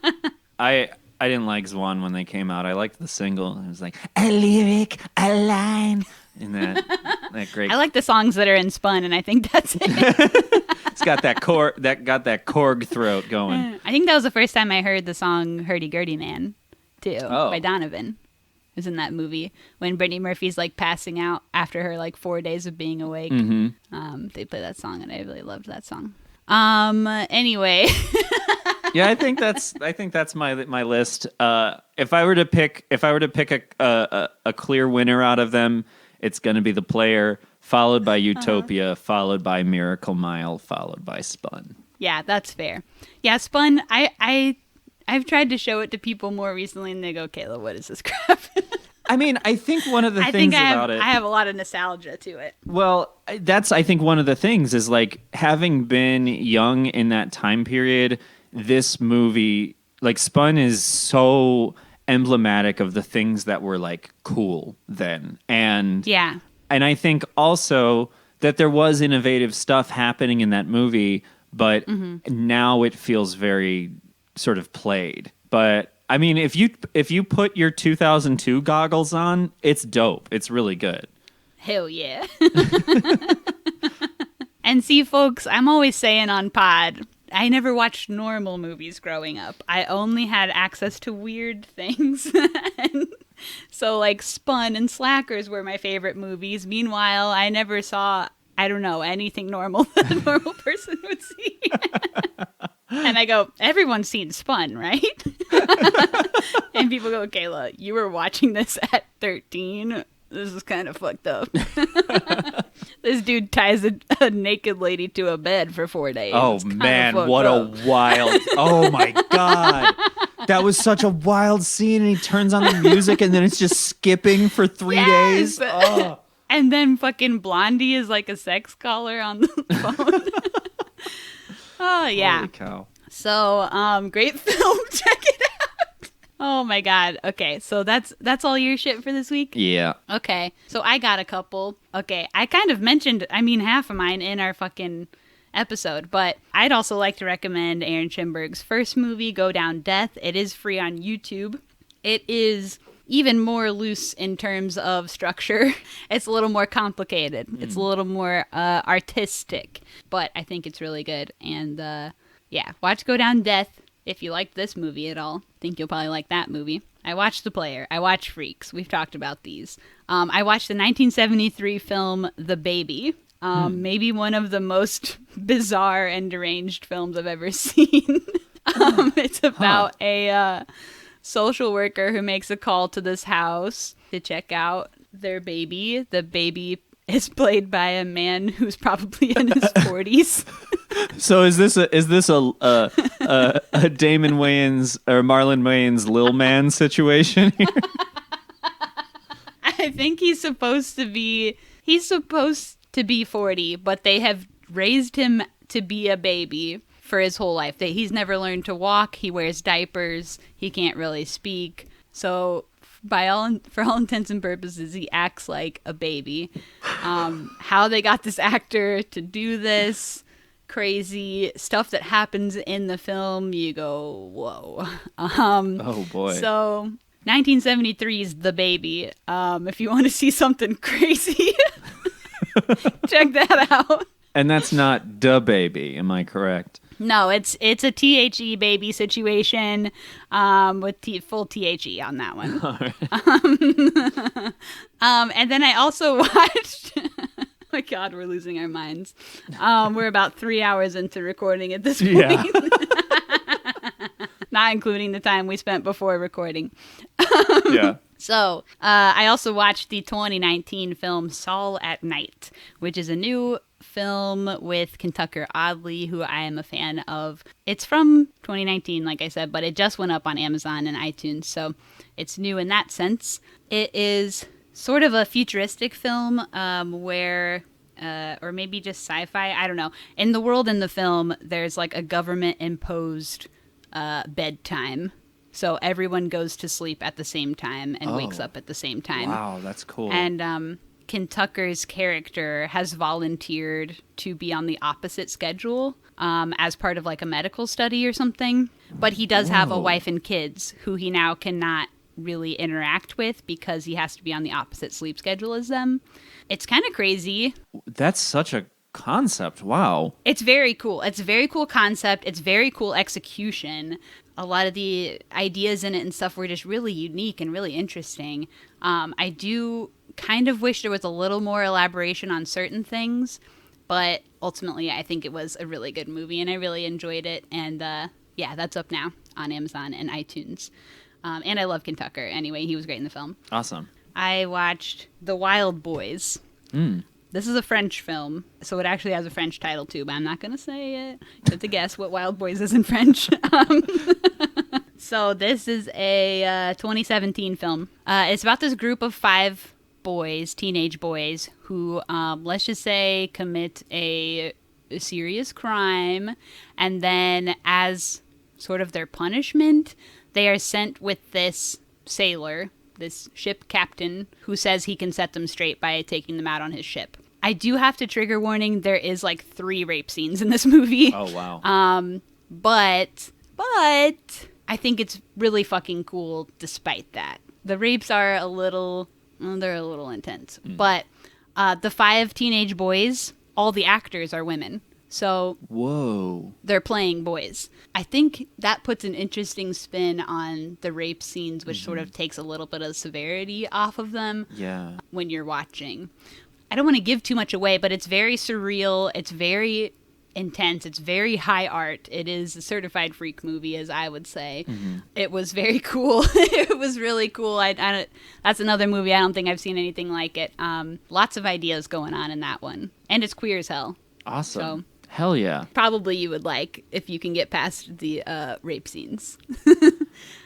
I didn't like Zwan when they came out. I liked the single. It was like, a lyric, a line. And that great. I like the songs that are in Spun, and I think that's it. It's got that Korg throat going. I think that was the first time I heard the song Hurdy Gurdy Man, too, by Donovan. It was in that movie when Brittany Murphy's like passing out after her like 4 days of being awake. Mm-hmm. They play that song, and I really loved that song. Anyway. Yeah, I think that's my list. If I were to pick a clear winner out of them, it's going to be The Player, followed by Utopia, followed by Miracle Mile, followed by Spun. Yeah, that's fair. Yeah, Spun. I've tried to show it to people more recently, and they go, "Kayla, what is this crap?" I mean, I think one of the things about it. I have a lot of nostalgia to it. Well, that's I think one of the things is like having been young in that time period. This movie, like Spun, is so emblematic of the things that were like cool then, and I think also that there was innovative stuff happening in that movie, but now it feels very sort of played. But I mean, if you put your 2002 goggles on, it's dope. It's really good. Hell yeah. And see, folks, I'm always saying on pod, I never watched normal movies growing up. I only had access to weird things. And so, like, Spun and Slackers were my favorite movies. Meanwhile, I never saw, I don't know, anything normal that a normal person would see. And I go, everyone's seen Spun, right? And people go, Kayla, you were watching this at 13? This is kind of fucked up. This dude ties a naked lady to a bed for 4 days. Oh, man, what a wild... Oh, my God. That was such a wild scene, and he turns on the music, and then it's just skipping for 3 days. Oh. And then fucking Blondie is like a sex caller on the phone. Oh, yeah. Holy cow. So, great film. Check it out. Oh my God. Okay, so that's all your shit for this week? Yeah. Okay, so I got a couple. Okay, I kind of mentioned, half of mine in our fucking episode, but I'd also like to recommend Aaron Schimberg's first movie, Go Down Death. It is free on YouTube. It is even more loose in terms of structure. It's a little more complicated. It's a little more artistic, but I think it's really good. And Yeah, watch Go Down Death. If you liked this movie at all, think you'll probably like that movie. I watched The Player. I watched Freaks. We've talked about these. I watched the 1973 film The Baby. Maybe one of the most bizarre and deranged films I've ever seen. It's about a social worker who makes a call to this house to check out their baby. The baby is played by a man who's probably in his 40s. So is this a Damon Wayans or Marlon Wayans Lil Man situation here? I think he's supposed to be 40, but they have raised him to be a baby for his whole life. He's never learned to walk. He wears diapers. He can't really speak. So for all intents and purposes, he acts like a baby. How they got this actor to do this crazy stuff that happens in the film, you go, whoa. Oh boy. So 1973's The Baby. If you want to see something crazy, check that out. And that's not Da Baby, am I correct? No, it's a THE baby situation with full THE on that one. And then I also watched... Oh my God, we're losing our minds. We're about 3 hours into recording at this point. Yeah. Not including the time we spent before recording. Yeah. So, I also watched the 2019 film Saul at Night, which is a new film with Kentucker Audley, who I am a fan of. It's from 2019, like I said, but it just went up on Amazon and iTunes, so it's new in that sense. It is sort of a futuristic film where, or maybe just sci-fi, I don't know. In the world in the film, there's like a government-imposed bedtime. So everyone goes to sleep at the same time and wakes up at the same time. Wow, that's cool. And Kentucker's character has volunteered to be on the opposite schedule as part of like a medical study or something. But he does have a wife and kids who he now cannot really interact with because he has to be on the opposite sleep schedule as them. It's kind of crazy. That's such a concept. Wow. It's very cool. It's a very cool concept. It's very cool execution. A lot of the ideas in it and stuff were just really unique and really interesting. I do kind of wish there was a little more elaboration on certain things, but ultimately I think it was a really good movie and I really enjoyed it. And yeah, that's up now on Amazon and iTunes. And I love Kentucker. Anyway, he was great in the film. Awesome. I watched The Wild Boys. This is a French film, so it actually has a French title too, but I'm not going to say it. You have to guess what Wild Boys is in French. So this is a 2017 film. It's about this group of 5 boys, teenage boys, who, let's just say, commit a serious crime, and then as sort of their punishment, they are sent with this sailor, this ship captain, who says he can set them straight by taking them out on his ship. I do have to trigger warning, there is like 3 rape scenes in this movie. Oh, wow. But I think it's really fucking cool despite that. The rapes are a little, they're a little intense. But the 5 teenage boys, all the actors are women. So whoa, they're playing boys. I think that puts an interesting spin on the rape scenes, which sort of takes a little bit of severity off of them when you're watching. I don't want to give too much away, but it's very surreal. It's very intense. It's very high art. It is a certified freak movie, as I would say. It was very cool. It was really cool. That's another movie. I don't think I've seen anything like it. Lots of ideas going on in that one. And it's queer as hell. Awesome. So, hell yeah. Probably you would like if you can get past the rape scenes.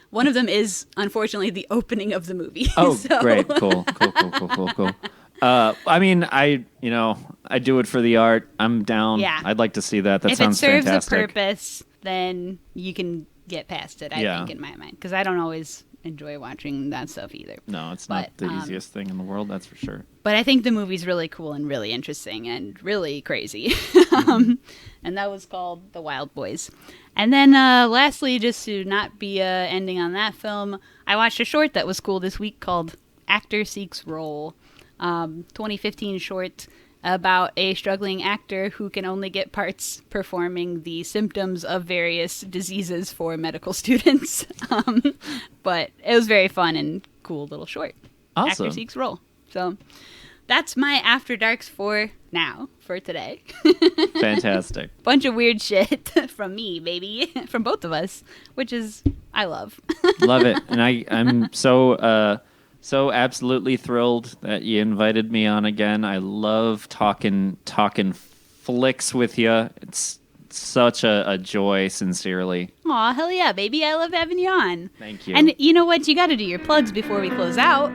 One of them is, unfortunately, the opening of the movie. Oh, so. Great. Cool. I mean, I do it for the art. I'm down. Yeah. I'd like to see that. That sounds fantastic. If it serves a purpose, then you can get past it, I think, in my mind. Because I don't always enjoy watching that stuff either. No, it's not the easiest thing in the world, that's for sure. But I think the movie's really cool and really interesting and really crazy. And that was called The Wild Boys. And then lastly, just to not be ending on that film, I watched a short that was cool this week called Actor Seeks Role. 2015 short. about a struggling actor who can only get parts performing the symptoms of various diseases for medical students. But it was very fun and cool little short. Awesome. Actor seeks role. So that's my After Darks for now, for today. Fantastic. Bunch of weird shit from me, baby. From both of us, which is, I love. Love it. And I'm so absolutely thrilled that you invited me on again. I love talking flicks with you. It's such a joy, sincerely. Aw, hell yeah, baby. I love having you on. Thank you. And you know what? You got to do your plugs before we close out.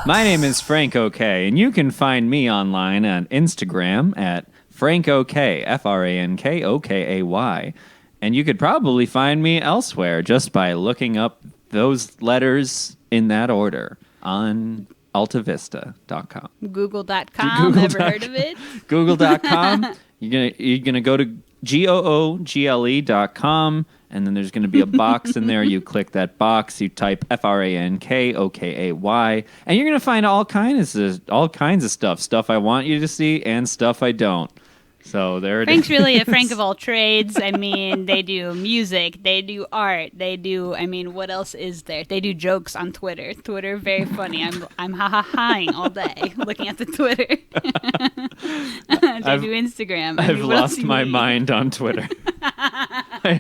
My name is Frank OK, and you can find me online on Instagram at FrankOK, FrankOKAY. And you could probably find me elsewhere just by looking up those letters in that order on altavista.com. Google.com. Ever heard of it? Google.com. You're gonna go to google.com, and then there's gonna be a box in there. You click that box, you type FrankOKAY, and you're gonna find all kinds of stuff I want you to see and stuff I don't. So there it Frank's is. really a Frank of all trades. I mean, they do music, they do art, they do, I mean, what else is there? They do jokes on Twitter. Twitter, very funny. I'm ha-ha-haing all day looking at the Twitter. They do Instagram. I've lost my mind on Twitter. I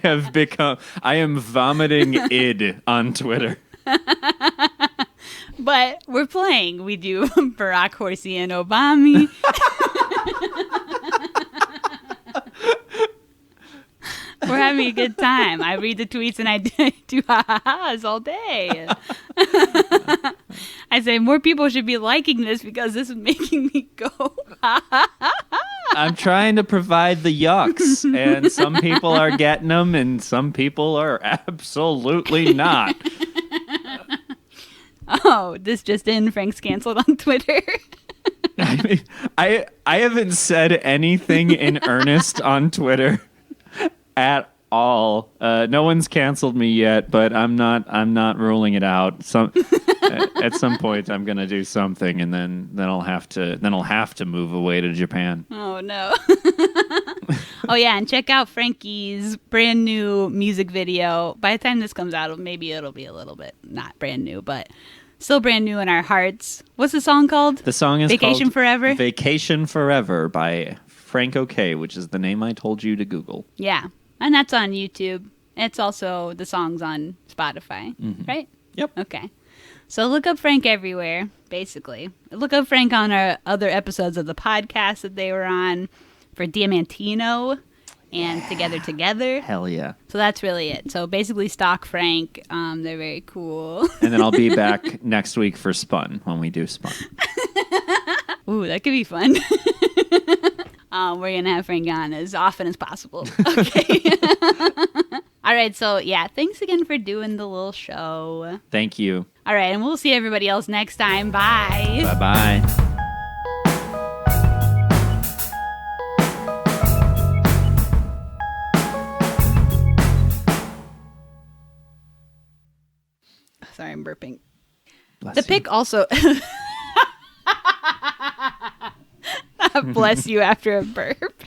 am vomiting id on Twitter. But we're playing. We do Barack, Horsey, and Obama. We're having a good time. I read the tweets and I do ha-ha-has all day. I say more people should be liking this because this is making me go ha-ha-ha. I'm trying to provide the yucks, and some people are getting them, and some people are absolutely not. Oh, this just in, Frank's canceled on Twitter. I mean, I haven't said anything in earnest on Twitter at all. No one's canceled me yet, but I'm not ruling it out. At some point I'm gonna do something, and then I'll have to move away to Japan. Oh no. Oh yeah, and check out Franky's brand new music video. By the time this comes out, maybe it'll be a little bit not brand new, but still brand new in our hearts. What's the song called? The song is Vacation called Forever? Vacation Forever by Frank OK, which is the name I told you to Google. Yeah. And that's on YouTube. It's also the songs on Spotify, right? Yep. Okay. So look up Frank everywhere, basically. Look up Frank on our other episodes of the podcast that they were on for Diamantino and Together. Hell yeah. So that's really it. So basically stalk Frank. They're very cool. And then I'll be back next week for Spun, when we do Spun. Ooh, that could be fun. We're going to have Frank on as often as possible. Okay. All right. So, yeah, thanks again for doing the little show. Thank you. All right. And we'll see everybody else next time. Bye. Bye-bye. Sorry, I'm burping. Bless the you. pic also... Bless you after a burp.